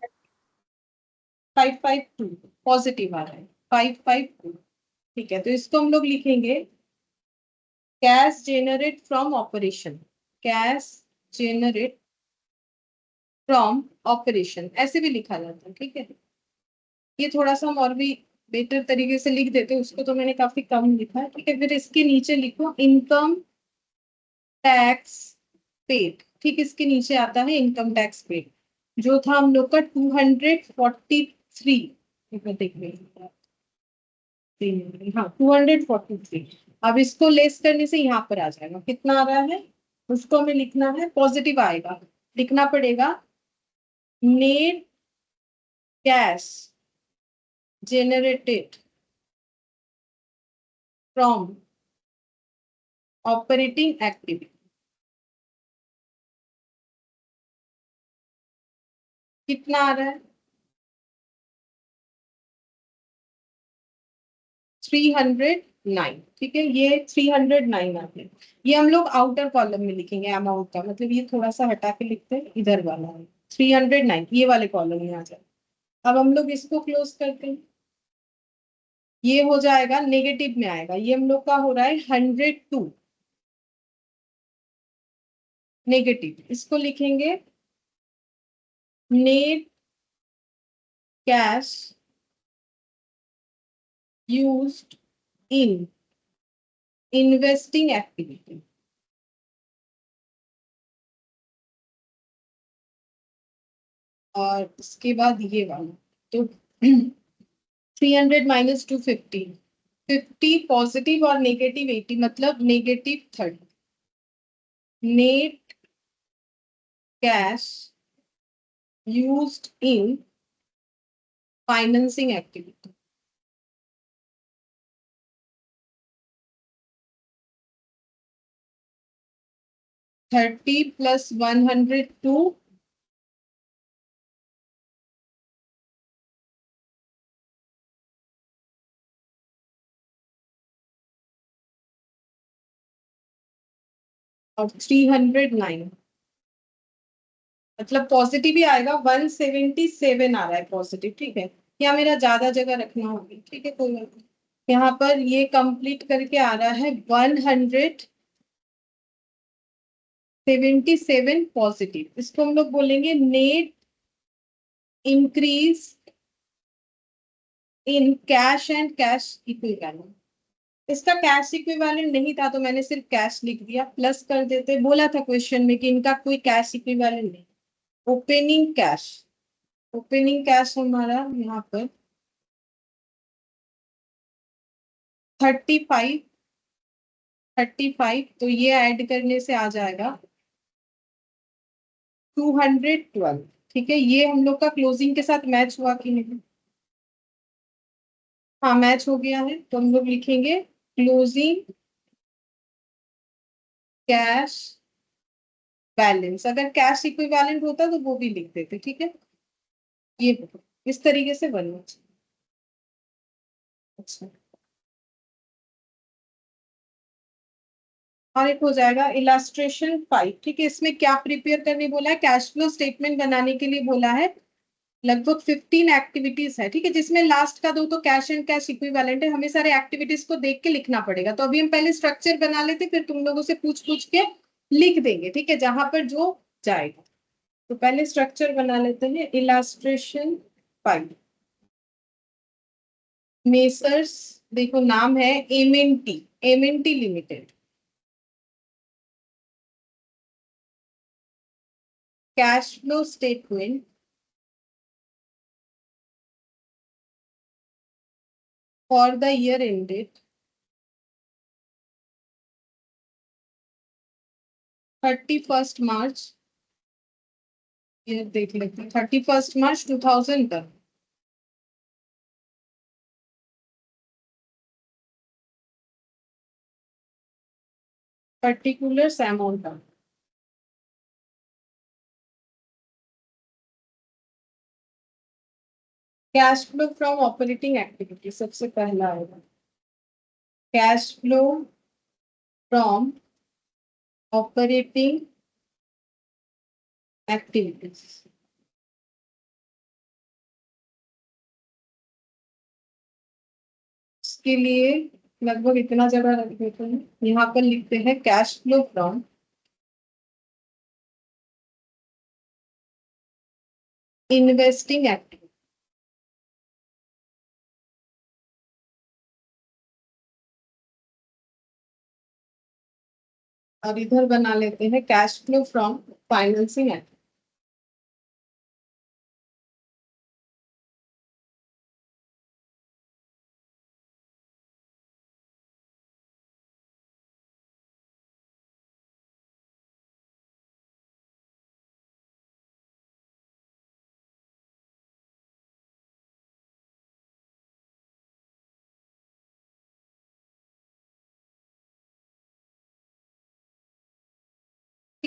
552 पॉजिटिव आ रहा है 552। ठीक है, तो इसको हम लोग लिखेंगे cash generate from operation, cash generate from operation ऐसे भी लिखा जाता है। ठीक है, ये थोड़ा सा हम और भी बेटर तरीके से लिख देते हैं, उसको तो मैंने काफी कम लिखा है। ठीक है, फिर इसके नीचे लिखो इनकम टैक्स पेड। ठीक, इसके नीचे आता है इनकम टैक्स पेड, जो था हम लोग का 243। देख रहे हाँ 243। अब इसको लेस करने से यहाँ पर आ जाएगा, कितना आ रहा है उसको हमें लिखना है, पॉजिटिव आएगा, लिखना पड़ेगा net cash generated from operating activity। कितना आ रहा है 309। ठीक है, ये 309 आ गया। ये हम लोग आउटर कॉलम में लिखेंगे अमाउंट का, मतलब ये थोड़ा सा हटा के लिखते हैं, इधर वाला है 309, ये वाले कॉलम में आ जाए। अब हम लोग इसको क्लोज करते हैं, ये हो जाएगा नेगेटिव में आएगा, ये हम लोग का हो रहा है 102 नेगेटिव। इसको लिखेंगे net cash used in investing activity. और इसके बाद ये वाला, तो 300 माइनस 250, 50 पॉजिटिव और नेगेटिव 80, मतलब negative 30। Net cash used in financing activity. Thirty plus 102 और 309, मतलब पॉजिटिव ही आएगा, 177 आ रहा है पॉजिटिव। ठीक है, या मेरा ज्यादा जगह रखना होगी, ठीक है कोई बात नहीं। यहाँ पर ये कंप्लीट करके आ रहा है 177 पॉजिटिव। इसको हम लोग बोलेंगे net increase in cash and cash equivalent. इसका कैश इक्विवेलेंट नहीं था तो मैंने सिर्फ कैश लिख दिया, प्लस कर देते, बोला था क्वेश्चन में कि इनका कोई कैश इक्विवेलेंट नहीं। ओपनिंग कैश, ओपनिंग कैश हमारा यहाँ पर 35, 35, तो ये ऐड करने से आ जाएगा 212। ठीक है, ये हम लोग का क्लोजिंग के साथ मैच हुआ कि नहीं? हाँ मैच हो गया है, तो हम लोग लिखेंगे क्लोजिंग कैश बैलेंस। अगर कैश इक्विवेलेंट होता तो वो भी लिख देते। ठीक है, ये इस तरीके से बनना चाहिए। अच्छा, और एक हो जाएगा इलास्ट्रेशन 5। ठीक है, इसमें क्या प्रिपेयर करने बोला है, कैश फ्लो स्टेटमेंट बनाने के लिए बोला है। लगभग 15 एक्टिविटीज है। ठीक है, जिसमें लास्ट का दो तो कैश एंड कैश इक्विवेलेंट है, हमें सारे एक्टिविटीज को देख के लिखना पड़ेगा। तो अभी हम पहले स्ट्रक्चर बना लेते, फिर तुम लोगों से पूछ पूछ के लिख देंगे। ठीक है, जहां पर जो जाएगा। तो पहले स्ट्रक्चर बना लेते हैं, इलास्ट्रेशन 5। मेसर्स, देखो नाम है MNT, MNT limited. Cash flow statement for the year ended 31 मार्च, ये देख लेते हैं 31 मार्च 2000 का। पर्टिकुलर अमाउंट का cash flow from operating activity सबसे पहला आएगा। Cash flow from operating activities, इसके लिए लगभग इतना जगह रख देते हैं, यहाँ पर लिखते हैं cash flow from investing activity, और इधर बना लेते हैं cash flow from financing activity.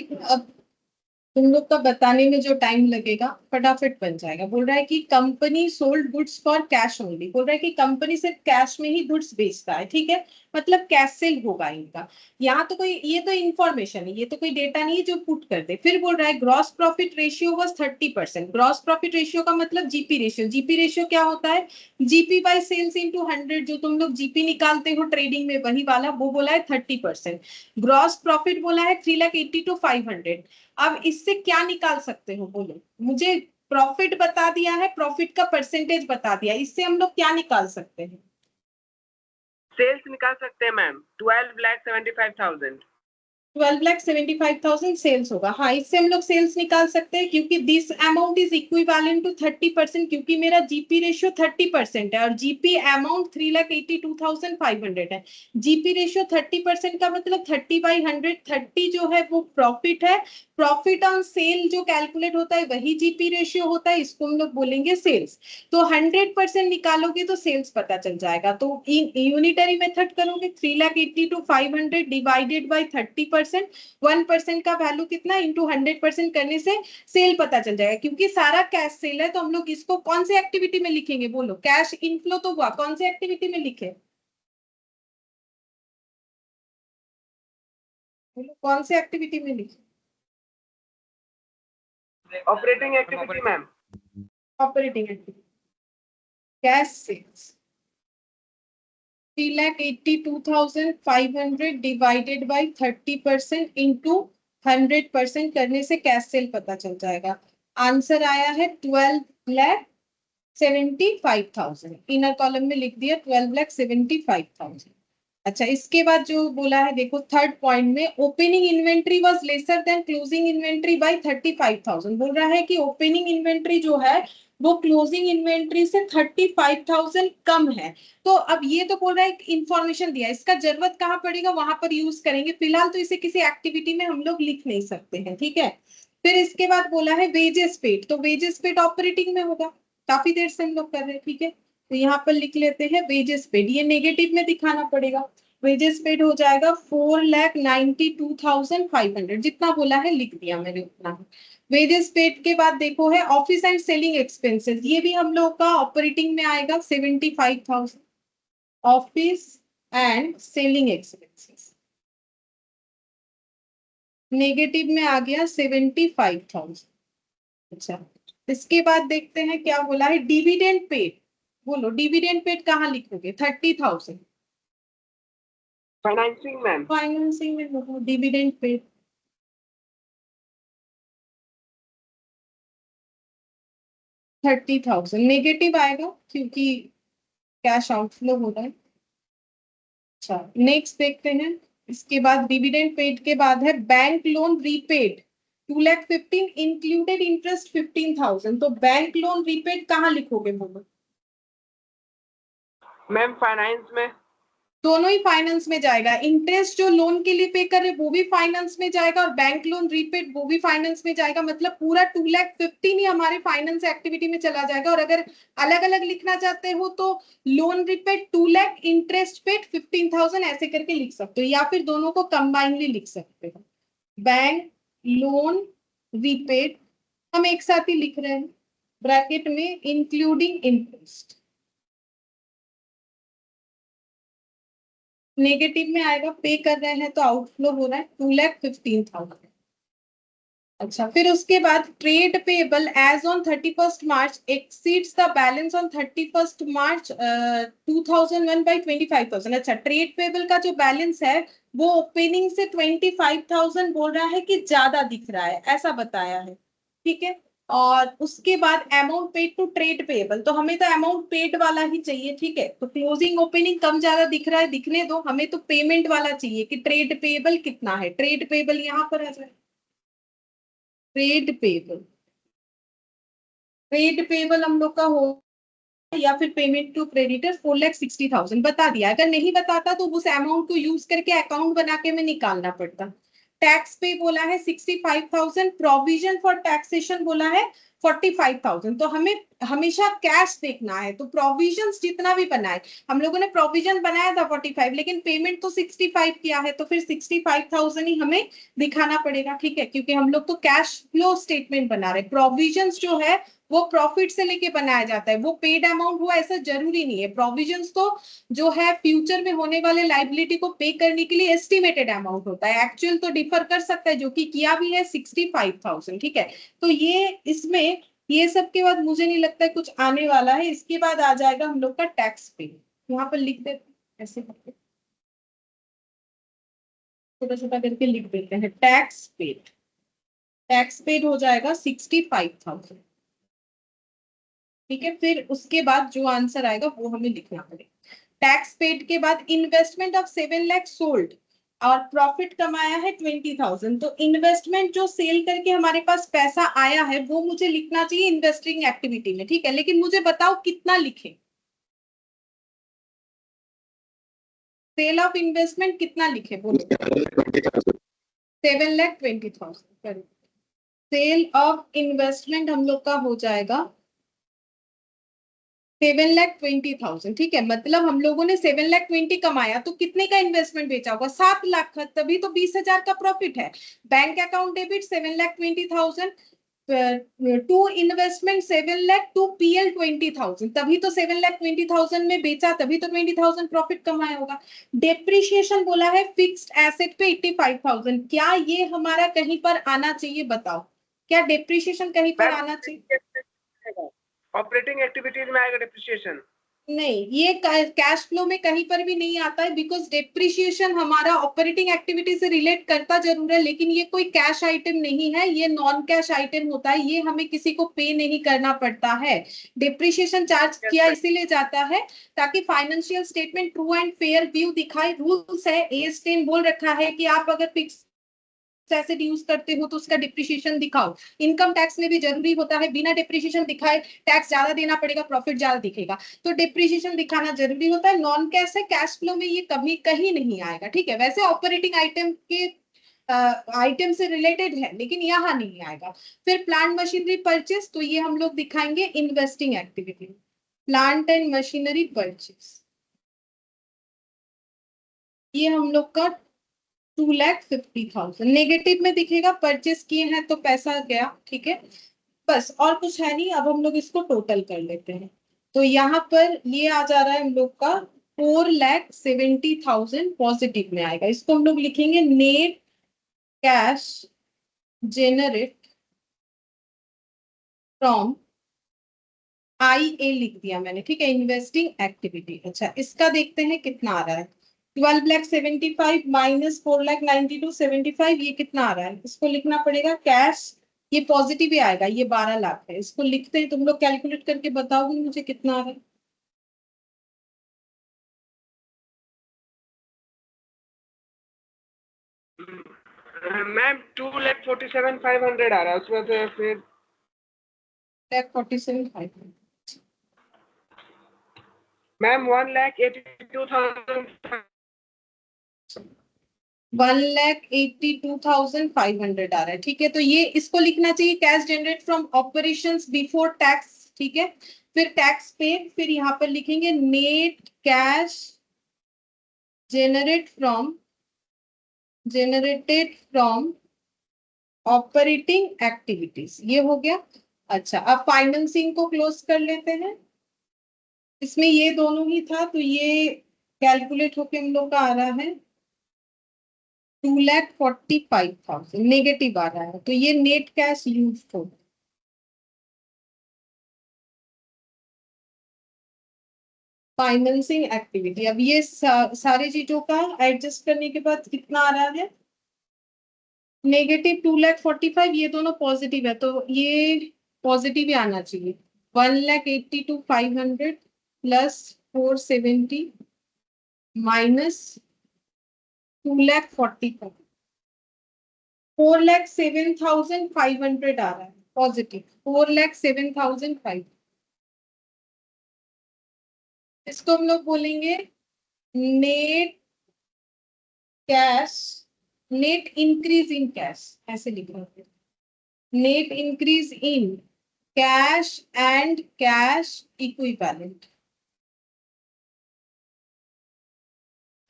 अब तुम लोग का बताने में जो टाइम लगेगा फटाफट बन जाएगा। बोल रहा है कि company sold goods for cash only, बोल रहा है कि कंपनी सिर्फ कैश में ही गुड्स बेचता है, ठीक है, मतलब कैश सेल होगा इनका। यहाँ तो कोई, ये तो इंफॉर्मेशन है, ये तो कोई डेटा नहीं है जो पुट कर दे। फिर बोल रहा है gross profit ratio was 30%। Gross profit ratio का मतलब जीपी रेशियो। जीपी रेशियो क्या होता है? जीपी बाय सेल्स इंटू 100, जो तुम लोग जीपी निकालते हो ट्रेडिंग में वही वाला, वो बोला है 30%। ग्रॉस प्रॉफिट बोला है 380 to 500। अब इससे क्या निकाल सकते हो बोलो मुझे? प्रॉफिट बता दिया है, प्रॉफिट का परसेंटेज बता दिया, इससे हम लोग क्या निकाल सकते हैं? सेल्स निकाल सकते हैं मैम, 12,75,000। 12,75,000 सेल्स होगा। हाँ, इससे हम लोग सेल्स निकाल सकते हैं, क्योंकि this amount is equivalent to 30%, क्योंकि मेरा जीपी रेशियो 30% है और जीपी अमाउंट 3,82,500 है। जीपी रेशियो 30% का मतलब 30/100, 30 जो है वो प्रॉफिट है। प्रॉफिट ऑन सेल जो कैलकुलेट होता है वही जीपी रेशियो होता है, इसको हम लोग बोलेंगे सेल्स। तो 100% निकालोगे तो सेल्स पता चल जाएगा। तो यूनिटरी मेथड करोगे, 3,80,000 to 500 डिवाइडेड बाई 30%, 1% का वैल्यू कितना इंटू 100% करने से सेल पता चल जाएगा। क्योंकि सारा कैश सेल है तो हम लोग इसको कौन सी एक्टिविटी में लिखेंगे बोलो? कैश इनफ्लो तो हुआ, कौन सी एक्टिविटी में लिखे? बोलो कौन सी एक्टिविटी में लिखे? Operating activity ma'am. Operating activity, cash sales 3,82,500 divided by 30% into 100% करने से कैश सेल पता चल जाएगा। आंसर आया है 12,75,000। इनर कॉलम में लिख दिया 12,75,000। अच्छा, इसके बाद जो बोला है देखो थर्ड पॉइंट में, opening inventory was lesser than closing inventory by 35,000। बोल रहा है कि ओपनिंग इन्वेंट्री जो है वो क्लोजिंग इन्वेंट्री से 35,000 कम है। तो अब ये तो बोल रहा है इंफॉर्मेशन दिया, इसका जरूरत कहाँ पड़ेगा वहां पर यूज करेंगे। फिलहाल तो इसे किसी एक्टिविटी में हम लोग लिख नहीं सकते हैं, ठीक है। फिर इसके बाद बोला है वेजेस पेड, तो वेजेस पेड ऑपरेटिंग में होगा, काफी देर से हम लोग कर रहे हैं, ठीक है। तो यहाँ पर लिख लेते हैं वेजेस पेड, ये नेगेटिव में दिखाना पड़ेगा। वेजेस पेड हो जाएगा 4,92,500, जितना बोला है लिख दिया मैंने उतना। वेजेस पेड के बाद देखो है ऑफिस एंड सेलिंग एक्सपेंसेस, ये भी हम लोग का ऑपरेटिंग में आएगा 75,000। Office and selling expenses negative में आ गया 75,000। अच्छा, इसके बाद देखते हैं क्या बोला है डिविडेंड पेड। बोलो डिविडेंड पेड कहाँ लिखोगे? 30,000 फाइनेंसिंग मैम। फाइनेंसिंग में लिखो डिविडेंड पेड 30,000 नेगेटिव आएगा क्योंकि कैश आउटफ्लो हो रहा है। अच्छा, नेक्स्ट देखते हैं। इसके बाद डिविडेंड पेड के बाद है bank loan repaid 2,15,000 included interest 15,000। तो बैंक लोन रीपेड कहाँ लिखोगे बोलो? मैम फाइनेंस में। दोनों ही फाइनेंस में जाएगा। इंटरेस्ट जो लोन के लिए पे कर रहे वो भी फाइनेंस में जाएगा और बैंक लोन रीपेड वो भी फाइनेंस में जाएगा। मतलब पूरा 2,15,000 ही हमारे फाइनेंस एक्टिविटी में चला जाएगा। और अगर अलग अलग लिखना चाहते हो तो लोन रीपेड 2,00,000, इंटरेस्ट पेड 15,000 ऐसे करके लिख सकते हो, या फिर दोनों को कंबाइनली लिख सकते हो। बैंक लोन रीपेड हम एक साथ ही लिख रहे हैं ब्रैकेट में इंक्लूडिंग इंटरेस्ट। नेगेटिव में आएगा, पे कर रहे हैं तो आउटफ्लो हो रहा है 2,15,000। अच्छा, फिर उसके बाद trade payable as on 31st March exceeds the balance on 31st March 2001 by 25,000। अच्छा, ट्रेड पेबल का जो बैलेंस है वो ओपनिंग से 25,000 बोल रहा है कि ज्यादा दिख रहा है, ऐसा बताया है, ठीक है। और उसके बाद amount paid to trade payable, तो हमें तो अमाउंट पेड वाला ही चाहिए, ठीक है। तो क्लोजिंग ओपनिंग कम ज्यादा दिख रहा है, दिखने दो, हमें तो पेमेंट वाला चाहिए कि ट्रेड पेबल कितना है। ट्रेड पेबल यहाँ पर आ जाए, ट्रेड पेबल, ट्रेड पेबल हम लोग का हो, या फिर पेमेंट टू क्रेडिटर 4,60,000 बता दिया। अगर नहीं बताता तो उस अमाउंट को यूज करके अकाउंट बना के में निकालना पड़ता। टैक्स पे बोला है 65,000, प्रोविजन फॉर टैक्सेशन बोला है 45,000। तो हमें हमेशा कैश देखना है, तो प्रोविजंस जितना भी बनाए, हम लोगों ने प्रोविजन बनाया था 45, लेकिन पेमेंट तो 65 किया है, तो फिर 65,000 ही हमें दिखाना पड़ेगा, ठीक है, क्योंकि हम लोग तो कैश फ्लो स्टेटमेंट बना रहे। प्रोविजंस जो है वो प्रॉफिट से लेके बनाया जाता है, वो पेड अमाउंट हुआ ऐसा जरूरी नहीं है। प्रोविजंस तो जो है फ्यूचर में होने वाले लाइबिलिटी को पे करने के लिए एस्टिमेटेड अमाउंट होता है, एक्चुअल तो डिफर कर सकता है, जो कि किया भी है 65,000, ठीक है। तो ये इसमें ये सब के बाद मुझे नहीं लगता है कुछ आने वाला है। इसके बाद आ जाएगा हम लोग का टैक्स पे, यहाँ पर लिख देते ऐसे करके, छोटा छोटा करके लिख देते हैं टैक्स पेड। टैक्स पेड हो जाएगा 65,000, ठीक है। फिर उसके बाद जो आंसर आएगा वो हमें लिखना पड़ेगा। टैक्स पेड के बाद इन्वेस्टमेंट ऑफ 7 लाख सोल्ड और प्रॉफिट कमाया है 20,000। तो इन्वेस्टमेंट जो सेल करके हमारे पास पैसा आया है वो मुझे लिखना चाहिए इन्वेस्टिंग एक्टिविटी में, ठीक है। लेकिन मुझे बताओ कितना लिखे, सेल ऑफ इन्वेस्टमेंट कितना लिखे बोलो। 7,20,000। सेल ऑफ इन्वेस्टमेंट हम लोग का हो जाएगा 7,20,000, ठीक है। मतलब हम लोगों ने 7,20,000 कमाया, तो कितने का इन्वेस्टमेंट बेचा होगा? 7 लाख का, तभी तो 20,000 का प्रॉफिट है। Bank account debit 7,20,000 to investment 7 lakh to PL 20,000, तभी तो 7,20,000 में बेचा, तभी तो 20,000 प्रॉफिट कमाया होगा। डेप्रिसिएशन बोला है फिक्स्ड एसेट पे 85,000, क्या ये हमारा कहीं पर आना चाहिए? बताओ, क्या डेप्रिसिएशन कहीं पर आना चाहिए? ऑपरेटिंग एक्टिविटीज में आएगा डिप्रिसिएशन? नहीं, ये कैश फ्लो में कहीं पर भी नहीं आता है, बिकॉज डेप्रिसिएशन हमारा ऑपरेटिंग एक्टिविटी से रिलेट करता जरूर है, लेकिन ये कोई कैश आइटम नहीं है, ये नॉन कैश आइटम होता है, ये हमें किसी को पे नहीं करना पड़ता है। डेप्रिसिएशन चार्ज किया इसीलिए जाता है ताकि financial statement true and fair view दिखाए। रूल्स है, AS10 बोल रखा है कि आप अगर फिक्स एसेट यूज करते हो तो उसका डिप्रिसिएशन दिखाओ। इनकम टैक्स में भी जरूरी होता है, बिना डिप्रिसिएशन दिखाए टैक्स ज्यादा देना पड़ेगा, प्रॉफिट ज्यादा दिखेगा, तो डिप्रिसिएशन दिखाना जरूरी होता है। नॉन कैश है, कैश फ्लो में ये कभी कहीं नहीं आएगा, ठीक है। वैसे ऑपरेटिंग आइटम के आइटम से रिलेटेड है, लेकिन यहाँ नहीं आएगा। फिर प्लांट मशीनरी परचेस, तो ये हम लोग दिखाएंगे investing activity. Plant and machinery purchase ये हम लोग का 2,50,000 नेगेटिव में दिखेगा, परचेस किए हैं तो पैसा गया, ठीक है। बस और कुछ है नहीं। अब हम लोग इसको टोटल कर लेते हैं, तो यहाँ पर ये आ जा रहा है हम लोग का 4,70,000 पॉजिटिव में आएगा। इसको हम लोग लिखेंगे net cash generate from IA लिख दिया मैंने, ठीक है, इन्वेस्टिंग एक्टिविटी। अच्छा, इसका देखते हैं कितना आ रहा है। 12,75,000 माइनस 4,92,000 75, ये कितना आ रहा है? इसको लिखना पड़ेगा कैश, ये पॉजिटिव ही आएगा, ये 12 लाख है। इसको लिखते हैं, तुम लोग कैलकुलेट करके बताओगे मुझे कितना आ रहा है। मैम 2,47,500 आ रहा है उसमें से फिर 1,47,500 मैम 1,82,000 1,82,500 आ रहा है, ठीक है। तो ये इसको लिखना चाहिए cash generate from operations before tax, ठीक है। फिर टैक्स पे, फिर यहाँ पर लिखेंगे net cash generated from operating activities, ये हो गया। अच्छा, अब फाइनेंसिंग को क्लोज कर लेते हैं। इसमें ये दोनों ही था, तो ये कैलकुलेट होके हम लोग का आ रहा है 2,45,000 नेगेटिव आ रहा है, तो ये नेट कैश यूज हो। फाइनेंसिंग एक्टिविटी, अब ये सारी चीजों का एडजस्ट करने के बाद कितना आ रहा है, नेगेटिव 2,45,000, ये दोनों पॉजिटिव है तो ये पॉजिटिव ही आना चाहिए। 1,82,500 प्लस 470 माइनस 2,45,000, 4,07,500 आ रहा है पॉजिटिव, 4,07,500। इसको हम लोग बोलेंगे net cash, net increase in cash, ऐसे लिख रहे हैं, net increase in cash and cash equivalent.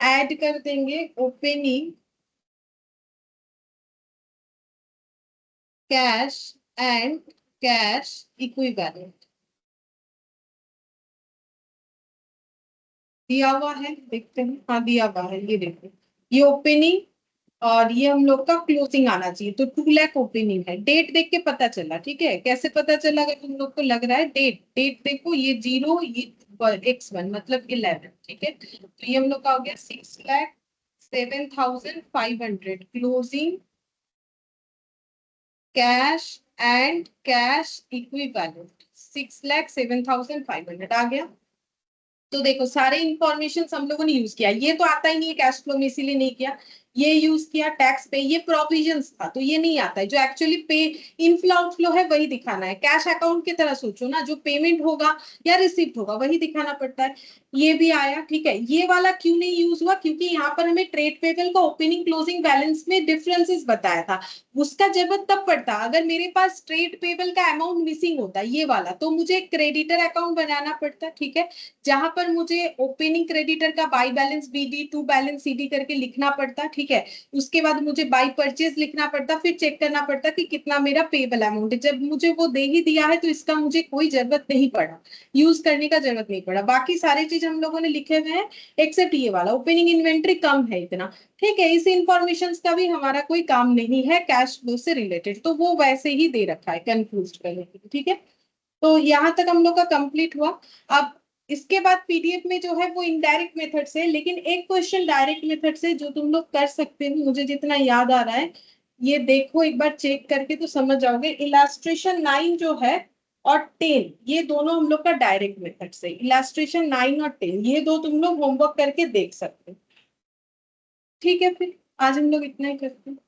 Add कर देंगे opening cash and cash equivalent. दिया हुआ है, देखते हैं, हाँ दिया हुआ है, ये देखो, ये ओपनिंग और ये हम लोग का क्लोजिंग आना चाहिए, तो 2 लाख ओपनिंग है। डेट देख के पता चला, ठीक है, कैसे पता चला, अगर तुम लोग को लग रहा है डेट, डेट देखो, ये 0, ये x1 मतलब 11, ठीक है, तो ये हम लोग का हो गया 6,07,500 closing cash and cash equivalent, 6,07,500 आ गया। तो देखो सारे इंफॉर्मेशन हम लोगों ने यूज किया, ये तो आता ही नहीं है कैश फ्लो में, इसीलिए नहीं किया, ये यूज किया टैक्स पे, ये प्रोविजंस था तो ये नहीं आता है, जो एक्चुअली पे इनफ्लो आउटफ्लो है वही दिखाना है, कैश अकाउंट की तरह सोचो ना, जो पेमेंट होगा या रिसीप्ट होगा वही दिखाना पड़ता है। ये भी आया, ठीक है, ये वाला क्यों नहीं यूज हुआ, क्योंकि यहाँ पर हमें ट्रेड पेबल का ओपनिंग क्लोजिंग बैलेंस में डिफरेंसेस बताया था, उसका जरूरत तब पड़ता अगर मेरे पास ट्रेड पेबल का अमाउंट मिसिंग होता ये वाला, तो मुझे क्रेडिटर अकाउंट बनाना पड़ता, ठीक है, जहां पर मुझे ओपनिंग क्रेडिटर का by balance BD, to balance CD करके लिखना पड़ता, ठीक है, उसके बाद मुझे बाई परचेज लिखना पड़ता, फिर चेक करना पड़ता कि कितना मेरा पेबल अमाउंट है। जब मुझे वो दे ही दिया है तो इसका मुझे कोई जरूरत नहीं पड़ा, यूज करने का जरूरत नहीं पड़ा, बाकी सारी चीज हम लोगों ने लिखे हुए हैं एक्सेप्ट ये वाला, ओपनिंग इन्वेंट्री कम है इतना, ठीक है, इस इंफॉर्मेशन का भी हमारा कोई काम नहीं है कैश फ्लो से रिलेटेड, तो वो वैसे ही दे रखा है कंफ्यूज करने के लिए, ठीक है, तो यहाँ तक हम लोग का कंप्लीट हुआ। अब इसके बाद पीडीएफ में जो है वो इनडायरेक्ट मेथड से, लेकिन एक क्वेश्चन डायरेक्ट मेथड से जो तुम लोग कर सकते हो, मुझे जितना याद आ रहा है, ये देखो एक बार चेक करके तो समझ जाओगे, इलास्ट्रेशन 9 जो है और 10, ये दोनों हम लोग का डायरेक्ट मेथड से, इलास्ट्रेशन 9 और 10 ये दो तुम लोग होमवर्क करके देख सकते हो, ठीक है, फिर आज हम लोग इतना ही करते हैं।